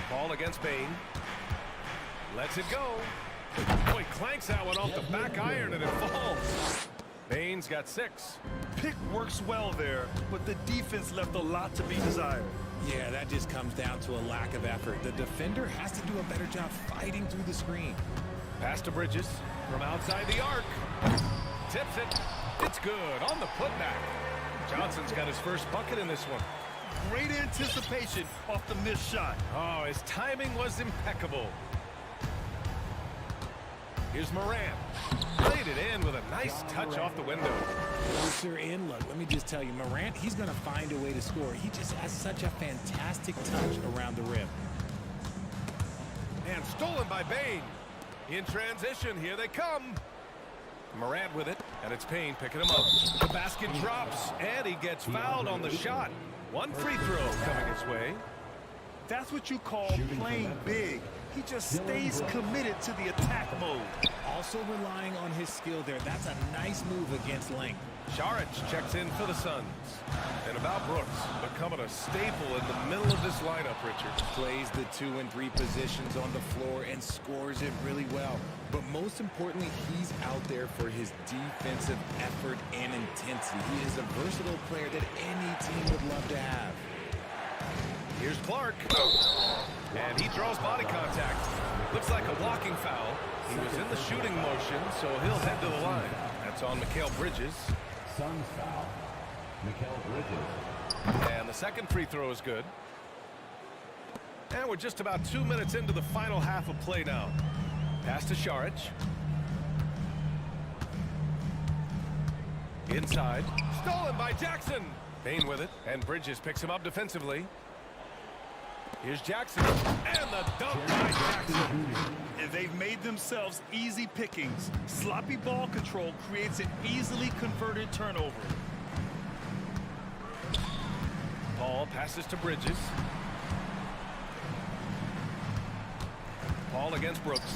[SPEAKER 6] Paul against Payne. Lets it go. Oh, he clanks that one off the back iron, and it falls. Payne's got 6.
[SPEAKER 7] Pick works well there, but the defense left a lot to be desired.
[SPEAKER 8] Yeah, that just comes down to a lack of effort. The defender has to do a better job fighting through the screen.
[SPEAKER 6] Pass to Bridges from outside the arc. Tips it. It's good on the putback. Johnson's got his first bucket in this one.
[SPEAKER 7] Great anticipation off the missed shot.
[SPEAKER 6] Oh, his timing was impeccable. Here's Morant. Played it in with a nice touch off the window.
[SPEAKER 8] Closer in, look, let me just tell you, Morant, he's going to find a way to score. He just has such a fantastic touch around the rim.
[SPEAKER 6] And stolen by Bane. In transition, here they come. Morant with it, and it's Payne picking him up. The basket drops, and he gets fouled on the shot. One free throw coming his way.
[SPEAKER 7] That's what you call playing big. He just stays committed to the attack mode.
[SPEAKER 8] All also relying on his skill there. That's a nice move against length.
[SPEAKER 6] Saric checks in for the Suns. And about Brooks, becoming a staple in the middle of this lineup, Richard.
[SPEAKER 8] Plays the 2 and 3 positions on the floor and scores it really well. But most importantly, he's out there for his defensive effort and intensity. He is a versatile player that any team would love to have.
[SPEAKER 6] Here's Clark. And he draws body contact. Looks like a blocking foul. He was in the shooting motion, so he'll head to the line. That's on Mikal Bridges.
[SPEAKER 11] Suns foul. Mikal Bridges.
[SPEAKER 6] And the second free throw is good. And we're just about 2 minutes into the final half of play now. Pass to Saric. Inside. Stolen by Jackson. Bain with it. And Bridges picks him up defensively. Here's Jackson. And the dunk by Jackson.
[SPEAKER 7] And they've made themselves easy pickings. Sloppy ball control creates an easily converted turnover.
[SPEAKER 6] Paul passes to Bridges. Paul against Brooks.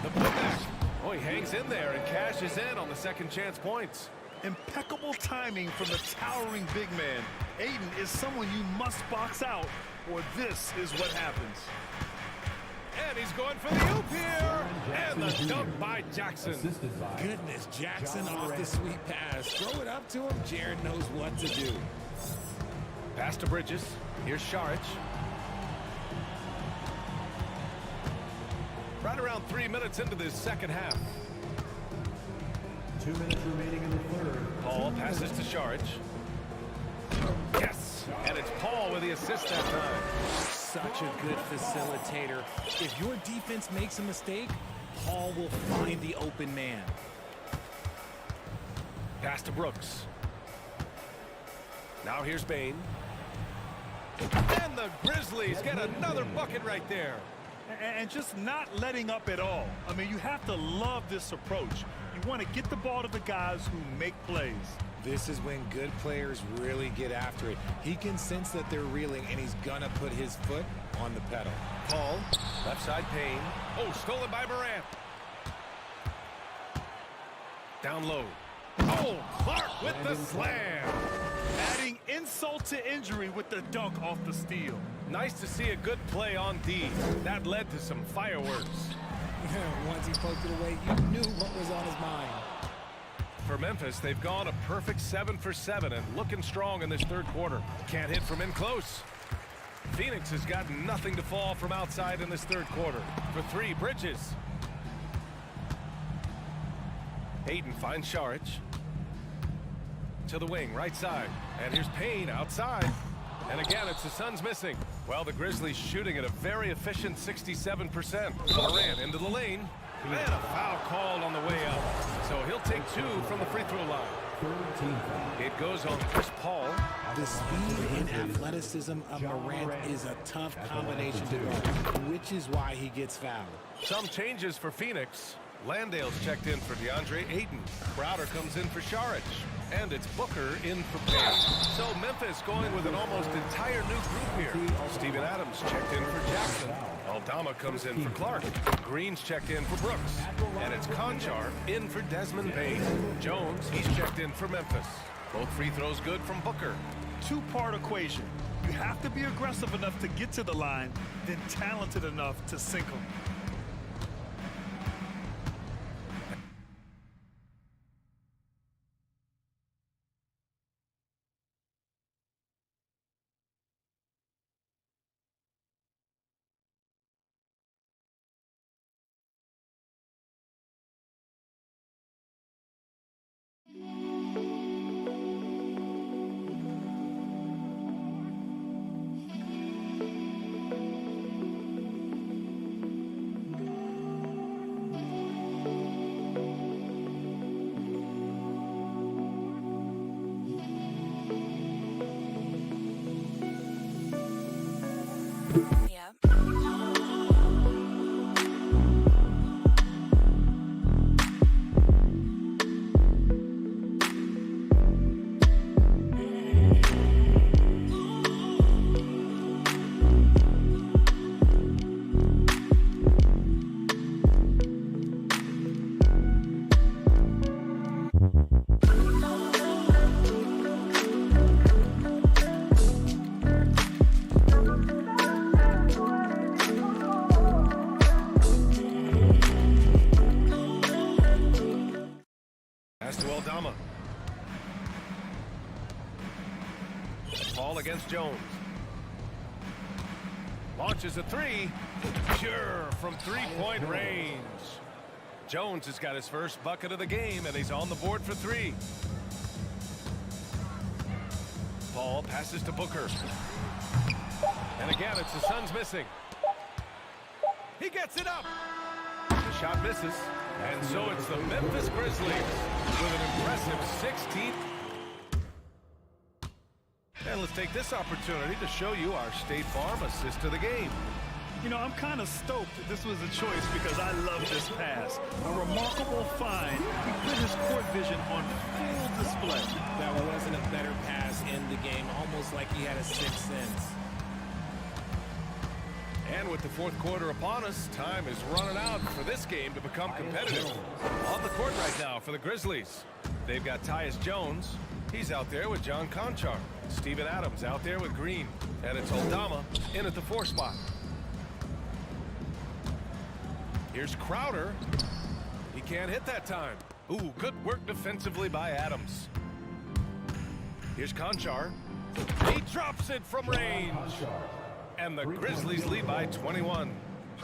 [SPEAKER 6] The putback. Oh, he hangs in there and cashes in on the second chance points.
[SPEAKER 7] Impeccable timing from the towering big man. Ayton is someone you must box out, or this is what happens.
[SPEAKER 6] And he's going for the oop here. And the dunk by Jackson.
[SPEAKER 8] Goodness, Jackson off the sweet pass. Throw it up to him. Jared knows what to do.
[SPEAKER 6] Pass to Bridges. Here's Saric. Right around 3 minutes into this second half.
[SPEAKER 11] 2 minutes remaining in the third.
[SPEAKER 6] Paul passes to Saric. Yes, and it's Paul with the assist that time.
[SPEAKER 8] Such a good facilitator. If your defense makes a mistake, Paul will find the open man.
[SPEAKER 6] Pass to Brooks. Now here's Bain. And the Grizzlies get another bucket right there.
[SPEAKER 7] And just not letting up at all. I mean, you have to love this approach. You want to get the ball to the guys who make plays.
[SPEAKER 8] This is when good players really get after it. He can sense that they're reeling, and he's gonna put his foot on the pedal.
[SPEAKER 6] Paul, left side Payne. Oh, stolen by Morant. Down low. Oh, Clark with the slam.
[SPEAKER 7] Adding insult to injury with the dunk off the steal.
[SPEAKER 6] Nice to see a good play on D. That led to some fireworks.
[SPEAKER 8] Once he poked it away, you knew what was on his mind.
[SPEAKER 6] For Memphis, they've gone a perfect 7 for 7 and looking strong in this third quarter. Can't hit from in close. Phoenix has got nothing to fall from outside in this third quarter. For three, Bridges. Ayton finds Saric. To the wing, right side. And here's Payne outside. And again, it's the Suns missing. Well, the Grizzlies shooting at a very efficient 67%. Morant into the lane. And a foul called on the way out. So he'll take 2 from the free throw line. It goes on Chris Paul.
[SPEAKER 8] The speed and athleticism of Morant is a tough combination to guard, which is why he gets fouled.
[SPEAKER 6] Some changes for Phoenix. Landale's checked in for DeAndre Ayton. Crowder comes in for Saric. And it's Booker in for Payne. So Memphis going with an almost entire new group here. Steven Adams checked in for Jackson. Aldama comes in for Clark. Green's checked in for Brooks. And it's Conchar in for Desmond Bain. Jones, he's checked in for Memphis. Both free throws good from Booker.
[SPEAKER 7] Two-part equation. You have to be aggressive enough to get to the line, then talented enough to sink them.
[SPEAKER 6] Aldama. Paul against Jones. Launches a three. Sure, from three-point range. Jones has got his first bucket of the game, and he's on the board for three. Paul passes to Booker. And again, it's the Suns missing. He gets it up. The shot misses. And so it's the Memphis Grizzlies with an impressive 16th. And let's take this opportunity to show you our State Farm assist to the game.
[SPEAKER 7] You know, I'm kind of stoked this was a choice because I love this pass. A remarkable find. He put his court vision on full display.
[SPEAKER 8] That wasn't a better pass in the game, almost like he had a sixth sense.
[SPEAKER 6] And with the fourth quarter upon us, time is running out for this game to become competitive. On the court right now for the Grizzlies, they've got Tyus Jones. He's out there with John Conchar. Steven Adams out there with Green. And it's Aldama in at the 4 spot. Here's Crowder. He can't hit that time. Ooh, good work defensively by Adams. Here's Conchar. He drops it from range. And the Grizzlies lead by 21.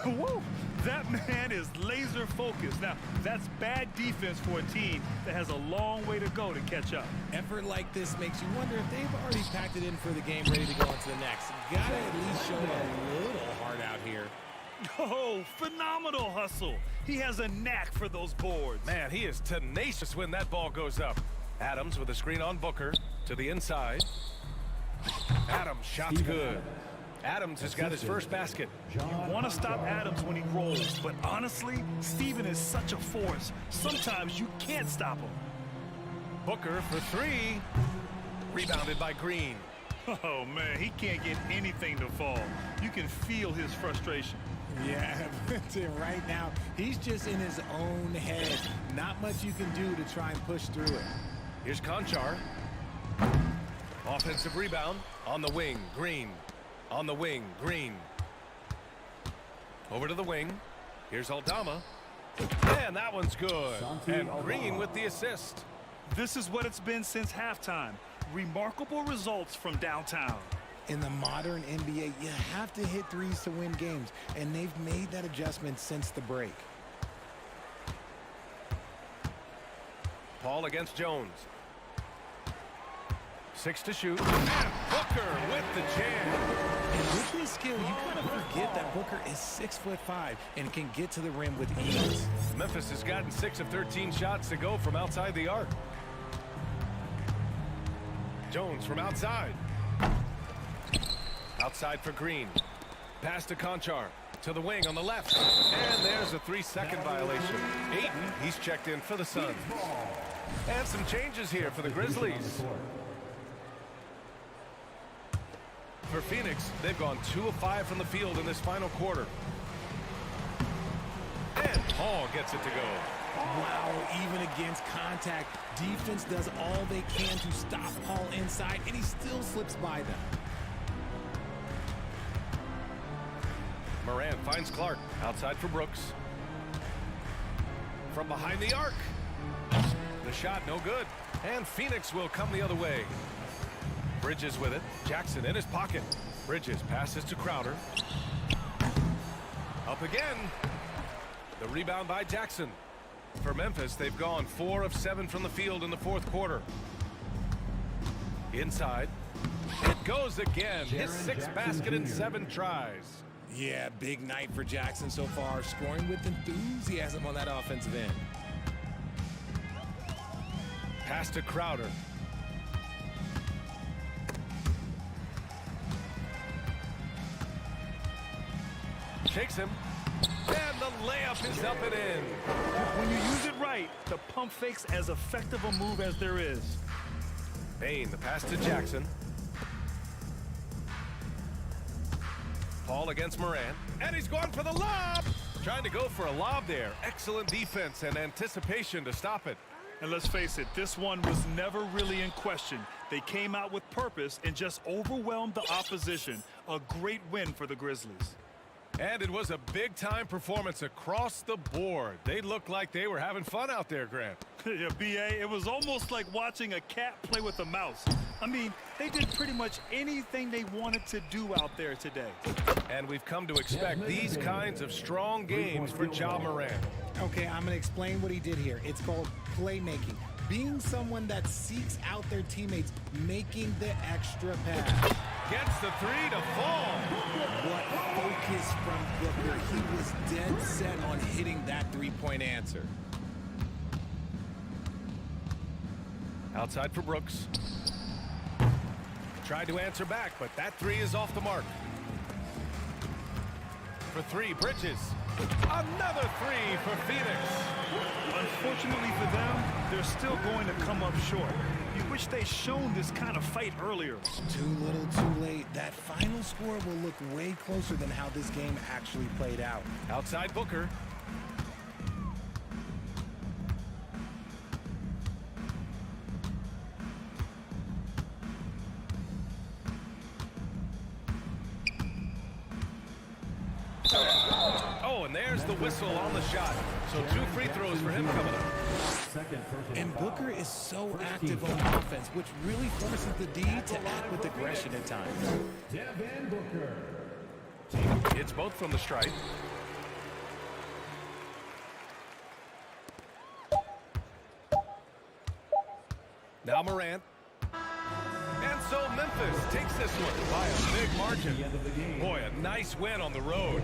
[SPEAKER 7] Woo! That man is laser focused. Now, that's bad defense for a team that has a long way to go to catch up.
[SPEAKER 8] Effort like this makes you wonder if they've already packed it in for the game, ready to go on to the next. Gotta at least show a little heart out here.
[SPEAKER 7] Oh, phenomenal hustle. He has a knack for those boards.
[SPEAKER 6] Man, he is tenacious when that ball goes up. Adams with a screen on Booker to the inside. Adams shot's good. Adams has got his first basket.
[SPEAKER 7] You want to stop Adams when he rolls, but honestly, Steven is such a force. Sometimes you can't stop him.
[SPEAKER 6] Booker for three. Rebounded by Green.
[SPEAKER 7] Oh, man, he can't get anything to fall. You can feel his frustration.
[SPEAKER 8] Yeah, right now, he's just in his own head. Not much you can do to try and push through it.
[SPEAKER 6] Here's Conchar. Offensive rebound on the wing, Green. On the wing, Green. Over to the wing. Here's Aldama. And that one's good. And Green with the assist.
[SPEAKER 7] This is what it's been since halftime. Remarkable results from downtown.
[SPEAKER 8] In the modern NBA, you have to hit threes to win games, and they've made that adjustment since the break.
[SPEAKER 6] Paul against Jones. 6 to shoot. And Booker with the jam.
[SPEAKER 8] And with his skill, you kind of forget that Booker is 6'5" and can get to the rim with ease.
[SPEAKER 6] Memphis has gotten 6 of 13 shots to go from outside the arc. Jones from outside. Outside for Green. Pass to Conchar. To the wing on the left. And there's a 3-second violation. Ayton, he's checked in for the Suns. And some changes here for the Grizzlies. For Phoenix, they've gone 2 of 5 from the field in this final quarter. And Paul gets it to go.
[SPEAKER 8] Wow, even against contact, defense does all they can to stop Paul inside, and he still slips by them.
[SPEAKER 6] Moran finds Clark outside for Brooks. From behind the arc. The shot no good. And Phoenix will come the other way. Bridges with it. Jackson in his pocket. Bridges passes to Crowder. Up again. The rebound by Jackson. For Memphis, they've gone 4 of 7 from the field in the fourth quarter. Inside. It goes again. His 6th basket in 7 tries.
[SPEAKER 8] Yeah, big night for Jackson so far, scoring with enthusiasm on that offensive end.
[SPEAKER 6] Pass to Crowder. Shakes him. And the layup is up and in.
[SPEAKER 7] When you use it right, the pump fake's as effective a move as there is.
[SPEAKER 6] Bain, the pass to Jackson. Paul against Moran. And he's going for the lob. Trying to go for a lob there. Excellent defense and anticipation to stop it.
[SPEAKER 7] And let's face it, this one was never really in question. They came out with purpose and just overwhelmed the opposition. A great win for the Grizzlies.
[SPEAKER 6] And it was a big-time performance across the board. They looked like they were having fun out there, Grant.
[SPEAKER 7] Yeah, B.A., it was almost like watching a cat play with a mouse. I mean, they did pretty much anything they wanted to do out there today.
[SPEAKER 6] And we've come to expect these kinds of strong games for Ja Morant.
[SPEAKER 8] Okay, I'm going to explain what he did here. It's called playmaking. Being someone that seeks out their teammates, making the extra pass.
[SPEAKER 6] Gets the three to fall.
[SPEAKER 8] What focus from Booker. He was dead set on hitting that three-point answer.
[SPEAKER 6] Outside for Brooks. Tried to answer back, but that three is off the mark. For three, Bridges. Another three for Phoenix.
[SPEAKER 7] Unfortunately for them, they're still going to come up short. You wish they'd shown this kind of fight earlier.
[SPEAKER 8] Too little, too late. That final score will look way closer than how this game actually played out.
[SPEAKER 6] Outside Booker. Oh, and there's the whistle on the shot. So 2 free throws for him coming up.
[SPEAKER 8] And Booker is so active on offense, which really forces the D to act with aggression at times.
[SPEAKER 11] Devin Booker.
[SPEAKER 6] It's both from the stripe. Now Morant. And so Memphis takes this one by a big margin. Boy, a nice win on the road.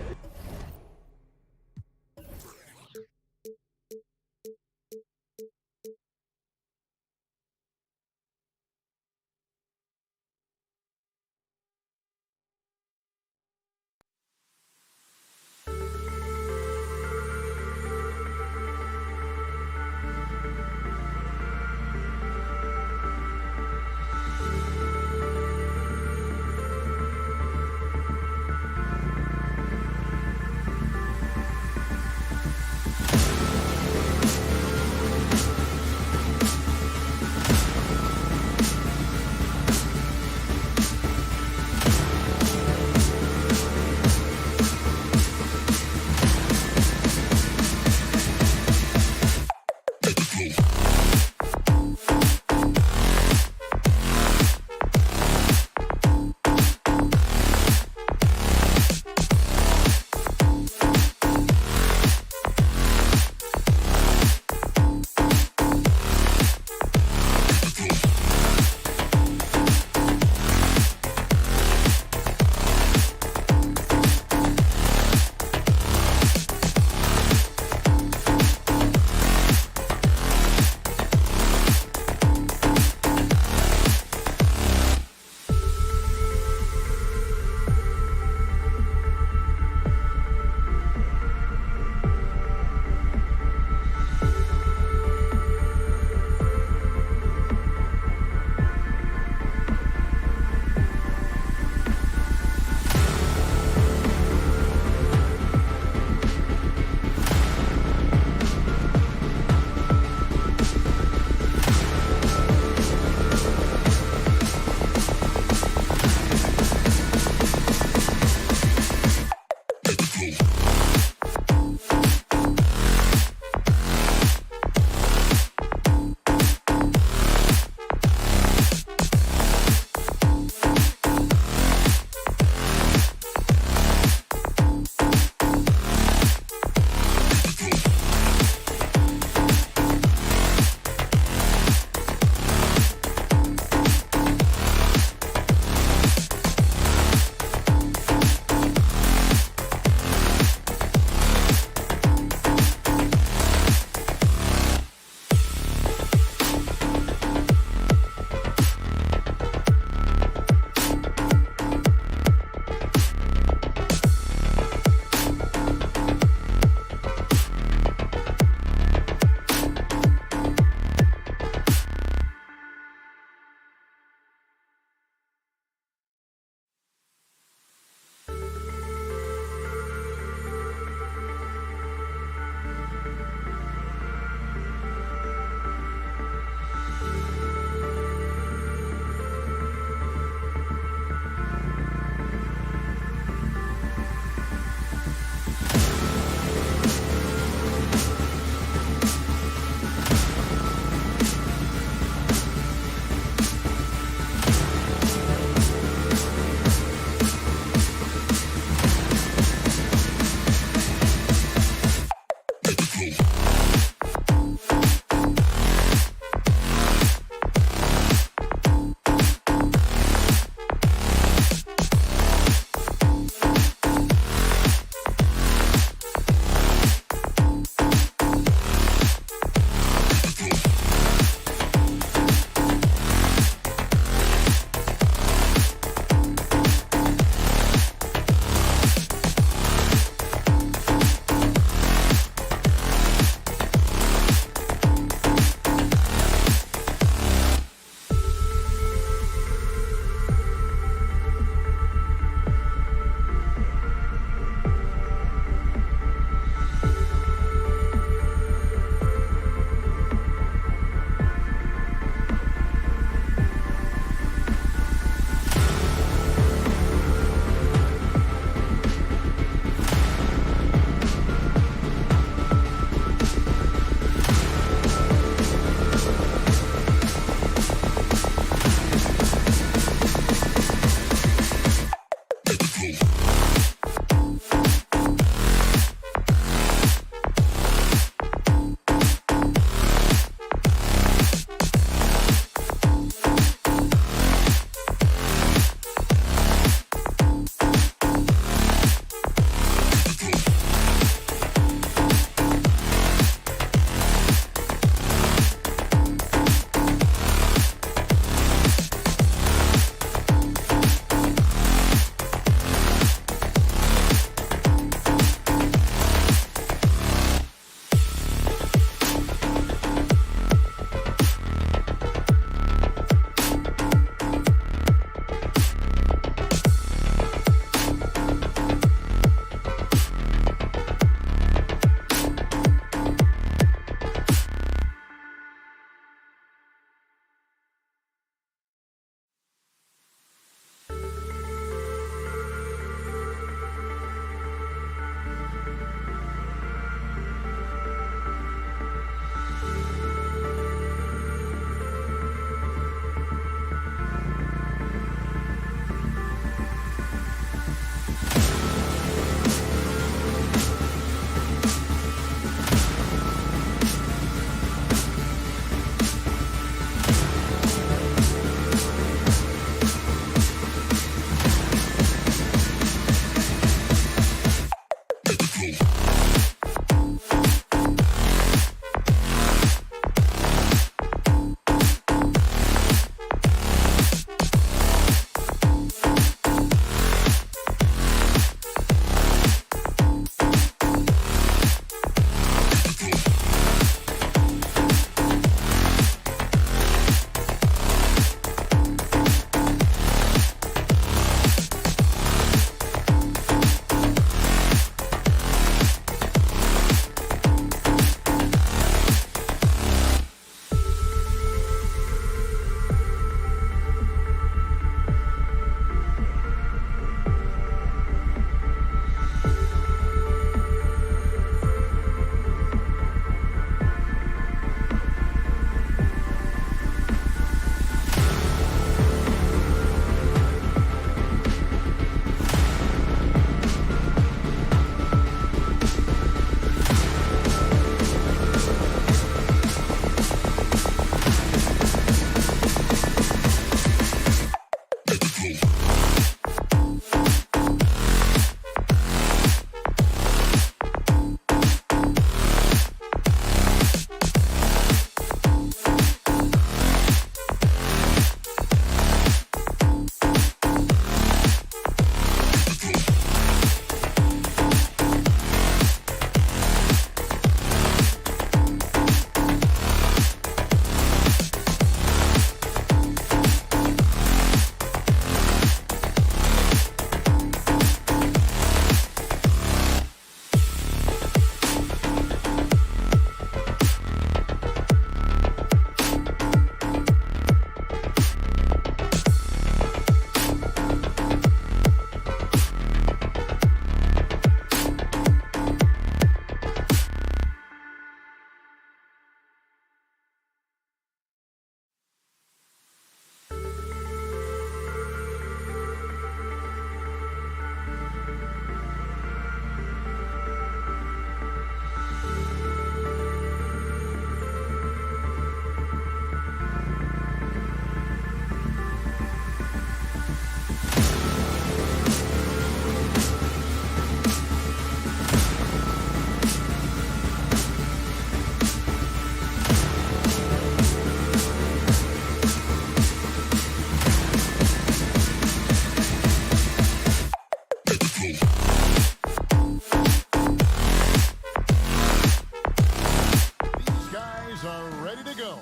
[SPEAKER 1] Warriors are ready to go.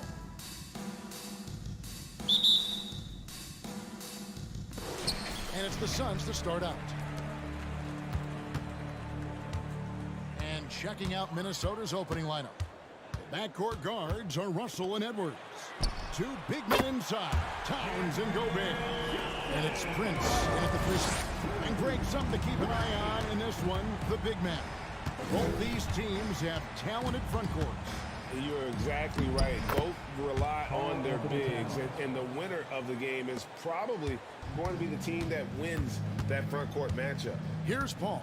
[SPEAKER 1] And it's the Suns to start out. And checking out Minnesota's opening lineup. Backcourt guards are Russell and Edwards. Two big men inside, Towns and Gobert. And it's Prince in at the free. And Greg, something to keep an eye on in this one, the big man. Both these teams have talented front courts.
[SPEAKER 2] You're exactly right. Both rely on their bigs, and the winner of the game is probably going to be the team that wins that front court matchup.
[SPEAKER 1] Here's Paul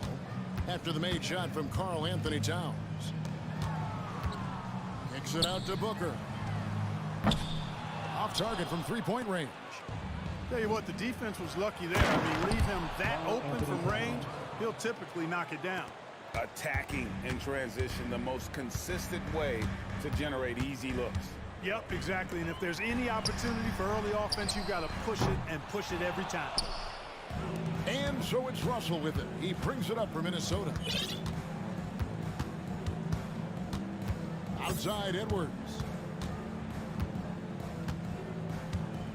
[SPEAKER 1] after the made shot from Karl Anthony Towns. Kicks it out to Booker. Off target from three-point range.
[SPEAKER 3] Tell you what, the defense was lucky there. I mean, leave him that open from range, he'll typically knock it down.
[SPEAKER 2] Attacking in transition, the most consistent way to generate easy looks.
[SPEAKER 3] Yep, exactly. And if there's any opportunity for early offense, you've got to push it and push it every time.
[SPEAKER 1] And so it's Russell with it. He brings it up for Minnesota. Outside Edwards.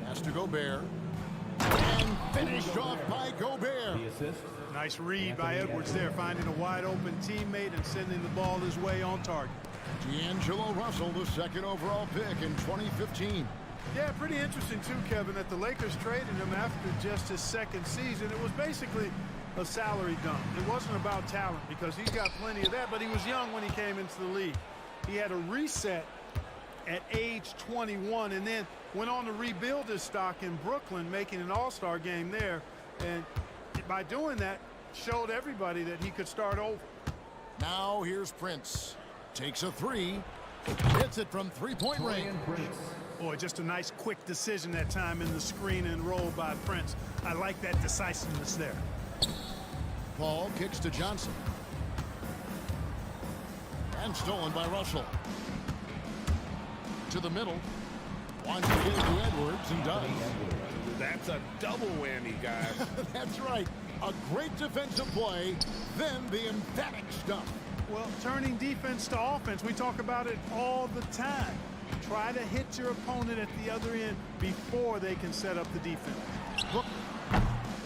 [SPEAKER 1] Pass to Gobert. And finished off by Gobert.
[SPEAKER 3] Nice read by Edwards there, finding a wide open teammate and sending the ball his way on target.
[SPEAKER 1] D'Angelo Russell, the second overall pick in 2015.
[SPEAKER 3] Yeah, pretty interesting too, Kevin, that the Lakers traded him after just his second season. It was basically a salary dump. It wasn't about talent because he's got plenty of that, but he was young when he came into the league. He had a reset at age 21 and then went on to rebuild his stock in Brooklyn, making an all-star game there. And by doing that, showed everybody that he could start over.
[SPEAKER 1] Now here's Prince. Takes a three. Hits it from three-point range.
[SPEAKER 3] Boy, just a nice quick decision that time in the screen and roll by Prince. I like that decisiveness there.
[SPEAKER 1] Paul kicks to Johnson. And stolen by Russell. To the middle. Wants to get it to Edwards and does.
[SPEAKER 2] That's a double whammy, guys.
[SPEAKER 1] That's right. A great defensive play, then the emphatic stuff.
[SPEAKER 3] Well, turning defense to offense, we talk about it all the time. Try to hit your opponent at the other end before they can set up the defense.
[SPEAKER 1] Look,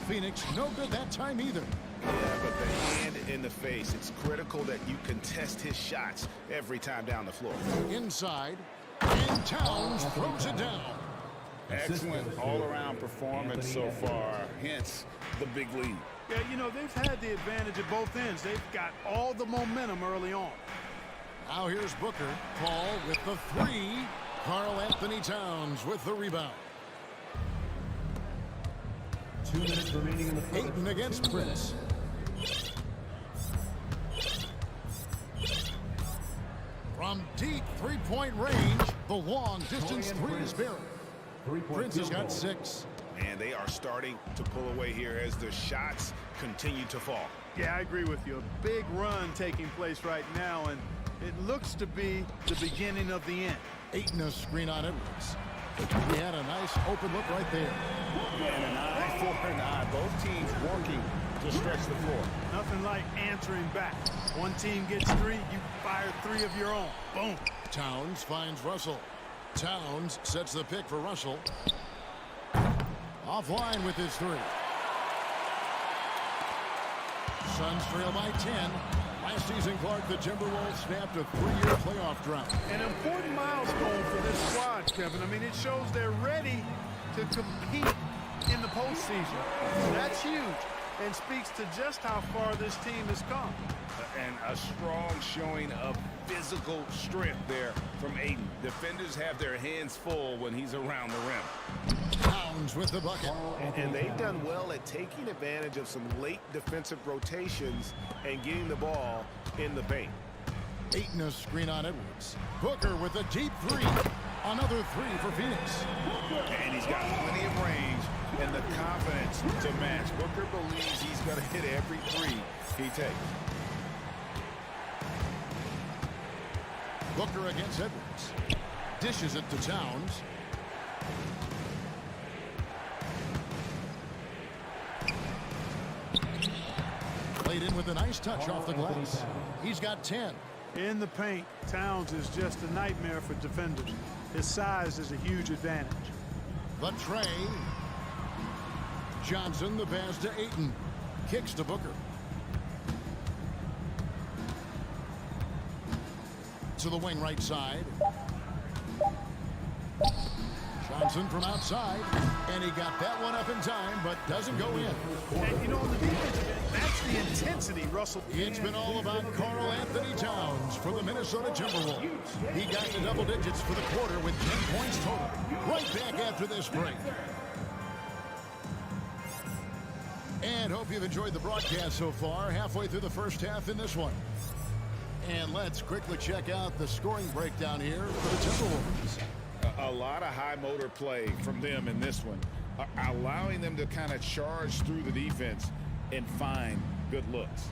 [SPEAKER 1] Phoenix, no good that time either.
[SPEAKER 2] Yeah, but the hand in the face, it's critical that you contest his shots every time down the floor.
[SPEAKER 1] Inside, and Towns throws it down.
[SPEAKER 2] Excellent all-around performance so far, hence the big lead.
[SPEAKER 3] Yeah, you know, they've had the advantage at both ends. They've got all the momentum early on.
[SPEAKER 1] Now here's Booker. Paul with the three. Karl Anthony Towns with the rebound.
[SPEAKER 11] 2 minutes remaining in the first.
[SPEAKER 1] Ayton against Prince. From deep three-point range, the long-distance three is buried. Prince has got 6.
[SPEAKER 2] And they are starting to pull away here as the shots continue to fall.
[SPEAKER 3] Yeah, I agree with you. A big run taking place right now, and it looks to be the beginning of the end.
[SPEAKER 1] Ayton a screen on Edwards. He had a nice open look right there.
[SPEAKER 2] And an eye for an eye. Both teams working to stretch the floor.
[SPEAKER 3] Nothing like answering back. One team gets 3, you fire 3 of your own. Boom.
[SPEAKER 1] Towns finds Russell. Towns sets the pick for Russell. Offline with his 3. Suns trail by 10. Last season, Clark, the Timberwolves snapped a 3-year playoff drought.
[SPEAKER 3] An important milestone for this squad, Kevin. I mean, it shows they're ready to compete in the postseason. That's huge and speaks to just how far this team has come.
[SPEAKER 2] And a strong showing of physical strength there from Ayton. Defenders have their hands full when he's around the rim.
[SPEAKER 1] Towns with the bucket.
[SPEAKER 2] And they've done well at taking advantage of some late defensive rotations and getting the ball in the paint.
[SPEAKER 1] Ayton a screen on Edwards. Booker with a deep 3. Another 3 for Phoenix.
[SPEAKER 2] And he's got plenty of range and the confidence to match. Booker believes he's going to hit every 3 he takes.
[SPEAKER 1] Booker against Edwards. Dishes it to Towns. Played in with a nice touch off the glass. He's got 10.
[SPEAKER 3] In the paint, Towns is just a nightmare for defenders. His size is a huge advantage.
[SPEAKER 1] The tray. Johnson, the pass to Ayton. Kicks to Booker. To the wing right side. Johnson from outside, and he got that one up in time, but doesn't go in.
[SPEAKER 3] And, you know, on the defensive end, that's the intensity, Russell.
[SPEAKER 1] It's been all about Karl Anthony Towns for the Minnesota Timberwolves. He got to double digits for the quarter with 10 points total. Right back after this break. And hope you've enjoyed the broadcast so far. Halfway through the first half in this one. And let's quickly check out the scoring breakdown here for the Timberwolves.
[SPEAKER 2] A lot of high motor play from them in this one, allowing them to kind of charge through the defense and find good looks.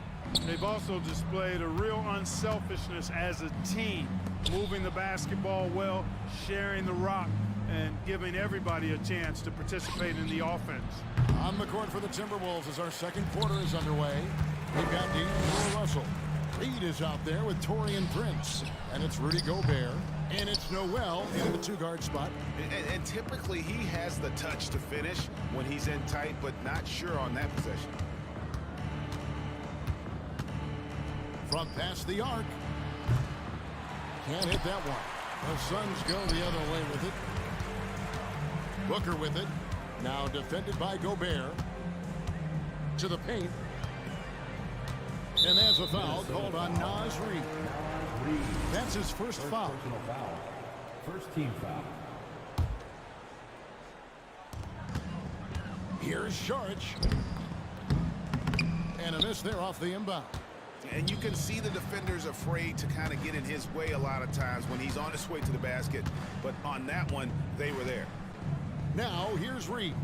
[SPEAKER 3] They've also displayed a real unselfishness as a team, moving the basketball well, sharing the rock, and giving everybody a chance to participate in the offense.
[SPEAKER 1] On the court for the Timberwolves as our second quarter is underway. We've got D'Angelo Russell. Reed is out there with Taurean Prince, and it's Rudy Gobert, and it's Noel in the two-guard spot.
[SPEAKER 2] And typically he has the touch to finish when he's in tight, but not sure on that possession.
[SPEAKER 1] From past the arc. Can't hit that one. The Suns go the other way with it. Booker with it. Now defended by Gobert. To the paint. And there's a foul called on Naz Reid. That's his first foul.
[SPEAKER 11] First team foul.
[SPEAKER 1] Here's Sharch. And a miss there off the inbound.
[SPEAKER 2] And you can see the defenders afraid to kind of get in his way a lot of times when he's on his way to the basket. But on that one, they were there.
[SPEAKER 1] Now, here's Reed.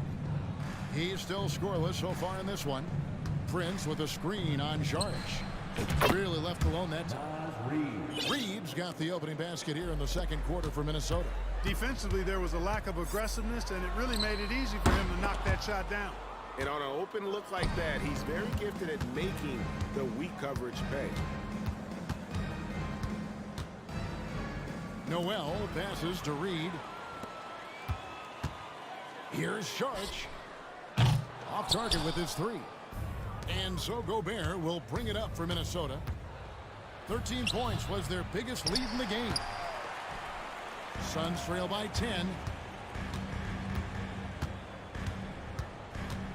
[SPEAKER 1] He's still scoreless so far in this one. Prince with a screen on Sharch. Really left alone that time. Reed's got the opening basket here in the second quarter for Minnesota.
[SPEAKER 3] Defensively, there was a lack of aggressiveness, and it really made it easy for him to knock that shot down.
[SPEAKER 2] And on an open look like that, he's very gifted at making the weak coverage pay.
[SPEAKER 1] Noel passes to Reed. Here's Sharch. Off target with his three. And so Gobert will bring it up for Minnesota. 13 points was their biggest lead in the game. Suns trail by 10.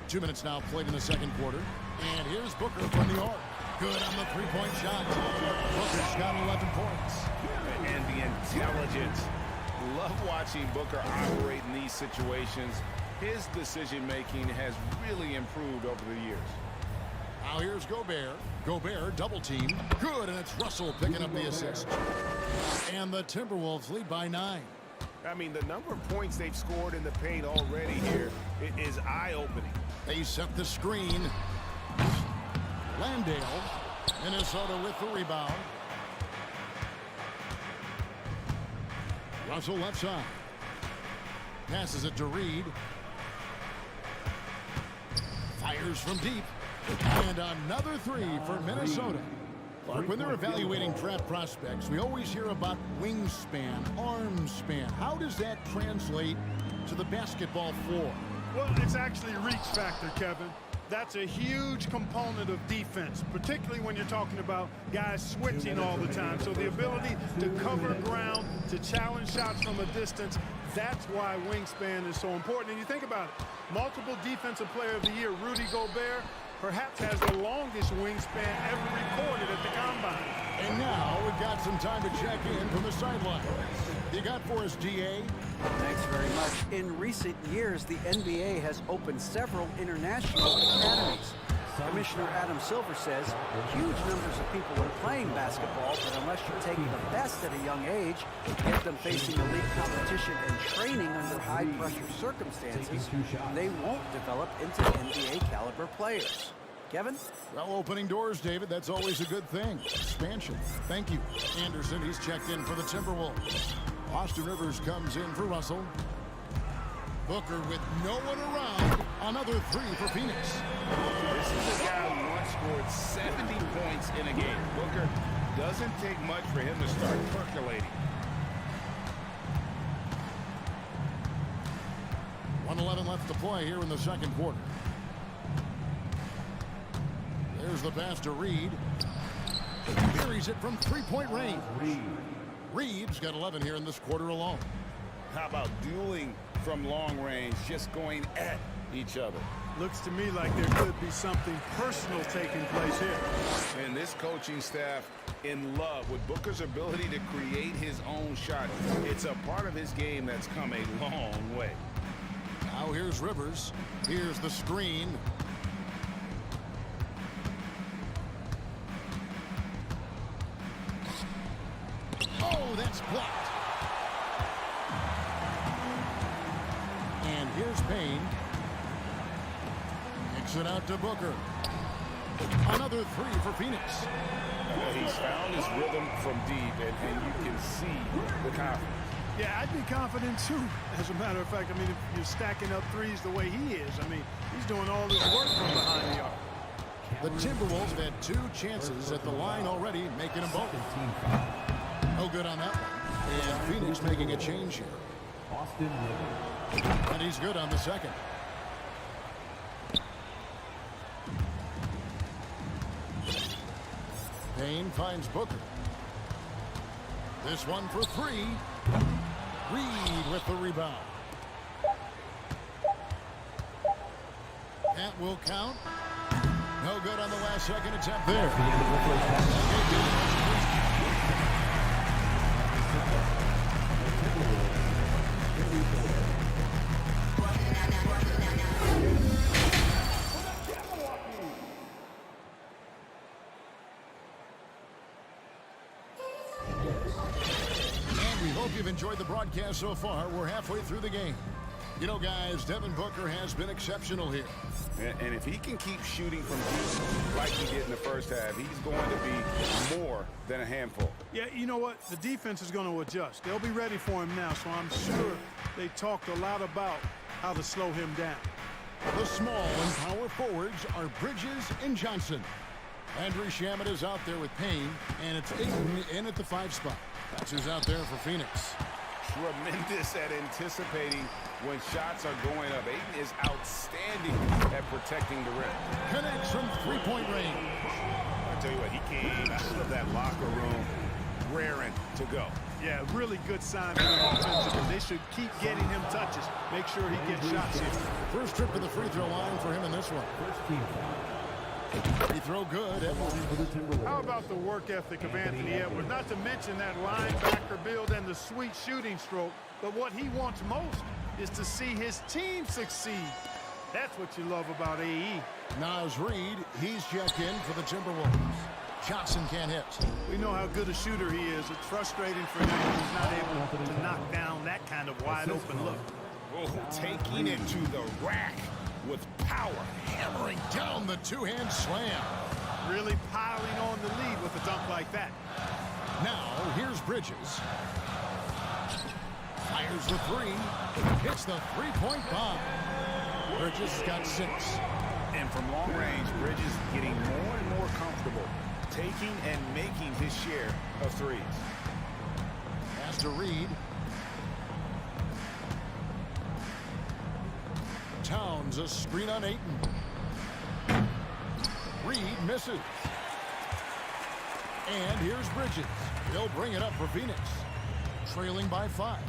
[SPEAKER 1] 2 minutes now played in the second quarter. And here's Booker from the arc. Good on the three-point shot. Booker's got 11 points.
[SPEAKER 2] And the intelligence. Love watching Booker operate in these situations. His decision-making has really improved over the years.
[SPEAKER 1] Now here's Gobert. Gobert double team. Good, and it's Russell picking up the assist. And the Timberwolves lead by 9.
[SPEAKER 2] I mean, the number of points they've scored in the paint already here is eye-opening.
[SPEAKER 1] They set the screen. Landale. Minnesota with the rebound. Russell left side. Passes it to Reed. Fires from deep. And another three for Minnesota. Clark, when they're evaluating draft prospects, we always hear about wingspan, arm span. How does that translate to the basketball floor?
[SPEAKER 3] Well, it's actually reach factor, Kevin. That's a huge component of defense, particularly when you're talking about guys switching all the time. So the ability to cover ground, to challenge shots from a distance, that's why wingspan is so important. And you think about it, multiple defensive player of the year, Rudy Gobert, perhaps has the longest wingspan ever recorded at the combine.
[SPEAKER 1] And now we've got some time to check in from the sideline. You got for us, DA?
[SPEAKER 5] Thanks very much. In recent years, the NBA has opened several international academies. Commissioner Adam Silver says huge numbers of people are playing basketball, but unless you're taking the best at a young age, get them facing elite competition and training under high-pressure circumstances, they won't develop into NBA-caliber players. Kevin?
[SPEAKER 1] Well, opening doors, David. That's always a good thing. Expansion. Thank you. Anderson, he's checked in for the Timberwolves. Austin Rivers comes in for Russell. Booker with no one around. Another three for Phoenix.
[SPEAKER 2] This is a guy who once scored 70 points in a game. Booker doesn't take much for him to start percolating.
[SPEAKER 1] 1:11 left to play here in the second quarter. There's the pass to Reed. Buries it from three-point range. Reed's got 11 here in this quarter alone.
[SPEAKER 2] How about dueling from long range, just going at each other?
[SPEAKER 3] Looks to me like there could be something personal taking place here.
[SPEAKER 2] And this coaching staff in love with Booker's ability to create his own shot. It's a part of his game that's come a long way.
[SPEAKER 1] Now here's Rivers. Here's the screen. Oh, that's blocked. And here's Payne. Kicks it out to Booker. Another three for Phoenix.
[SPEAKER 2] Well, he's found his rhythm from deep, and you can see the confidence.
[SPEAKER 3] Yeah, I'd be confident too. As a matter of fact, I mean, if you're stacking up threes the way he is, I mean, he's doing all this work from behind the arc.
[SPEAKER 1] The Timberwolves have had 2 chances at the line already, making them both. No good on that one. And Phoenix making a change here. And he's good on the second. Payne finds Booker. This one for 3. Reed with the rebound. That will count. No good on the last second attempt there. You've enjoyed the broadcast so far. We're halfway through the game. You know, guys, Devin Booker has been exceptional here.
[SPEAKER 2] And if he can keep shooting from deep like he did in the first half, he's going to be more than a handful.
[SPEAKER 3] Yeah, you know what? The defense is going to adjust. They'll be ready for him now, so I'm sure they talked a lot about how to slow him down.
[SPEAKER 1] The small and power forwards are Bridges and Johnson. Andrew Shamet is out there with Payne, and it's Ayton in at the 5 spot. That's who's out there for Phoenix.
[SPEAKER 2] Tremendous at anticipating when shots are going up. Ayton is outstanding at protecting the rim.
[SPEAKER 1] Connects from three-point range.
[SPEAKER 2] I tell you what, he came out of that locker room raring to go.
[SPEAKER 3] Yeah, really good sign for them offensively. They should keep getting him touches. Make sure he gets shots here.
[SPEAKER 1] First trip to the free throw line for him in this one. Free throw good.
[SPEAKER 3] How about the work ethic of Anthony Edwards? Not to mention that linebacker build and the sweet shooting stroke. But what he wants most is to see his team succeed. That's what you love about AE.
[SPEAKER 1] Nas Reed, he's checked in for the Timberwolves. Johnson can't hit.
[SPEAKER 3] We know how good a shooter he is. It's frustrating for him that he's not able to knock down that kind of wide open look.
[SPEAKER 2] Oh, taking it to the rack with power.
[SPEAKER 1] Hammering down the two-hand slam.
[SPEAKER 3] Really piling on the lead with a dunk like that.
[SPEAKER 1] Now, here's Bridges. Fires the 3. Hits the three-point bomb. Bridges got 6.
[SPEAKER 2] And from long range, Bridges getting more and more comfortable taking and making his share of threes.
[SPEAKER 1] Pass to Reed. Towns a screen on Ayton. Reed misses. And here's Bridges. They'll bring it up for Phoenix. Trailing by 5.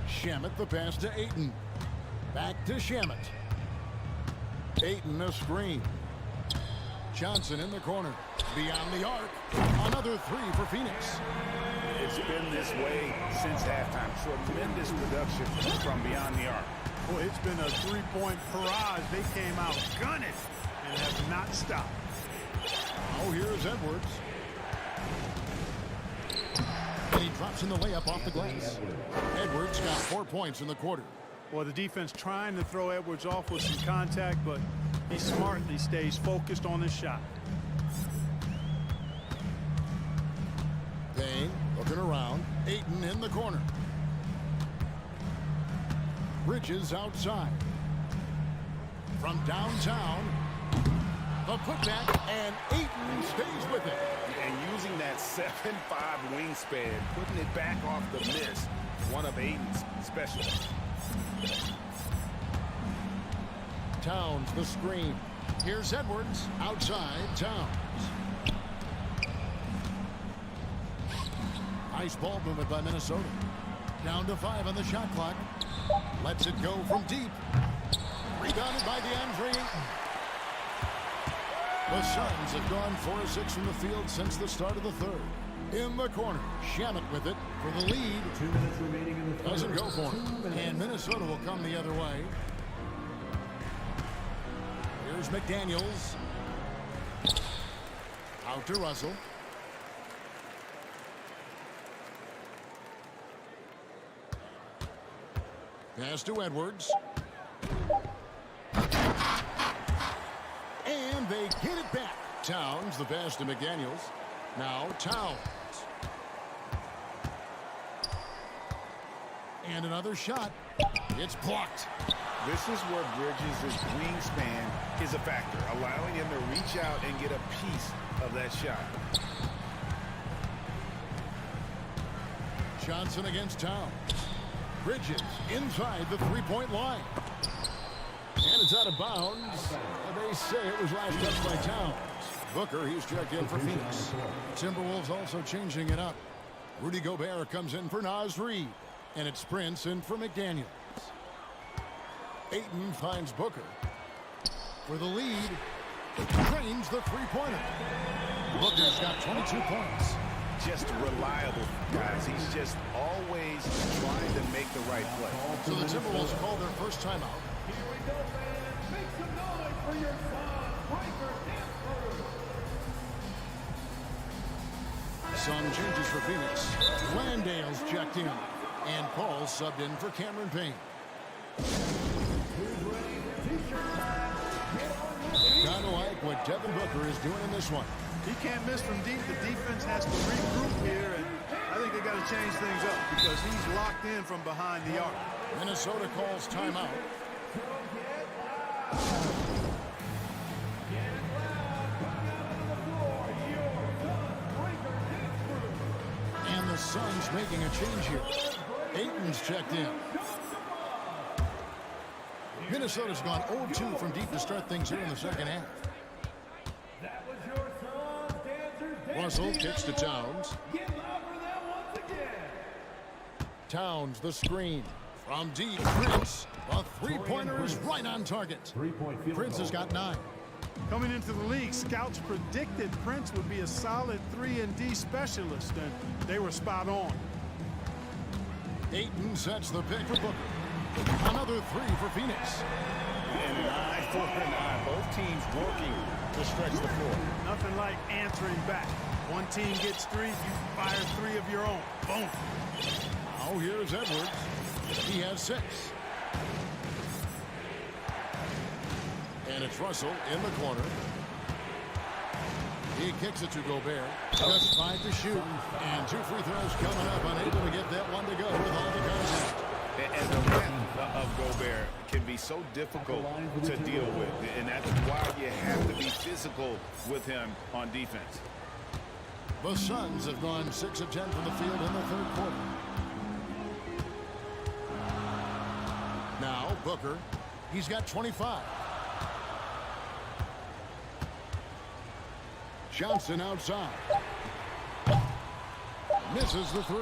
[SPEAKER 1] Shamet the pass to Ayton. Back to Shamet. Ayton a screen. Johnson in the corner. Beyond the arc. Another 3 for Phoenix.
[SPEAKER 2] It's been this way since halftime. Tremendous production from beyond the arc.
[SPEAKER 3] Boy, it's been a three-point barrage. They came out gunning and have not stopped.
[SPEAKER 1] Oh, here's Edwards. And he drops in the layup off the glass. Edwards got 4 points in the quarter.
[SPEAKER 3] Well, the defense trying to throw Edwards off with some contact, but he smartly stays focused on his shot.
[SPEAKER 1] Payne looking around. Ayton in the corner. Bridges outside. From downtown. The putback, and Ayton stays with it.
[SPEAKER 2] And using that 7'5" wingspan, putting it back off the miss, one of Aiden's specialties.
[SPEAKER 1] Towns the screen. Here's Edwards outside Towns. Nice ball movement by Minnesota. Down to 5 on the shot clock. Lets it go from deep. Rebounded by DeAndre Ayton. The Suns have gone 4 of 6 from the field since the start of the third. In the corner, Shamet with it for the lead.
[SPEAKER 11] 2 minutes remaining in the third.
[SPEAKER 1] Doesn't go for it. And Minnesota will come the other way. Here's McDaniels. Out to Russell. Pass to Edwards. And they get it back. Towns, the pass to McDaniels. Now Towns. And another shot. It's blocked.
[SPEAKER 2] This is where Bridges' wingspan is a factor, allowing him to reach out and get a piece of that shot.
[SPEAKER 1] Johnson against Towns. Bridges inside the three-point line. And it's out of bounds. They say it was last touched by Towns. Booker, he's checked in for Phoenix. Timberwolves also changing it up. Rudy Gobert comes in for Naz Reid. And it sprints in for McDaniels. Ayton finds Booker for the lead. Drains the three-pointer. Booker's got 22 points.
[SPEAKER 2] Just reliable, guys. He's just always trying to make the right play.
[SPEAKER 1] So the Timberwolves call their first timeout.
[SPEAKER 11] Here we go, fans. Make some noise for your son, Breaker Denver.
[SPEAKER 1] Some changes for Phoenix. Landale's checked in. And Paul subbed in for Cameron Payne. Kind of like what Devin Booker is doing in this one.
[SPEAKER 3] He can't miss from deep. The defense has to regroup here, and I think they got to change things up because he's locked in from behind the arc.
[SPEAKER 1] Minnesota calls timeout. And the Suns making a change here. Ayton's checked in. Minnesota's gone 0-2 from deep to start things here in the second half.
[SPEAKER 11] That was your son, dancers.
[SPEAKER 1] Russell kicks to Towns.
[SPEAKER 11] Get louder than once again.
[SPEAKER 1] Towns the screen. From deep, Prince. A three-pointer is right on target.
[SPEAKER 11] 3-point field
[SPEAKER 1] Prince
[SPEAKER 11] goal.
[SPEAKER 1] has got 9.
[SPEAKER 3] Coming into the league, scouts predicted Prince would be a solid 3-and-D specialist, and they were spot on.
[SPEAKER 1] Ayton sets the pick for Booker. Another 3 for Phoenix.
[SPEAKER 2] And an eye for an eye. Both teams working to stretch the floor.
[SPEAKER 3] Nothing like answering back. One team gets 3, you fire 3 of your own. Boom.
[SPEAKER 1] Now here's Edwards. He has 6. And it's Russell in the corner. He kicks it to Gobert. Just 5 to shoot. And 2 free throws coming up. Unable to get that one to go with all the contact.
[SPEAKER 2] And the length of Gobert can be so difficult to deal with. And that's why you have to be physical with him on defense.
[SPEAKER 1] The Suns have gone 6 of 10 from the field in the third quarter. Now Booker. He's got 25. Johnson outside. Misses the 3.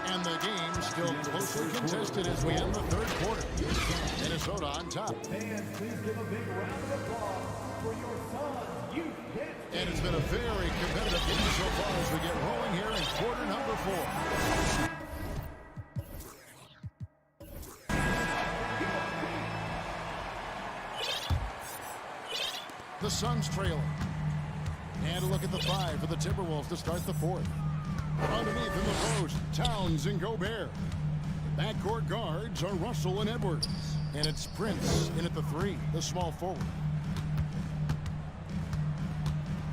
[SPEAKER 1] And the game still closely contested as we end the third quarter. Minnesota on top.
[SPEAKER 11] Fans, please give a big round of applause for your son's youth dance.
[SPEAKER 1] And it's been a very competitive game so far as we get rolling here in quarter number 4. The Suns trailing. And a look at the 5 for the Timberwolves to start the 4th. Underneath in the post, Towns and Gobert. Backcourt guards are Russell and Edwards. And it's Prince in at the 3, the small forward.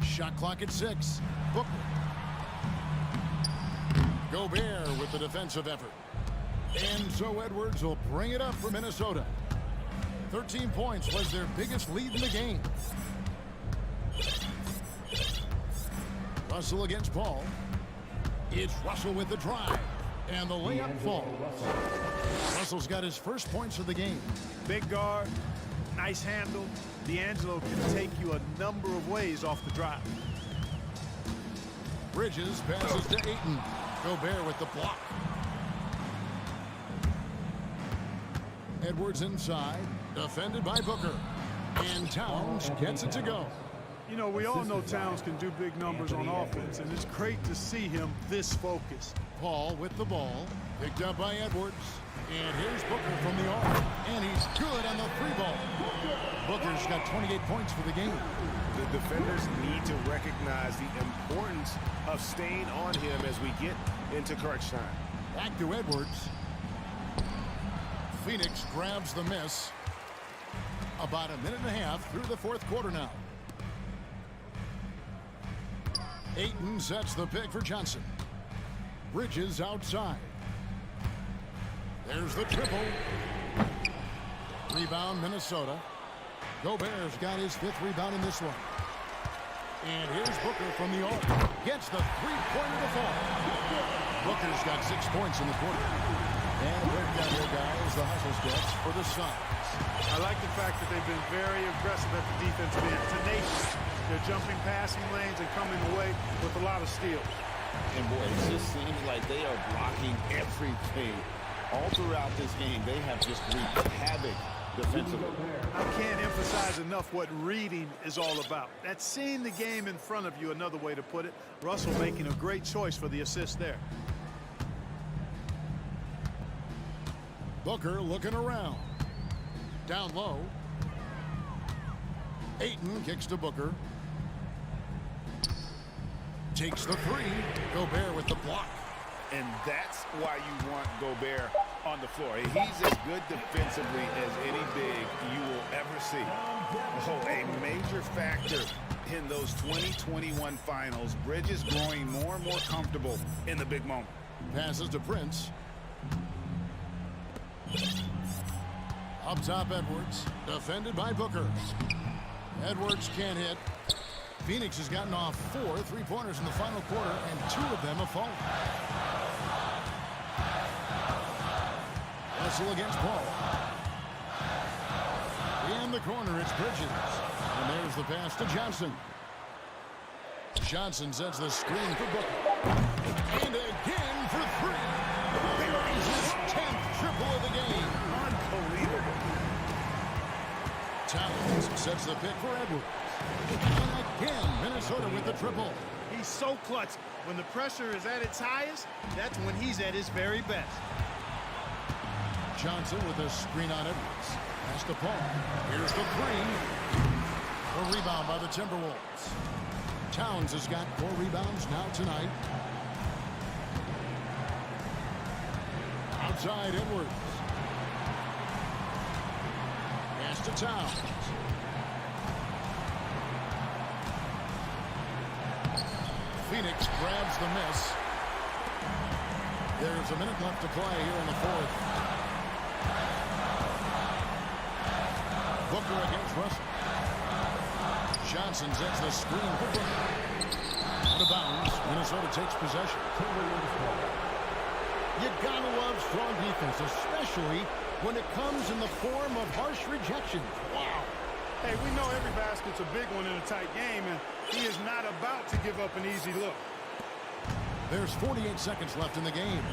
[SPEAKER 1] Shot clock at 6. Booker. Gobert with the defensive effort. And so Edwards will bring it up for Minnesota. 13 points was their biggest lead in the game. Russell against Paul. It's Russell with the drive. And the layup falls. Russell's got his first points of the game.
[SPEAKER 3] Big guard, nice handle. D'Angelo can take you a number of ways off the drive.
[SPEAKER 1] Bridges passes to Ayton. Gobert with the block. Edwards inside. Defended by Booker. And Towns gets it to go.
[SPEAKER 3] You know, we all know Towns can do big numbers on offense, and it's great to see him this focused.
[SPEAKER 1] Paul with the ball. Picked up by Edwards. And here's Booker from the arc. And he's good on the three ball. Booker's got 28 points for the game.
[SPEAKER 2] The defenders need to recognize the importance of staying on him as we get into crunch time.
[SPEAKER 1] Back to Edwards. Phoenix grabs the miss. About a minute and a half through the fourth quarter now. Ayton sets the pick for Johnson. Bridges outside. There's the triple. Rebound, Minnesota. Gobert's got his fifth rebound in this one. And here's Booker from the arc. Gets the three-pointer to fall. Booker's got 6 points in the quarter. And a breakdown here, guys, the hustle steps for the Suns.
[SPEAKER 3] I like the fact that they've been very aggressive at the defensive end. Tenacious. They're jumping passing lanes and coming away with a lot of steals.
[SPEAKER 2] And boy, it just seems like they are blocking everything. All throughout this game, they have just wreaked havoc defensively.
[SPEAKER 3] I can't emphasize enough what reading is all about. That's seeing the game in front of you, another way to put it. Russell making a great choice for the assist there.
[SPEAKER 1] Booker looking around. Down low. Ayton kicks to Booker. Takes the three. Gobert with the block.
[SPEAKER 2] And that's why you want Gobert on the floor. He's as good defensively as any big you will ever see. Oh, a major factor in those 2021 finals. Bridges growing more and more comfortable in the big moment.
[SPEAKER 1] Passes to Prince. Up top, Edwards. Defended by Booker. Edwards can't hit. Phoenix has gotten off 4 three-pointers in the final quarter, and 2 of them have fallen. Russell against Paul. In the corner, it's Bridges. And there's the pass to Johnson. Johnson sets the screen for Booker. And again for 3. There's his 10th triple of the game.
[SPEAKER 2] Unbelievable.
[SPEAKER 1] Towns sets the pick for Edwards. And again, Minnesota with the triple.
[SPEAKER 3] He's so clutch. When the pressure is at its highest, that's when he's at his very best.
[SPEAKER 1] Johnson with a screen on Edwards. Pass to Paul. Here's the three. A rebound by the Timberwolves. Towns has got 4 rebounds now tonight. Outside Edwards. Pass to Towns. Phoenix grabs the miss. There's a minute left to play here in the fourth. Booker against Russell. Johnson sets the screen for Booker. Out of bounds. Minnesota takes possession. You gotta love strong defense, especially when it comes in the form of harsh rejection. Wow.
[SPEAKER 3] Hey, we know every basket's a big one in a tight game, and he is not about to give up an easy look.
[SPEAKER 1] There's 48 seconds left in the game.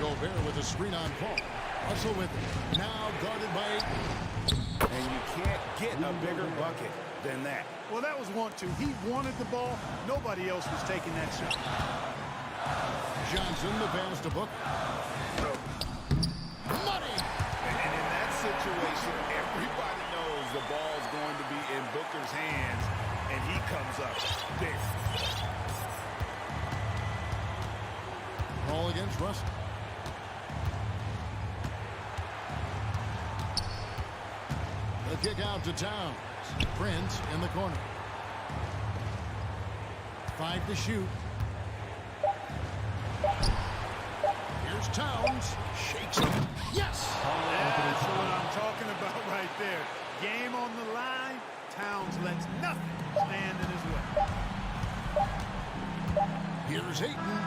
[SPEAKER 1] Gobert with a screen on Paul. Russell with it. Now guarded by Ayton.
[SPEAKER 2] And you can't get a bigger bucket than that.
[SPEAKER 3] Well, that was want to. He wanted the ball. Nobody else was taking that shot.
[SPEAKER 1] Johnson, the pass to Booker. Money!
[SPEAKER 2] And in that situation, everybody knows the ball's going to be in Booker's hands, and he comes up big.
[SPEAKER 1] Ball against Russell. The kick out to Towns. Prince in the corner. 5 to shoot. Here's Towns. Shakes it. Yes!
[SPEAKER 3] That's what I'm talking about right there. Game on the line. Towns lets nothing stand in his way.
[SPEAKER 1] Here's Ayton.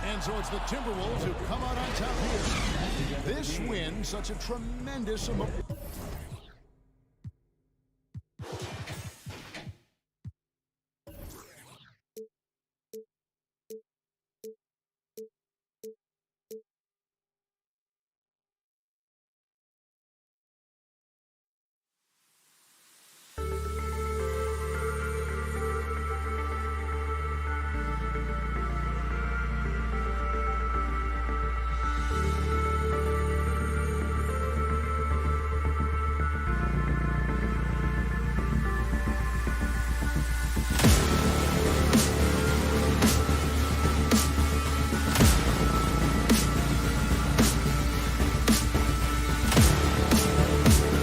[SPEAKER 1] And so it's the Timberwolves who come out on top here. This win, such a tremendous amount.